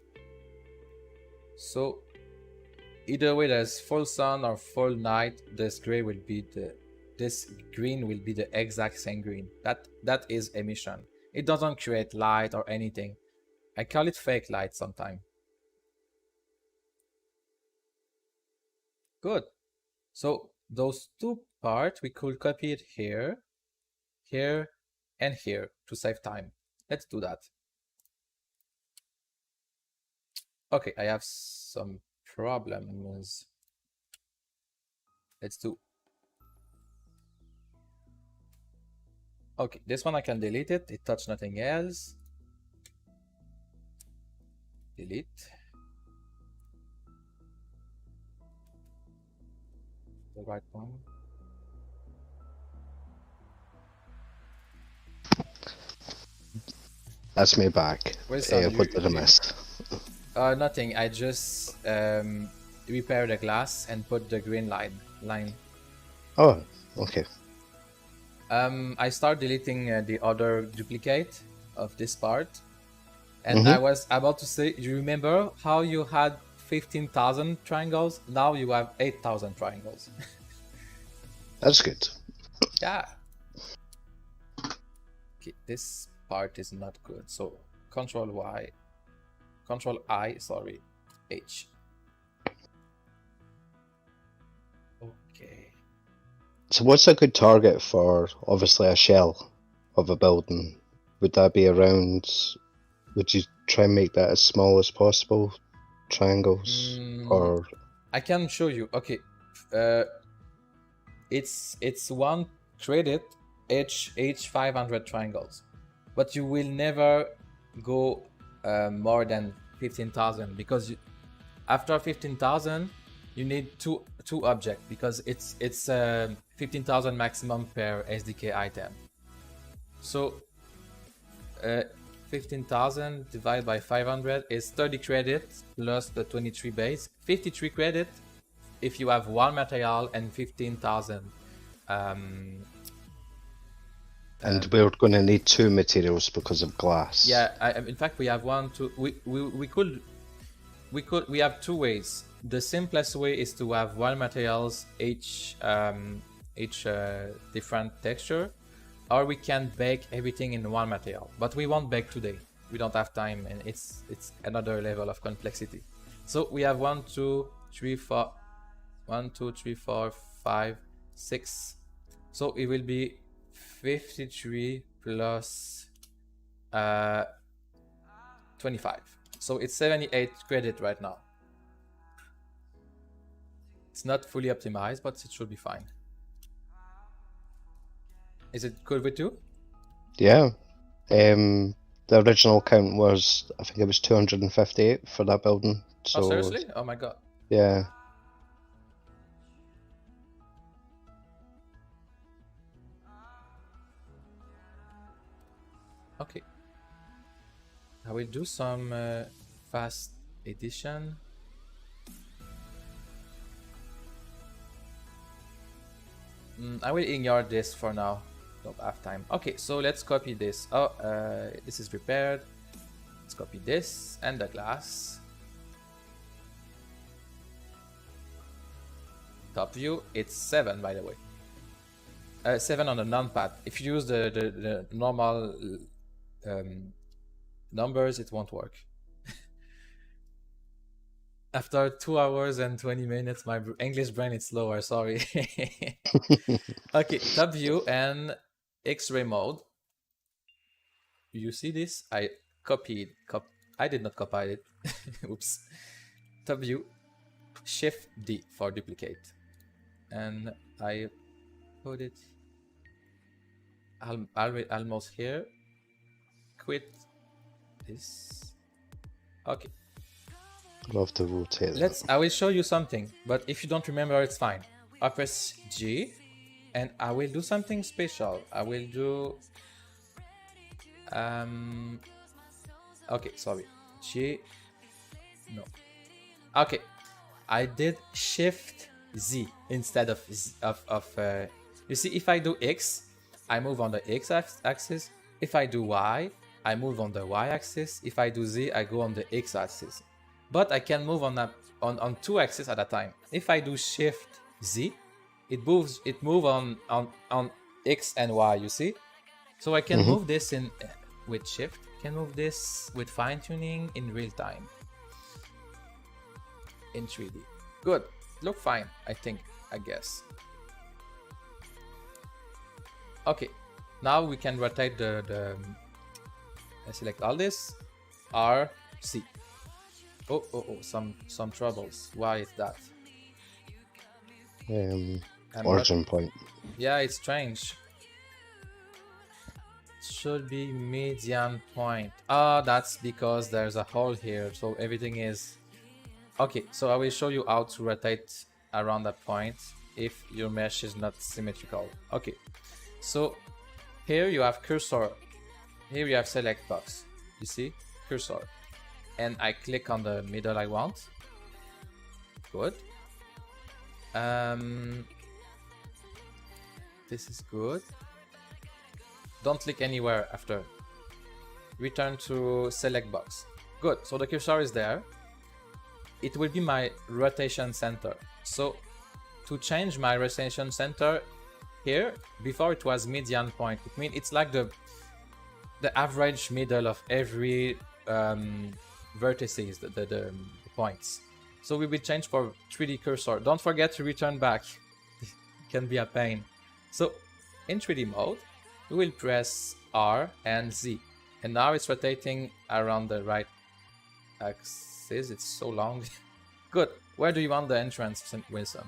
A: So either way, there's full sun or full night, this green will be the exact same green. That is emission. It doesn't create light or anything. I call it fake light sometimes. Good. So those two parts, we could copy it here, here, and here to save time. Let's do that. Okay, I have some problems. Let's do. Okay, this one I can delete it. It touched nothing else. Delete. The right one.
B: That's me back.
A: Wilson,
B: What did I miss?
A: nothing. I just repair the glass and put the green line.
B: Oh, okay.
A: I start deleting the other duplicate of this part, and I was about to say, you remember how you had 15,000 triangles? Now you have 8,000 triangles.
B: That's good.
A: Yeah. Okay, this part is not good. So Control I, sorry, H. Okay.
B: So what's a good target for, obviously, a shell of a building? Would that be around, would you try and make that as small as possible? Triangles? Or...
A: I can show you. Okay. It's one credit each 500 triangles, but you will never go more than 15,000, because after 15,000 you need two objects, because it's 15,000 maximum per SDK item. So 15,000 divided by 500 is 30 credits plus the 23 base, 53 credit if you have one material, and 15,000.
B: And we're going to need two materials because of glass.
A: Yeah, in fact we have one, two. We have two ways. The simplest way is to have one materials each different texture, or we can bake everything in one material. But we won't bake today. We don't have time, and it's another level of complexity. So we have 1, 2, 3, 4, 5, 6. So it will be 53 plus 25. So it's 78 credit right now. It's not fully optimized, but it should be fine. Is it good with you?
B: Yeah. The original count was, I think it was 258 for that building. So,
A: oh, seriously? Oh my god.
B: Yeah.
A: Okay. I will do some fast addition. I will ignore this for now. Don't have time. Okay, so let's copy this. Oh, this is prepared. Let's copy this and the glass. Top view, it's 7 by the way. 7 on the numpad. If you use the normal numbers, it won't work. After 2 hours and 20 minutes, my English brain is slower, sorry. Okay, top view and X-ray mode. You see this? I copied. I did not copy it. Oops. Top view, Shift D for duplicate. And I put it almost here. Quit this. Okay.
B: Love to rotate
A: I will show you something, but if you don't remember, it's fine. I press G and I will do something special. I will do okay, sorry. G. No. Okay. I did Shift Z instead of you see, if I do X, I move on the X axis. If I do Y, I move on the Y axis. If I do Z, I go on the X axis. But I can move on 2 axes at a time. If I do Shift Z, it moves on X and Y, you see? So I can move this in with Shift, can move this with fine-tuning in real time. In 3D. Good. Look fine, I guess. Okay. Now we can rotate the I select all this. R, C. Oh, some troubles. Why is that?
B: Origin point.
A: Yeah, it's strange. It should be median point. Ah, that's because there's a hole here, so everything is... Okay, so I will show you how to rotate around that point if your mesh is not symmetrical. Okay, so here you have cursor. Here you have select box. You see? Cursor. And I click on the middle I want. Good. This is good. Don't click anywhere after. Return to select box. Good. So the cursor is there. It will be my rotation center. So to change my rotation center here, before it was median point. It means it's like the average middle of every vertices, the points. So we will change for 3D cursor. Don't forget to return back. It can be a pain. So in 3D mode, we will press R and Z. And now it's rotating around the right axis. It's so long. Good. Where do you want the entrance, Wilson?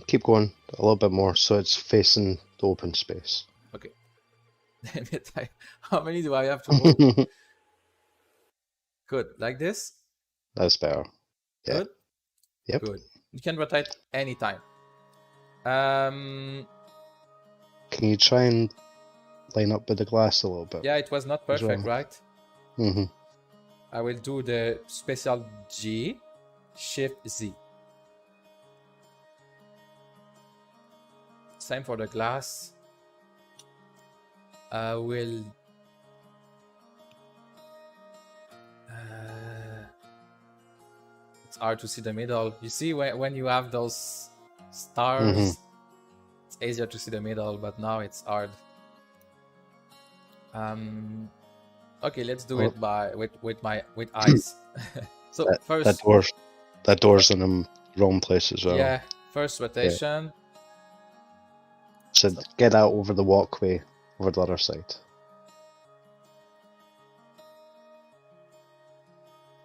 B: Keep going a little bit more so it's facing the open space.
A: Okay. Damn it. How many do I have to move? Good. Like this?
B: That's better. Yeah.
A: Good?
B: Yep.
A: Good. You can rotate anytime.
B: Can you try and line up with the glass a little bit?
A: Yeah, it was not perfect,
B: well.
A: right?
B: Mm-hmm.
A: I will do the special G, Shift Z. Same for the glass. I will... it's hard to see the middle. You see when you have those stars, it's easier to see the middle, but now it's hard. Okay, let's do it with eyes. So first
B: that door's in the wrong place as well.
A: Yeah, first rotation.
B: So get out over the walkway over the other side.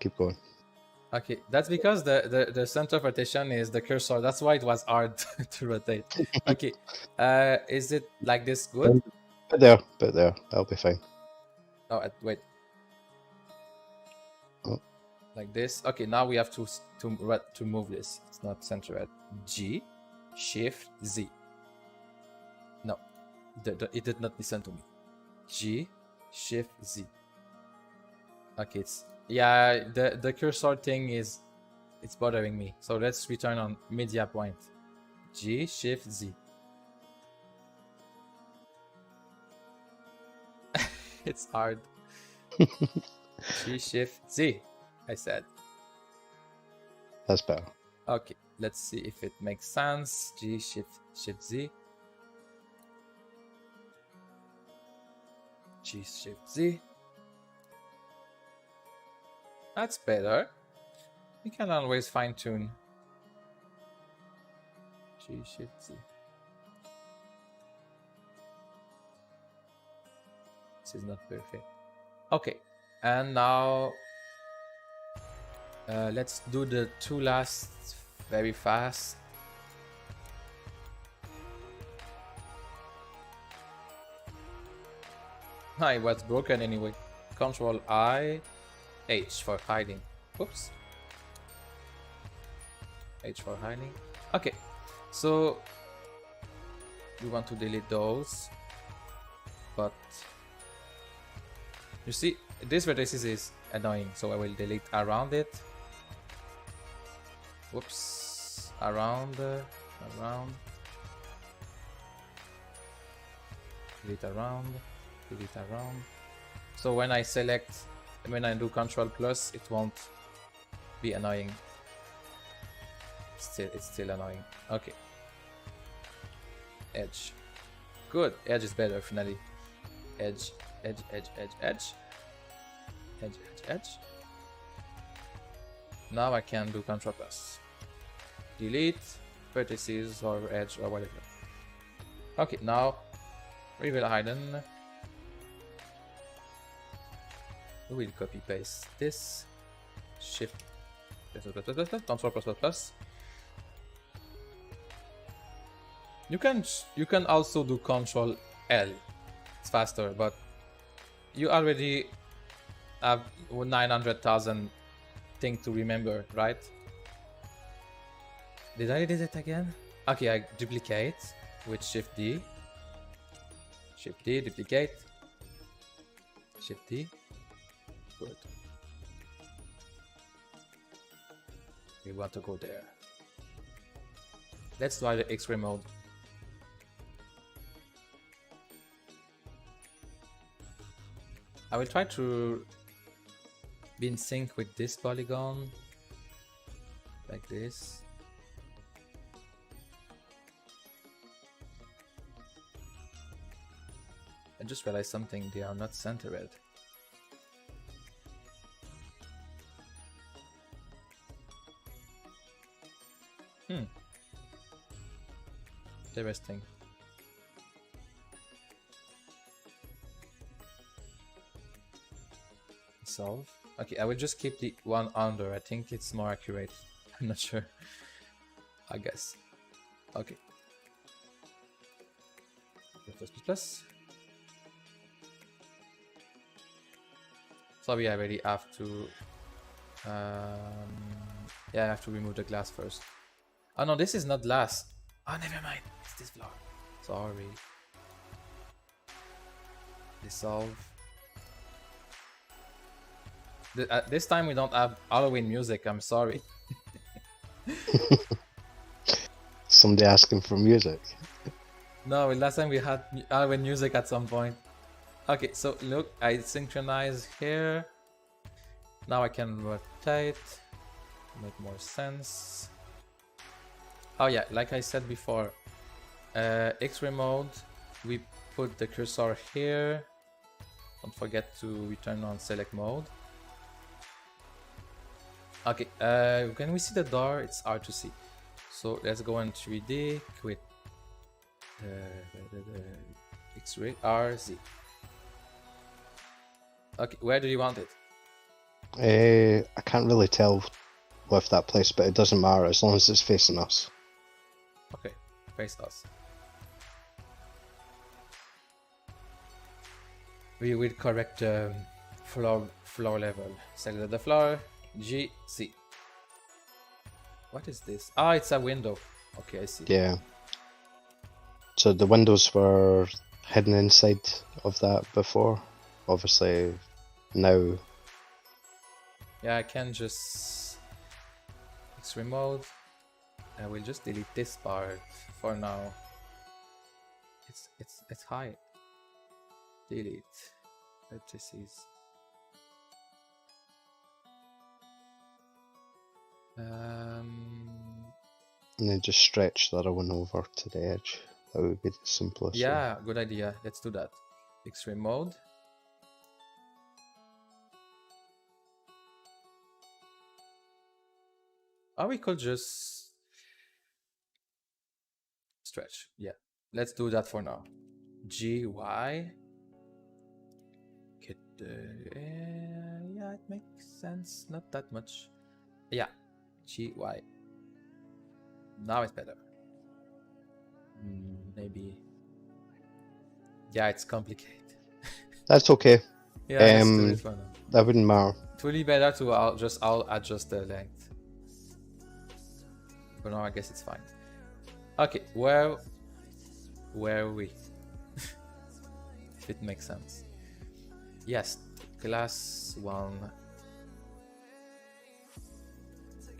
B: Keep going.
A: Okay, that's because the center of rotation is the cursor. That's why it was hard to rotate. Okay, is it like this good?
B: Bit there. That'll be fine.
A: Oh, wait.
B: Oh.
A: Like this. Okay, now we have to move this. It's not centered. G, Shift Z. No, it did not listen to me. G, Shift Z. Okay, the cursor thing it's bothering me. So let's return on media point. G, Shift Z. It's hard. G Shift Z, I said.
B: That's better.
A: Okay, let's see if it makes sense. G Shift Z. G Shift Z. That's better. You can always fine tune. G Shift Z. This is not perfect. Okay, and now let's do the two last very fast. Hi, what's broken anyway? Control I, H for hiding. Oops. H for hiding. Okay, so we want to delete those, but you see, this vertex is annoying, so I will delete around it. Whoops, around, delete around, delete around. So when I select, when I do Control Plus, it won't be annoying. It's still annoying. Okay. Edge. Good. Edge is better, finally. Edge, edge, edge, edge, edge. Edge, edge, edge. Now I can do Control Plus. Delete vertices or edge or whatever. Okay, now we will hidden. We will copy paste this. Shift. Control plus plus plus. You can also do Control L. It's faster, but you already have 900,000 things to remember, right? Did I did it again? Okay, I duplicate with Shift D. Shift D, duplicate. Shift D. Good. We want to go there. Let's try the X-ray mode. I will try to be in sync with this polygon, like this. I just realized something, they are not centered. Interesting. Solve. Okay, I will just keep the one under. I think it's more accurate. I'm not sure. I guess. Okay. Plus plus plus. Sorry, I already have to. Yeah, I have to remove the glass first. Oh no, this is not glass. Oh, never mind. It's this floor. Sorry. Dissolve. This time we don't have Halloween music. I'm sorry.
B: Somebody asking for music.
A: No, last time we had Halloween music at some point. Okay, so look, I synchronize here. Now I can rotate. Make more sense. Oh yeah, like I said before, X-ray mode, we put the cursor here. Don't forget to return on select mode. Okay, can we see the door? It's hard to see. So let's go in 3D, quit the X-ray, RZ. Okay, where do you want it?
B: I can't really tell with that place, but it doesn't matter as long as it's facing us.
A: Okay, face us. We will correct floor level. Select the floor. G C. What is this? Ah, it's a window. Okay, I see.
B: Yeah. So the windows were hidden inside of that before. Obviously, now.
A: Yeah, I can just X-ray mode. I will just delete this part for now. It's high. Delete. vertices. Um,
B: And then just stretch the other one over to the edge. That would be the simplest way.
A: yeah, good idea. Let's do that. Extreme mode. Or we could just stretch. Yeah, let's do that for now. GY. Get yeah, it makes sense. Not that much. Yeah, GY. Now it's better. Maybe. Yeah, it's complicated.
B: That's okay.
A: Yeah, let's do it for now.
B: That wouldn't matter.
A: It would be better to I'll adjust the length. For now, I guess it's fine. Okay, where are we? If it makes sense. Yes, class 1.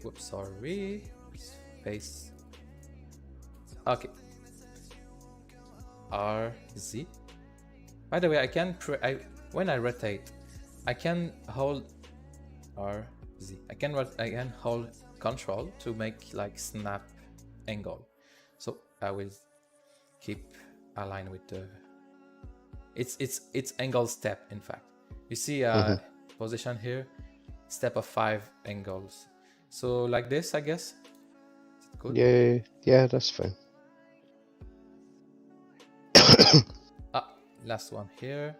A: Whoops, sorry. Space. Okay. RZ. By the way, I can when I rotate, I can hold RZ. I can hold Control to make like snap angle. So I will keep aligned with the. It's angle step. In fact, you see position here, step of 5 angles. So like this, I guess. Is it good?
B: Yeah, that's fine.
A: Last one here.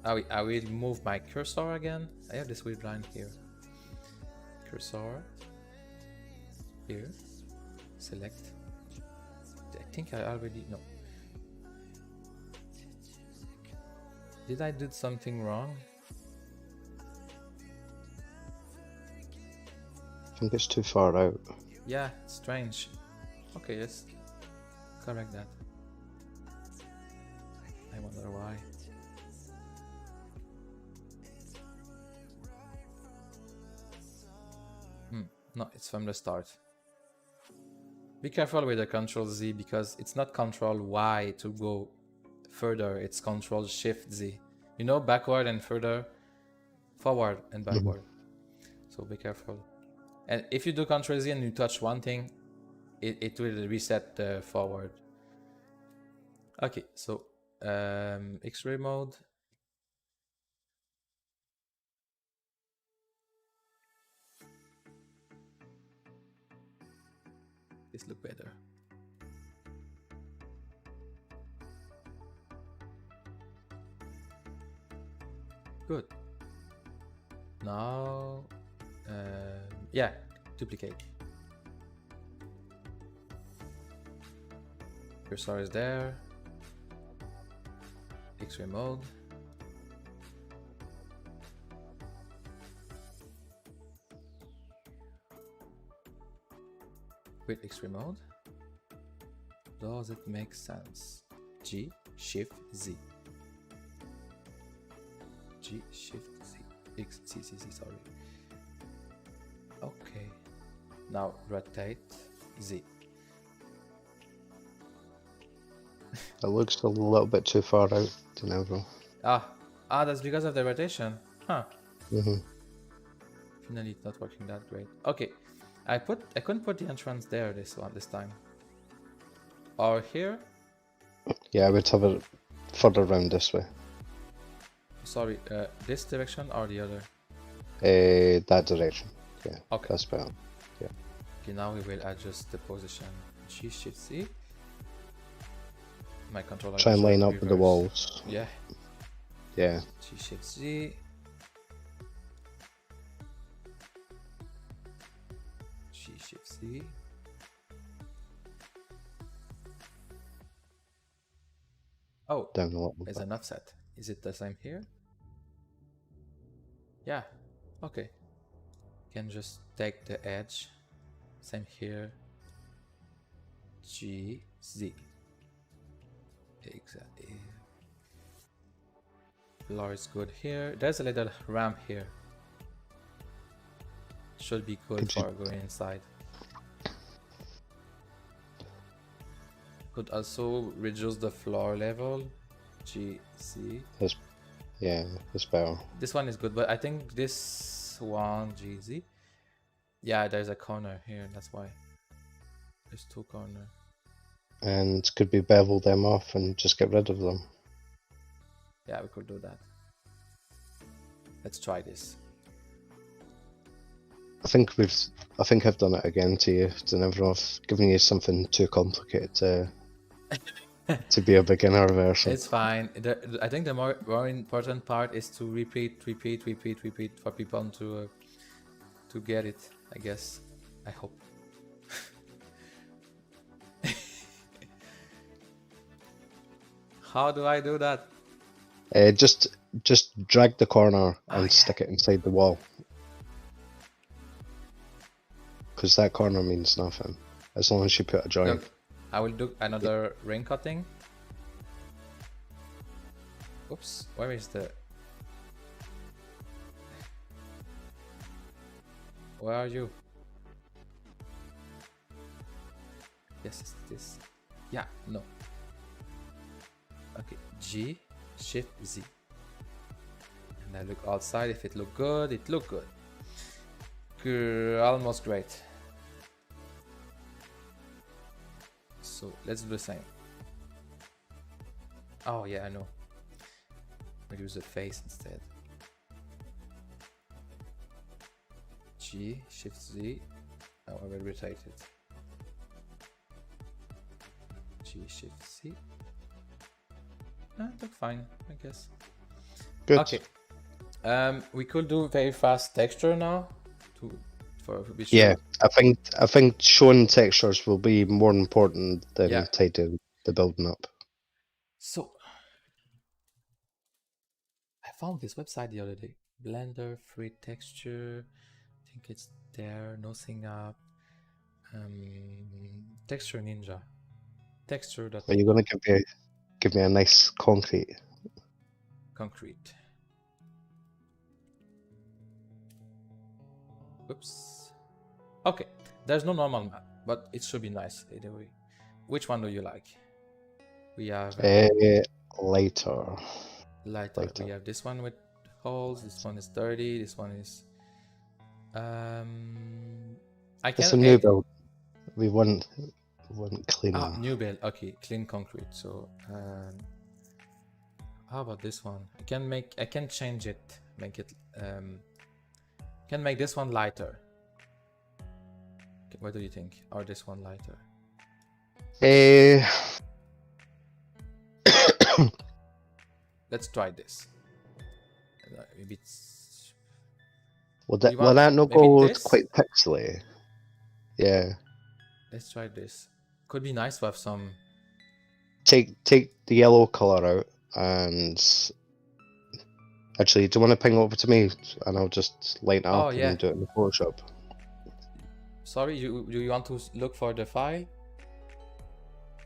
A: I will move my cursor again. I have this weird line here. Cursor. Here. Select. I think I already know. Did I do something wrong?
B: I think it's too far out.
A: Yeah, it's strange. Okay, let's correct that. I wonder why. No, it's from the start. Be careful with the Control Z because it's not Control Y to go further, it's Control Shift Z. You know, backward and further, forward and backward. So be careful. And if you do Control Z and you touch one thing, it will reset the forward. Okay, so X-ray mode. This look better. Good. Now, yeah, duplicate. Cursor is there. X-ray mode. With X-ray mode. Does it make sense? G, Shift, Z. G, Shift, Z. X, C, sorry. Okay. Now rotate Z.
B: It looks a little bit too far out to Neville.
A: That's because of the rotation. Huh.
B: Mm-hmm.
A: Finally, it's not working that great. Okay. I couldn't put the entrance there this time. Or here?
B: Yeah, I would have it further around this way.
A: Sorry, this direction or the other?
B: That direction. Yeah,
A: okay.
B: That's better. Yeah.
A: Okay, now we will adjust the position. G, Shift, C. My controller.
B: Try and line up with the walls.
A: Yeah.
B: Yeah.
A: G, Shift, Z. G, Shift, C. Oh,
B: down a little
A: there's
B: bit.
A: an offset. Is it the same here? Yeah. Okay. Can just take the edge. Same here. G, Z. Exactly. Blur is good here. There's a little ramp here. Should be good for going inside. Could also reduce the floor level. GC.
B: Yeah, it's better.
A: This one is good, but I think this one, GZ. Yeah, there's a corner here, that's why. There's two corners.
B: And could we bevel them off and just get rid of them?
A: Yeah, we could do that. Let's try this.
B: I think I've done it again to you. To never have given you something too complicated to be a beginner version.
A: It's fine. I think the more important part is to repeat for people to get it, I guess. I hope. How do I do that?
B: Just drag the corner
A: Oh,
B: and
A: yeah.
B: stick it inside the wall. Because that corner means nothing. As long as you put a joint.
A: Look, I will do another ring cutting. Oops, where is the... Where are you? Yes, it's this. Yeah, no. Okay, G, Shift, Z. And I look outside. If it look good, it look good. Almost great. So let's do the same. Oh yeah, I know. We'll use the face instead. G, Shift Z. Oh, I will rotate it. G, Shift Z. Ah, it look fine, I guess.
B: Good.
A: Okay. We could do very fast texture now for be sure.
B: Yeah, I think showing textures will be more important than
A: Yeah.
B: tidying the building up.
A: So I found this website the other day. Blender free texture. I think it's there. Nothing up. Texture Ninja. Texture.
B: Are you gonna give me a nice concrete?
A: Concrete. Oops. Okay. There's no normal map, but it should be nice either way. Which one do you like? We have
B: Later.
A: lighter. We have this one with holes. This one is dirty. This one is. I can.
B: It's a new build. We want clean.
A: New build. Okay, clean concrete. So, how about this one? I can change it. Make it. Can make this one lighter. Okay, what do you think? Or this one lighter? Let's try this. Maybe it's.
B: Will
A: You
B: that
A: want
B: not
A: maybe
B: go
A: this?
B: quite pixely? Yeah.
A: Let's try this. Could be nice to have some.
B: Take the yellow color out and actually, do you want to ping over to me and I'll just lighten
A: Oh,
B: up
A: yeah.
B: and do it in Photoshop?
A: Sorry, do you want to look for the file?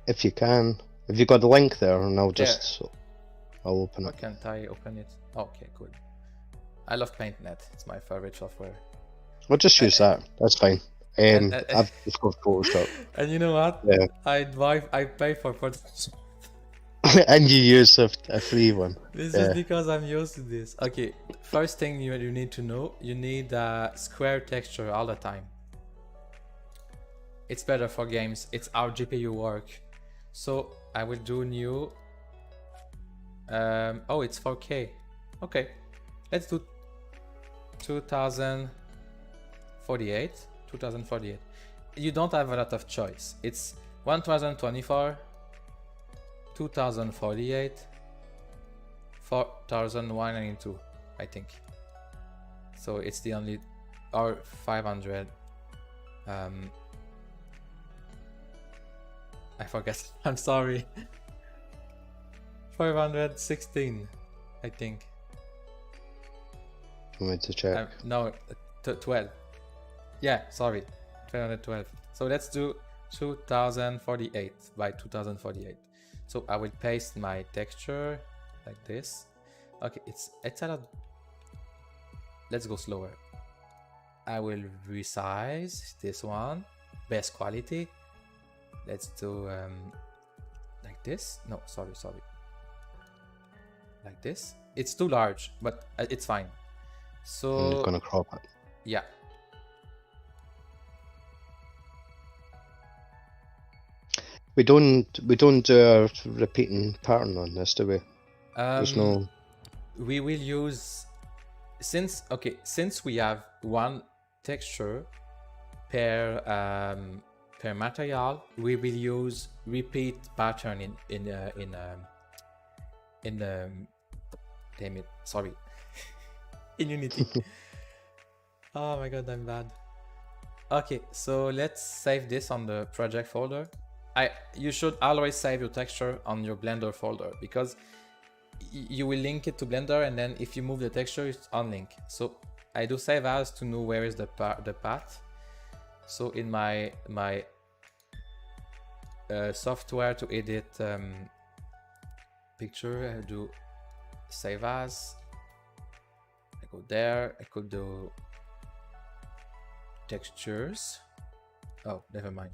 B: If you can. If you got the link there, and I'll open
A: Or
B: it.
A: can't I open it? Okay, good. I love PaintNet. It's my favorite software.
B: We'll just use that. That's fine. I've just got Photoshop.
A: And you know what?
B: Yeah.
A: I pay for Photoshop.
B: And you use a free one.
A: This
B: Yeah.
A: is because I'm used to this. Okay, first thing you need to know, you need a square texture all the time. It's better for games. It's our GPU work. So I will do new. Oh, it's 4K. Okay, let's do 2048. 2048. You don't have a lot of choice. It's 1024, 2048, 4192, I think. So it's the only, or 500. I forget. I'm sorry. 516, I think.
B: You want me to check?
A: No, 12. Yeah, sorry, 512. So let's do 2048 by 2048. So I will paste my texture like this. Okay, it's a lot. Let's go slower. I will resize this one, best quality. Let's do this. No, sorry. Like this. It's too large, but it's fine.
B: I'm
A: So
B: gonna crop it.
A: yeah.
B: We don't do a repeating pattern on this, do we? There's no.
A: We will use since we have one texture per material, we will use repeat pattern in damn it, sorry, in Unity. Oh my god, I'm bad. Okay, so let's save this on the project folder. You should always save your texture on your Blender folder, because you will link it to Blender, and then if you move the texture, it's unlink. So I do save as to know where is the path. So in my software to edit picture, I do save as. I go there. I could do textures. Oh, never mind.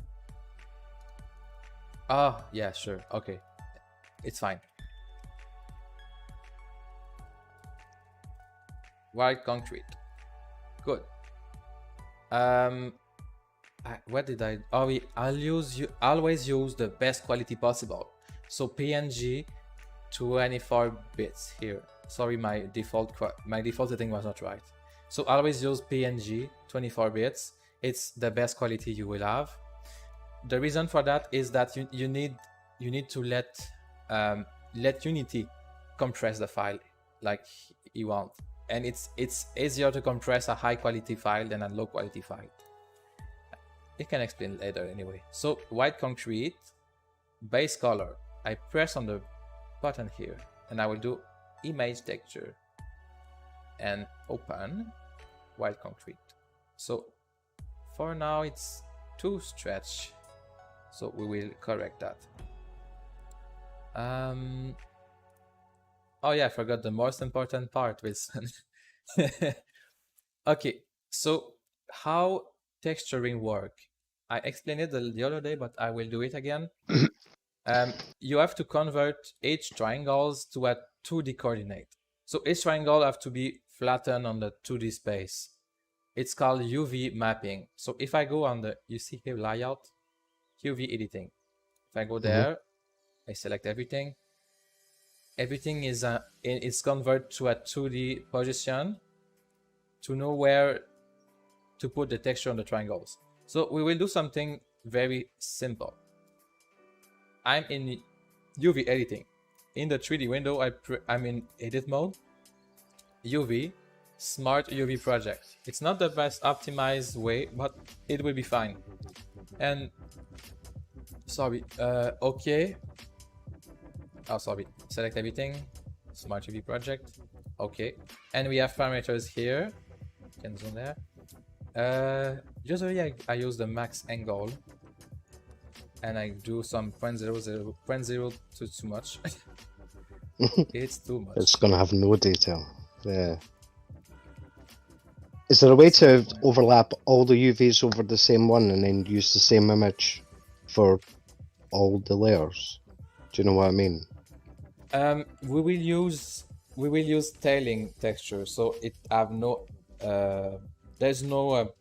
A: Oh, yeah, sure. Okay, it's fine. White concrete. Good. What did I? Oh, always use the best quality possible. So PNG, 24 bits here. Sorry, my default setting was not right. So always use PNG, 24 bits. It's the best quality you will have. The reason for that is that you need to let Unity compress the file like you want, and it's easier to compress a high quality file than a low quality file. You can explain later anyway. So white concrete, base color. I press on the button here, and I will do image texture and open white concrete. So for now it's too stretch, so we will correct that. Oh yeah, I forgot the most important part, Wilson. Okay, so how texturing work? I explained it the other day, but I will do it again. You have to convert each triangles to a 2D coordinate. So each triangle have to be flattened on the 2D space. It's called UV mapping. So if I go on the, you see here layout, UV editing. If I go there, I select everything. Everything is converted to a 2D position to know where to put the texture on the triangles. So we will do something very simple. I'm in UV editing. In the 3D window, I'm in edit mode. UV, smart UV project. It's not the best optimized way, but it will be fine. And sorry, okay. Oh, sorry. Select everything. Smart UV project. Okay. And we have parameters here. You can zoom there. Usually I use the max angle, and I do some 0.0 too much. It's too much.
B: It's gonna have no detail. Yeah. Is there a way to overlap all the UVs over the same one and then use the same image for all the layers? Do you know what I mean?
A: We will use tailing texture, so it have no there's no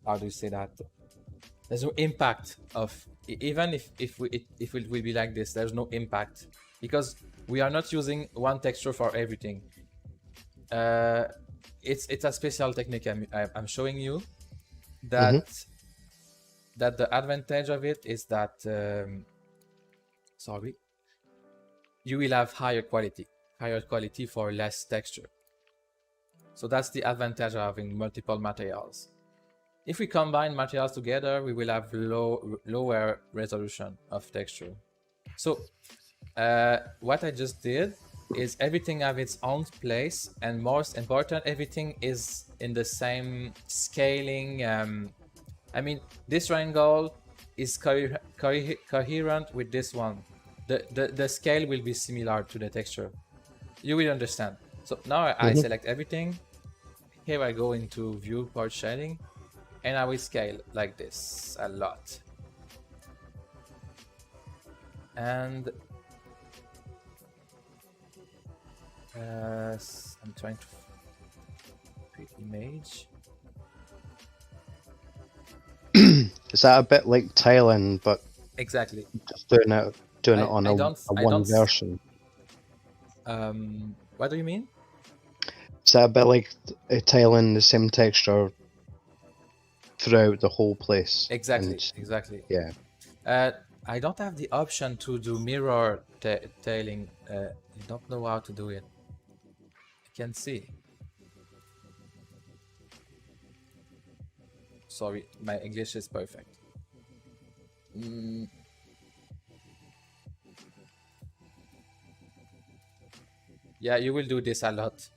A: how do you say that? There's no impact of, even if it will be like this, there's no impact because we are not using one texture for everything. It's a special technique I'm showing you that that the advantage of it is that sorry, you will have higher quality for less texture. So that's the advantage of having multiple materials. If we combine materials together, we will have lower resolution of texture. So what I just did is everything have its own place, and most important, everything is in the same scaling. I mean, this triangle is coherent with this one. The scale will be similar to the texture. You will understand. So now I select everything. Here I go into viewport shading, and I will scale like this a lot. And I'm trying to create image.
B: Is that a bit like tiling, but
A: Exactly.
B: just doing it on
A: I
B: a
A: don't
B: one version?
A: What do you mean?
B: Is that a bit like tiling the same texture throughout the whole place?
A: Exactly.
B: And
A: Exactly.
B: yeah,
A: I don't have the option to do mirror tailing. I don't know how to do it. I can see. Sorry, my English is perfect. Mm, yeah, you will do this a lot.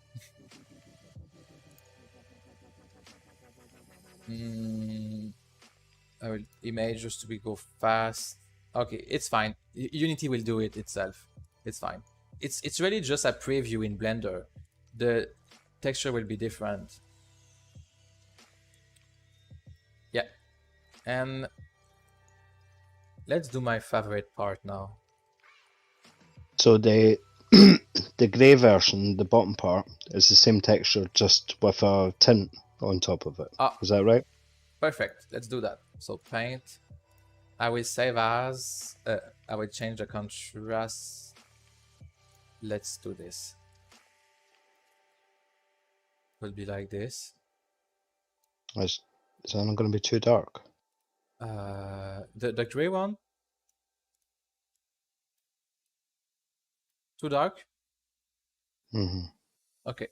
A: I will image just to be go fast. Okay, it's fine. Unity will do it itself. It's fine. It's really just a preview in Blender. The texture will be different. Yeah, and let's do my favorite part now.
B: so the the grey version, the bottom part, is the same texture, just with a tint on top of it.
A: Ah,
B: Is that right?
A: perfect. Let's do that. So paint. I will save as. I will change the contrast. Let's do this. Will be like this.
B: Is that not going to be too dark?
A: The gray one. Too dark.
B: Mm-hmm.
A: Okay.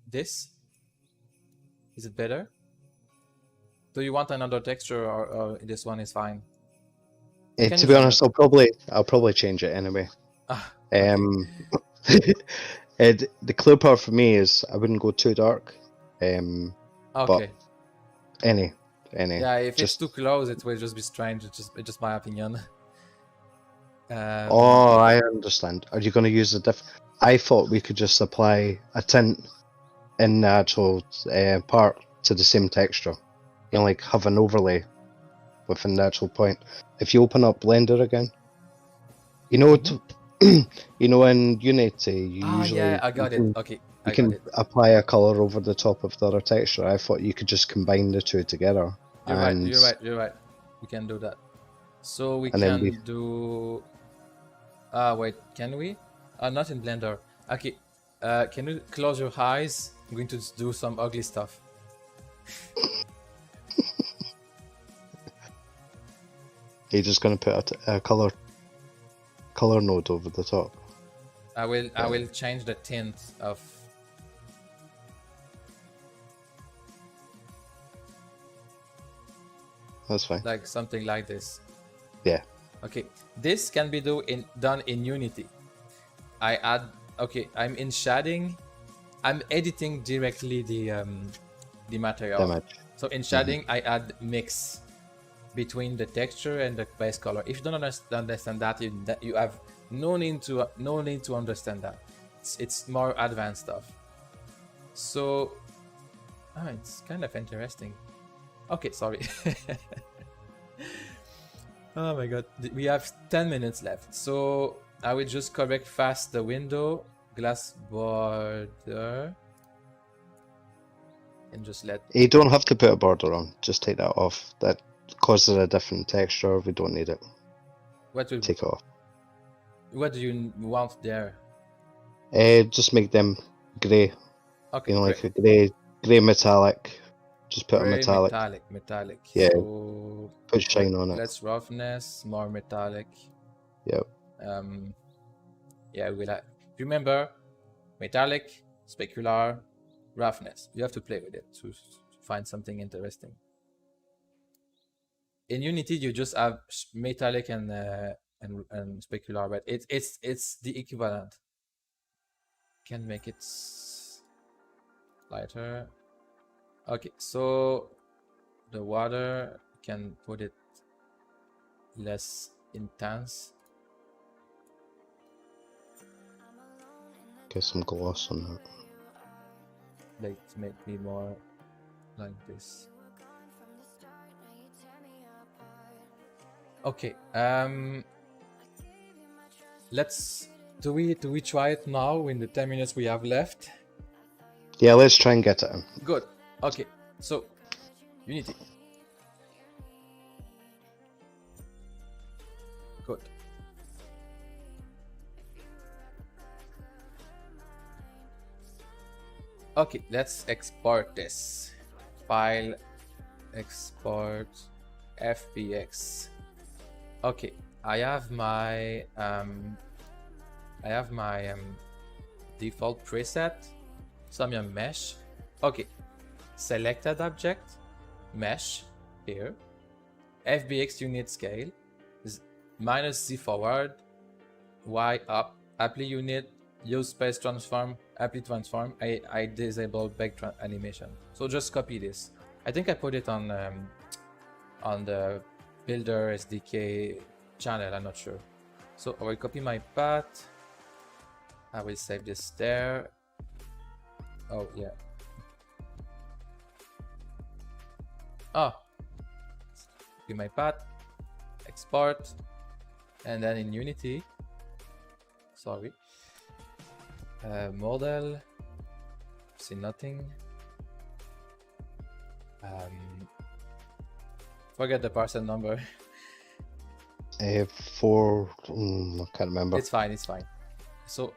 A: This is it better? Do you want another texture, or this one is fine? You can
B: To
A: use
B: be honest,
A: another.
B: I'll probably change it anyway.
A: Ah, okay.
B: The clear part for me is I wouldn't go too dark. But
A: Okay.
B: any,
A: Yeah, if it's
B: just.
A: too close, it will just be strange. It's just my opinion.
B: Oh, I understand. Are you going to use a diff? I thought we could just apply a tint in the actual part to the same texture. You know, like have an overlay within the actual point. If you open up Blender again, you know, you know, in Unity, you
A: Ah, yeah,
B: usually
A: I got it. Okay,
B: you
A: I got
B: can
A: it.
B: apply a color over the top of the other texture. I thought you could just combine the two together,
A: You're right.
B: and
A: You're right. You're right. We can do that. So we
B: and then we.
A: can do. Wait, can we? Not in Blender. Okay. Can you close your eyes? I'm going to do some ugly stuff.
B: You're just gonna put a color node over the top.
A: I will change the tint of.
B: That's fine.
A: Like something like this.
B: Yeah.
A: Okay, this can be done in Unity. I add. Okay, I'm in shading. I'm editing directly the material.
B: Damage.
A: So in shading, I add mix between the texture and the base color. If you don't understand that, you have no need to understand that. It's more advanced stuff. So, it's kind of interesting. Okay, sorry. Oh my god, we have 10 minutes left. So I will just correct fast the window, glass border, and just let.
B: You don't have to put a border on. Just take that off. That causes a different texture. We don't need it.
A: What will
B: Take it off.
A: What do you want there?
B: Just make them grey.
A: Okay,
B: You know,
A: great.
B: like a grey metallic. Just put a
A: Gray,
B: metallic.
A: metallic.
B: Yeah.
A: So
B: Put shine on it.
A: let's roughness, more metallic.
B: Yep.
A: Yeah, we'll remember metallic, specular, roughness. You have to play with it to find something interesting. In Unity, you just have metallic and specular, but it's the equivalent. Can make it lighter. Okay, so the water can put it less intense.
B: Get some gloss on that.
A: Like to make me more like this. Okay. Let's do we try it now in the 10 minutes we have left?
B: Yeah, let's try and get it in.
A: Good. Okay. So Unity. Good. Okay, let's export this. File, export, FBX. Okay, I have my default preset, Somnium mesh. Okay, selected object, mesh here, FBX unit scale, -Z forward, Y up, apply unit, use space transform, apply transform. I disable back animation. So just copy this. I think I put it on the builder SDK channel, I'm not sure. So I will copy my path. I will save this there. Oh yeah. Oh, copy my path, export, and then in Unity, sorry, model, see nothing. Forget the parcel number.
B: 4, I can't remember.
A: It's fine, it's fine. So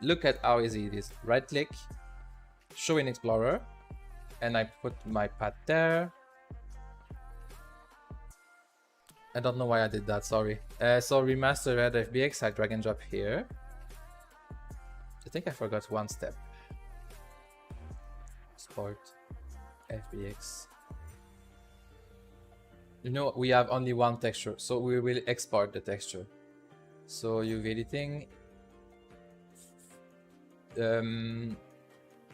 A: look at how easy it is. Right click, show in Explorer, and I put my path there. I don't know why I did that, sorry. So remaster red FBX, I drag and drop here. I think I forgot one step. Export FBX. You know, we have only one texture, so we will export the texture. So UV editing,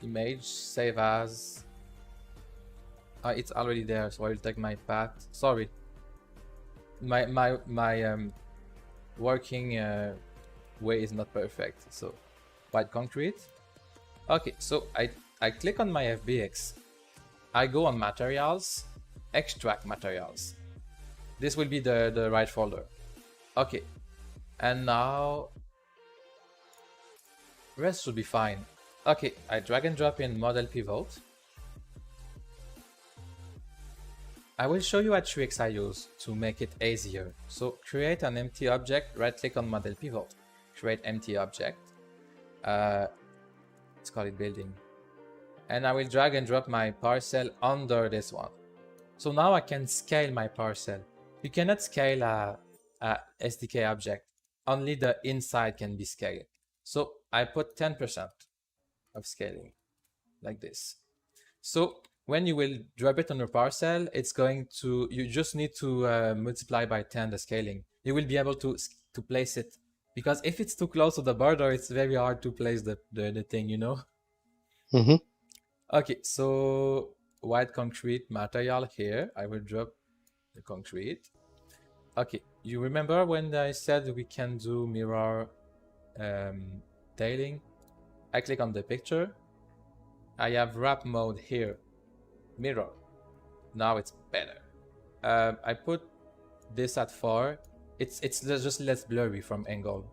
A: image, save as. It's already there, so I will take my path. Sorry, my working way is not perfect. So white concrete. Okay, so I click on my FBX. I go on materials, extract materials. This will be the right folder. Okay, and now rest should be fine. Okay, I drag and drop in model pivot. I will show you a tricks I use to make it easier. So create an empty object, right click on model pivot, create empty object. Let's call it building. And I will drag and drop my parcel under this one. So now I can scale my parcel. You cannot scale a SDK object. Only the inside can be scaled. So I put 10% of scaling, like this. So when you will drop it on your parcel, it's going to, you just need to multiply by 10 the scaling. You will be able to place it, because if it's too close to the border, it's very hard to place the thing, you know?
B: Mm-hmm.
A: Okay, so white concrete material here. I will drop the concrete. Okay, you remember when I said we can do mirror tailing? I click on the picture. I have wrap mode here, mirror. Now it's better. I put this at 4. It's just less blurry from angle.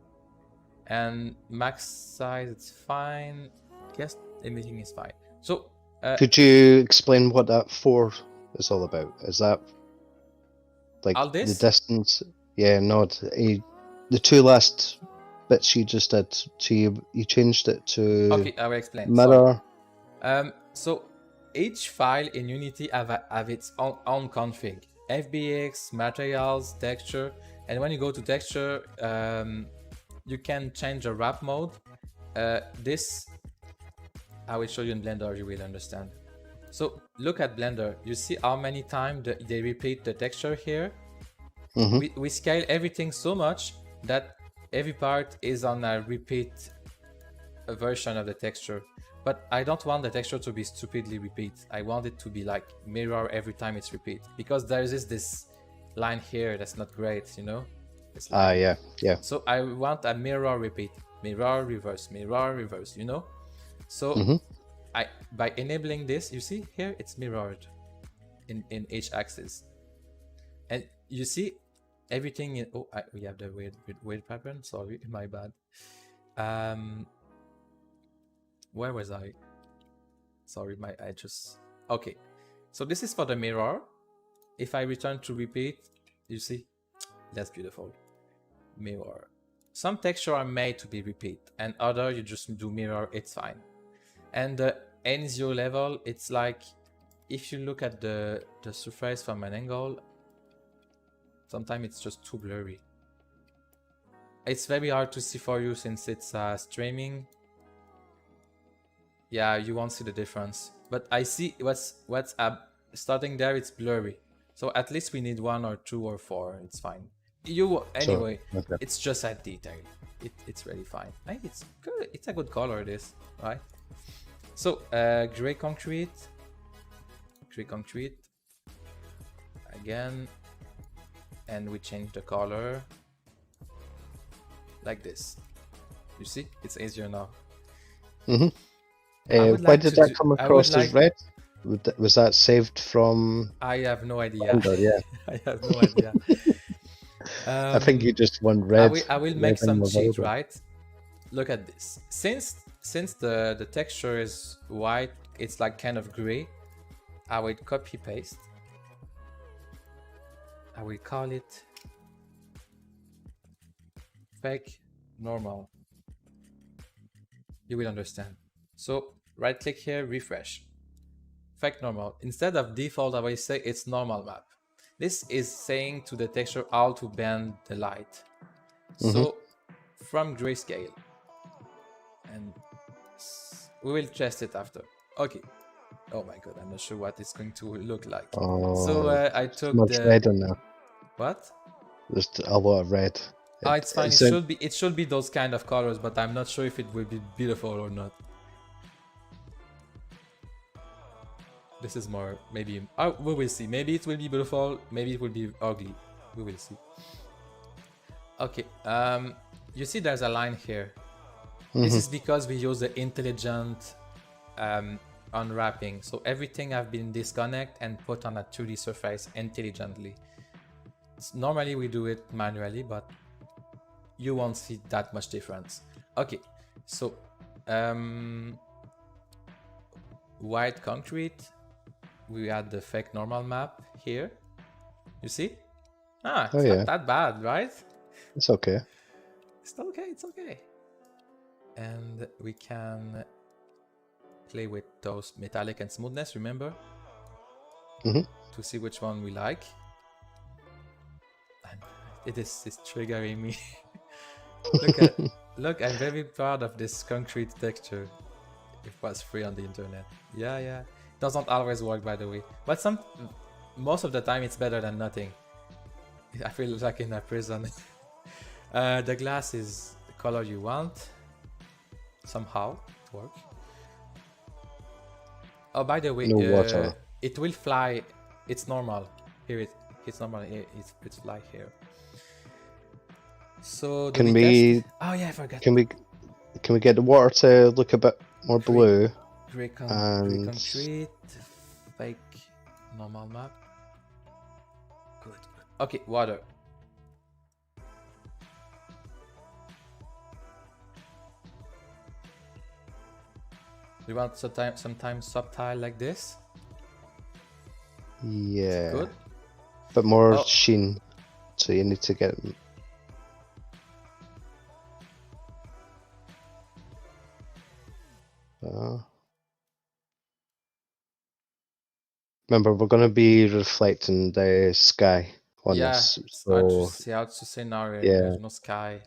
A: And max size, it's fine. Guess everything is fine. So
B: could you explain what that 4 is all about? Is that like
A: all this?
B: the distance? Yeah, no, the 2 last bits you just did. So you changed it to
A: Okay, I will explain.
B: mirror.
A: Sorry. So each file in Unity have its own config. FBX, materials, texture, and when you go to texture, you can change the wrap mode. This I will show you in Blender, you will understand. So look at Blender, you see how many times they repeat the texture here?
B: Mm-hmm.
A: We scale everything so much that every part is on a repeat version of the texture. But I don't want the texture to be stupidly repeat. I want it to be like mirror every time it's repeat. Because there is this line here that's not great, you know?
B: Yeah.
A: So I want a mirror repeat. Mirror, reverse, you know? So by enabling this, you see here it's mirrored in each axis. And you see everything in, oh, we have the weird pattern. Sorry, my bad. Where was I? Sorry, I just, okay. So this is for the mirror. If I return to repeat, you see, that's beautiful. Mirror. Some texture are made to be repeat, and other you just do mirror, it's fine. And the N0 level, it's like, if you look at the surface from an angle, sometimes it's just too blurry. It's very hard to see for you since it's streaming. Yeah, you won't see the difference. But I see what's starting there, it's blurry. So at least we need 1 or 2 or 4, it's fine. Anyway,
B: okay.
A: it's just a detail. It's really fine. Hey, it's good. It's a good color, this, right? So gray concrete again, and we change the color like this. You see, it's easier now.
B: Mm-hmm.
A: would
B: Why
A: like
B: did
A: to
B: that
A: do-
B: come
A: I would
B: across as
A: like-
B: red? Was that saved from?
A: I have no idea.
B: Blender, yeah.
A: I have no idea.
B: I think you just want red.
A: I will
B: red
A: make some
B: and
A: cheat,
B: available.
A: right? Look at this. Since the texture is white, it's like kind of gray. I will copy paste. I will call it fake normal. You will understand. So right click here, refresh. Fake normal. Instead of default, I will say it's normal map. This is saying to the texture how to bend the light. So from grayscale, and we will test it after. Okay. Oh my god, I'm not sure what it's going to look like.
B: Oh,
A: So I took
B: much
A: the
B: red in there.
A: what?
B: There's a lot of red.
A: Oh, it's fine.
B: It's
A: It should be those kind of colors, but I'm not sure if it will be beautiful or not. This is more maybe. We will see. Maybe it will be beautiful. Maybe it will be ugly. We will see. Okay. You see, there's a line here. This is because we use the intelligent unwrapping. So everything have been disconnected and put on a 2D surface intelligently. Normally we do it manually, but you won't see that much difference. Okay, so white concrete, we add the fake normal map here. You see? It's not that bad, right?
B: It's okay.
A: It's okay. And we can play with those metallic and smoothness, remember? To see which one we like. And it's triggering me. Look, I'm very proud of this concrete texture. It was free on the internet. Yeah. It doesn't always work, by the way. But most of the time it's better than nothing. I feel like in a prison. The glass is the color you want. Somehow it works. Oh, by the way,
B: No water.
A: it will fly. It's normal. Here it's normal. It's fly here. So
B: Can we?
A: test? Oh yeah, I forgot.
B: Can we get the water to look a bit more blue?
A: Gray
B: and-
A: concrete, fake normal map. Good. Okay, water. You want sometimes subtile like this?
B: Yeah.
A: Good.
B: Bit more
A: Oh.
B: sheen. So you need to get. Remember, we're going to be reflecting the sky on
A: Yeah,
B: this.
A: it's hard to
B: So
A: see how to scenario.
B: Yeah.
A: There's no sky.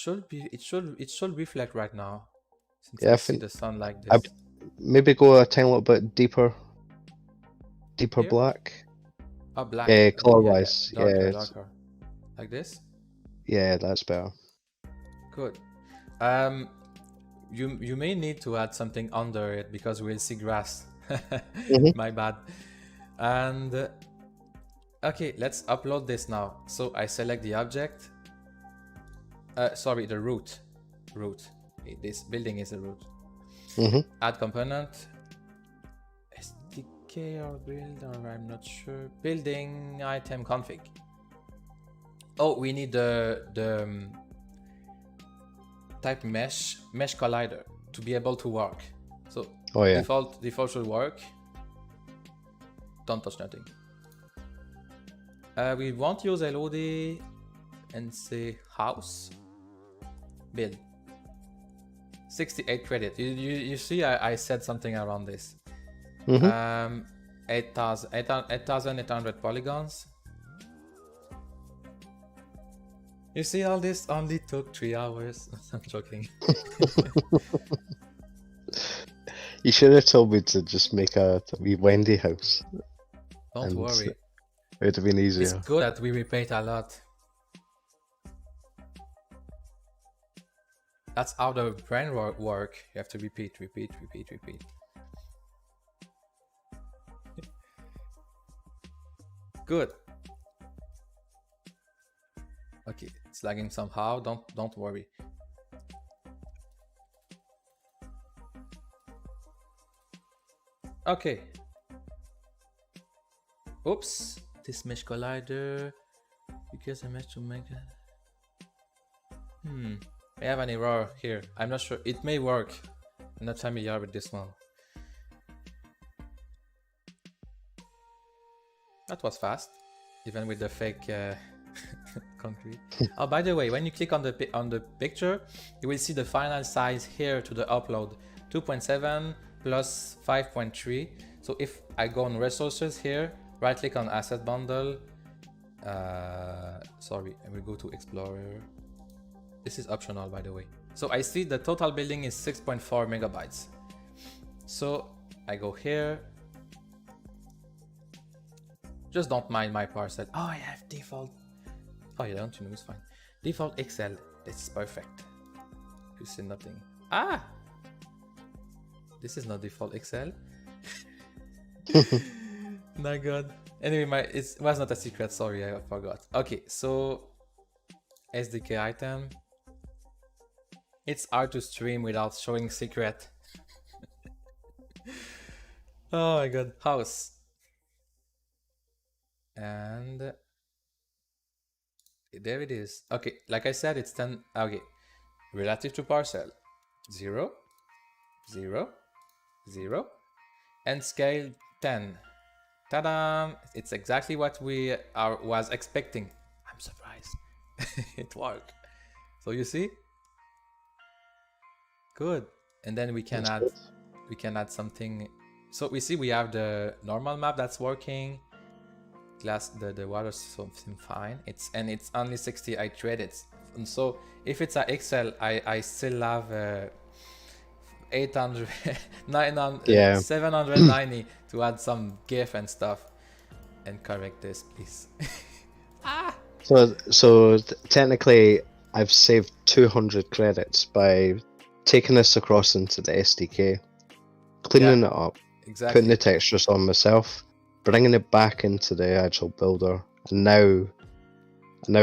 A: It should reflect right now. Since
B: Yeah, I
A: I see
B: think-
A: the sun like
B: I-
A: this.
B: maybe go a tiny little bit deeper
A: Here?
B: black.
A: Oh, black.
B: Yeah,
A: Okay,
B: color-wise,
A: Darker,
B: yeah,
A: darker. Like this?
B: Yeah, that's better.
A: Good. You may need to add something under it because we'll see grass. My bad. And okay, let's upload this now. So I select the object. Sorry, the root. This building is a root. Add component. SDK or build, or I'm not sure. Building item config. Oh, we need the type mesh collider to be able to work. So
B: Oh yeah.
A: default should work. Don't touch nothing. We won't use LOD and say house build. 68 credit. You see, I said something around this. 8,800 polygons. You see, all this only took 3 hours. I'm joking.
B: You should have told me to just make a wee Wendy house.
A: Don't
B: And
A: worry.
B: It would have been
A: It's
B: easier.
A: good that we repeat a lot. That's how the brain work. You have to repeat. Good. Okay, it's lagging somehow. Don't worry. Okay. Oops. This mesh collider. Because I meant to make it. I have an error here. I'm not sure. It may work. I'm not familiar with this one. That was fast, even with the fake concrete. Oh, by the way, when you click on the picture, you will see the final size here to the upload, 2.7 plus 5.3. So if I go on resources here, right click on asset bundle. Sorry, I will go to Explorer. This is optional, by the way. So I see the total building is 6.4 megabytes. So I go here. Just don't mind my parcel. Oh, I have default. Oh, you don't, you know, it's fine. Default Excel. This is perfect. You see nothing. Ah! This is not default Excel. My god. Anyway, it was not a secret. Sorry, I forgot. Okay, so SDK item. It's hard to stream without showing secret. Oh my god. House. And there it is. Okay, like I said, it's 10. Okay, relative to parcel 0, 0, 0, and scale 10. Ta-da! It's exactly what we was expecting. I'm surprised. It worked. So you see, good. And then we can add something. So we see we have the normal map that's working. Glass, the water something fine. It's only 68 credits. And so if it's a Excel, I still have 800, 900,
B: Yeah.
A: 790 to add some GIF and stuff. And correct this, please.
B: So technically, I've saved 200 credits by taking this across into the SDK, cleaning it up,
A: Exactly.
B: putting the textures on myself, bringing it back into the actual builder, and now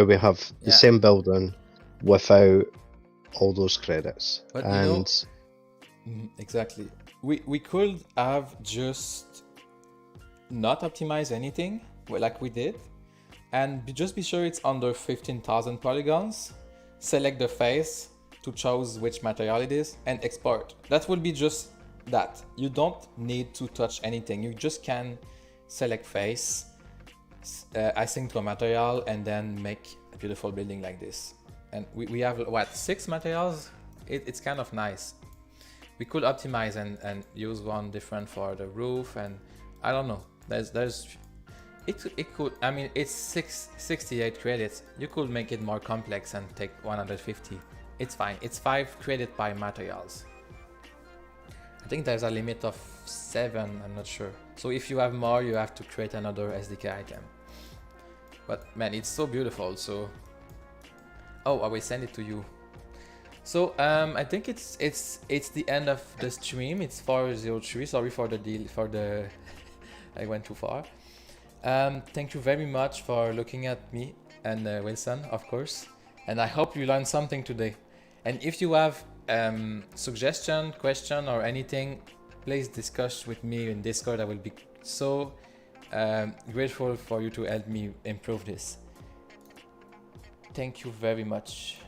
B: we have the same building without all those credits.
A: But
B: and
A: exactly. We could have just not optimize anything like we did, and just be sure it's under 15,000 polygons. Select the face to choose which material it is and export. That will be just that. You don't need to touch anything. You just can select face, async to a material, and then make a beautiful building like this. And we have what, 6 materials? It's kind of nice. We could optimize and use one different for the roof, and I don't know. It could, I mean, it's 68 credits. You could make it more complex and take 150. It's fine. It's 5 credit by materials. I think there's a limit of 7, I'm not sure. So if you have more, you have to create another SDK item. But man, it's so beautiful. So, oh, I will send it to you. So I think it's the end of the stream. It's 4:03. Sorry for the deal, I went too far. Thank you very much for looking at me and Wilson, of course. And I hope you learned something today. And if you have suggestion, question, or anything, please discuss with me in Discord. I will be so grateful for you to help me improve this. Thank you very much.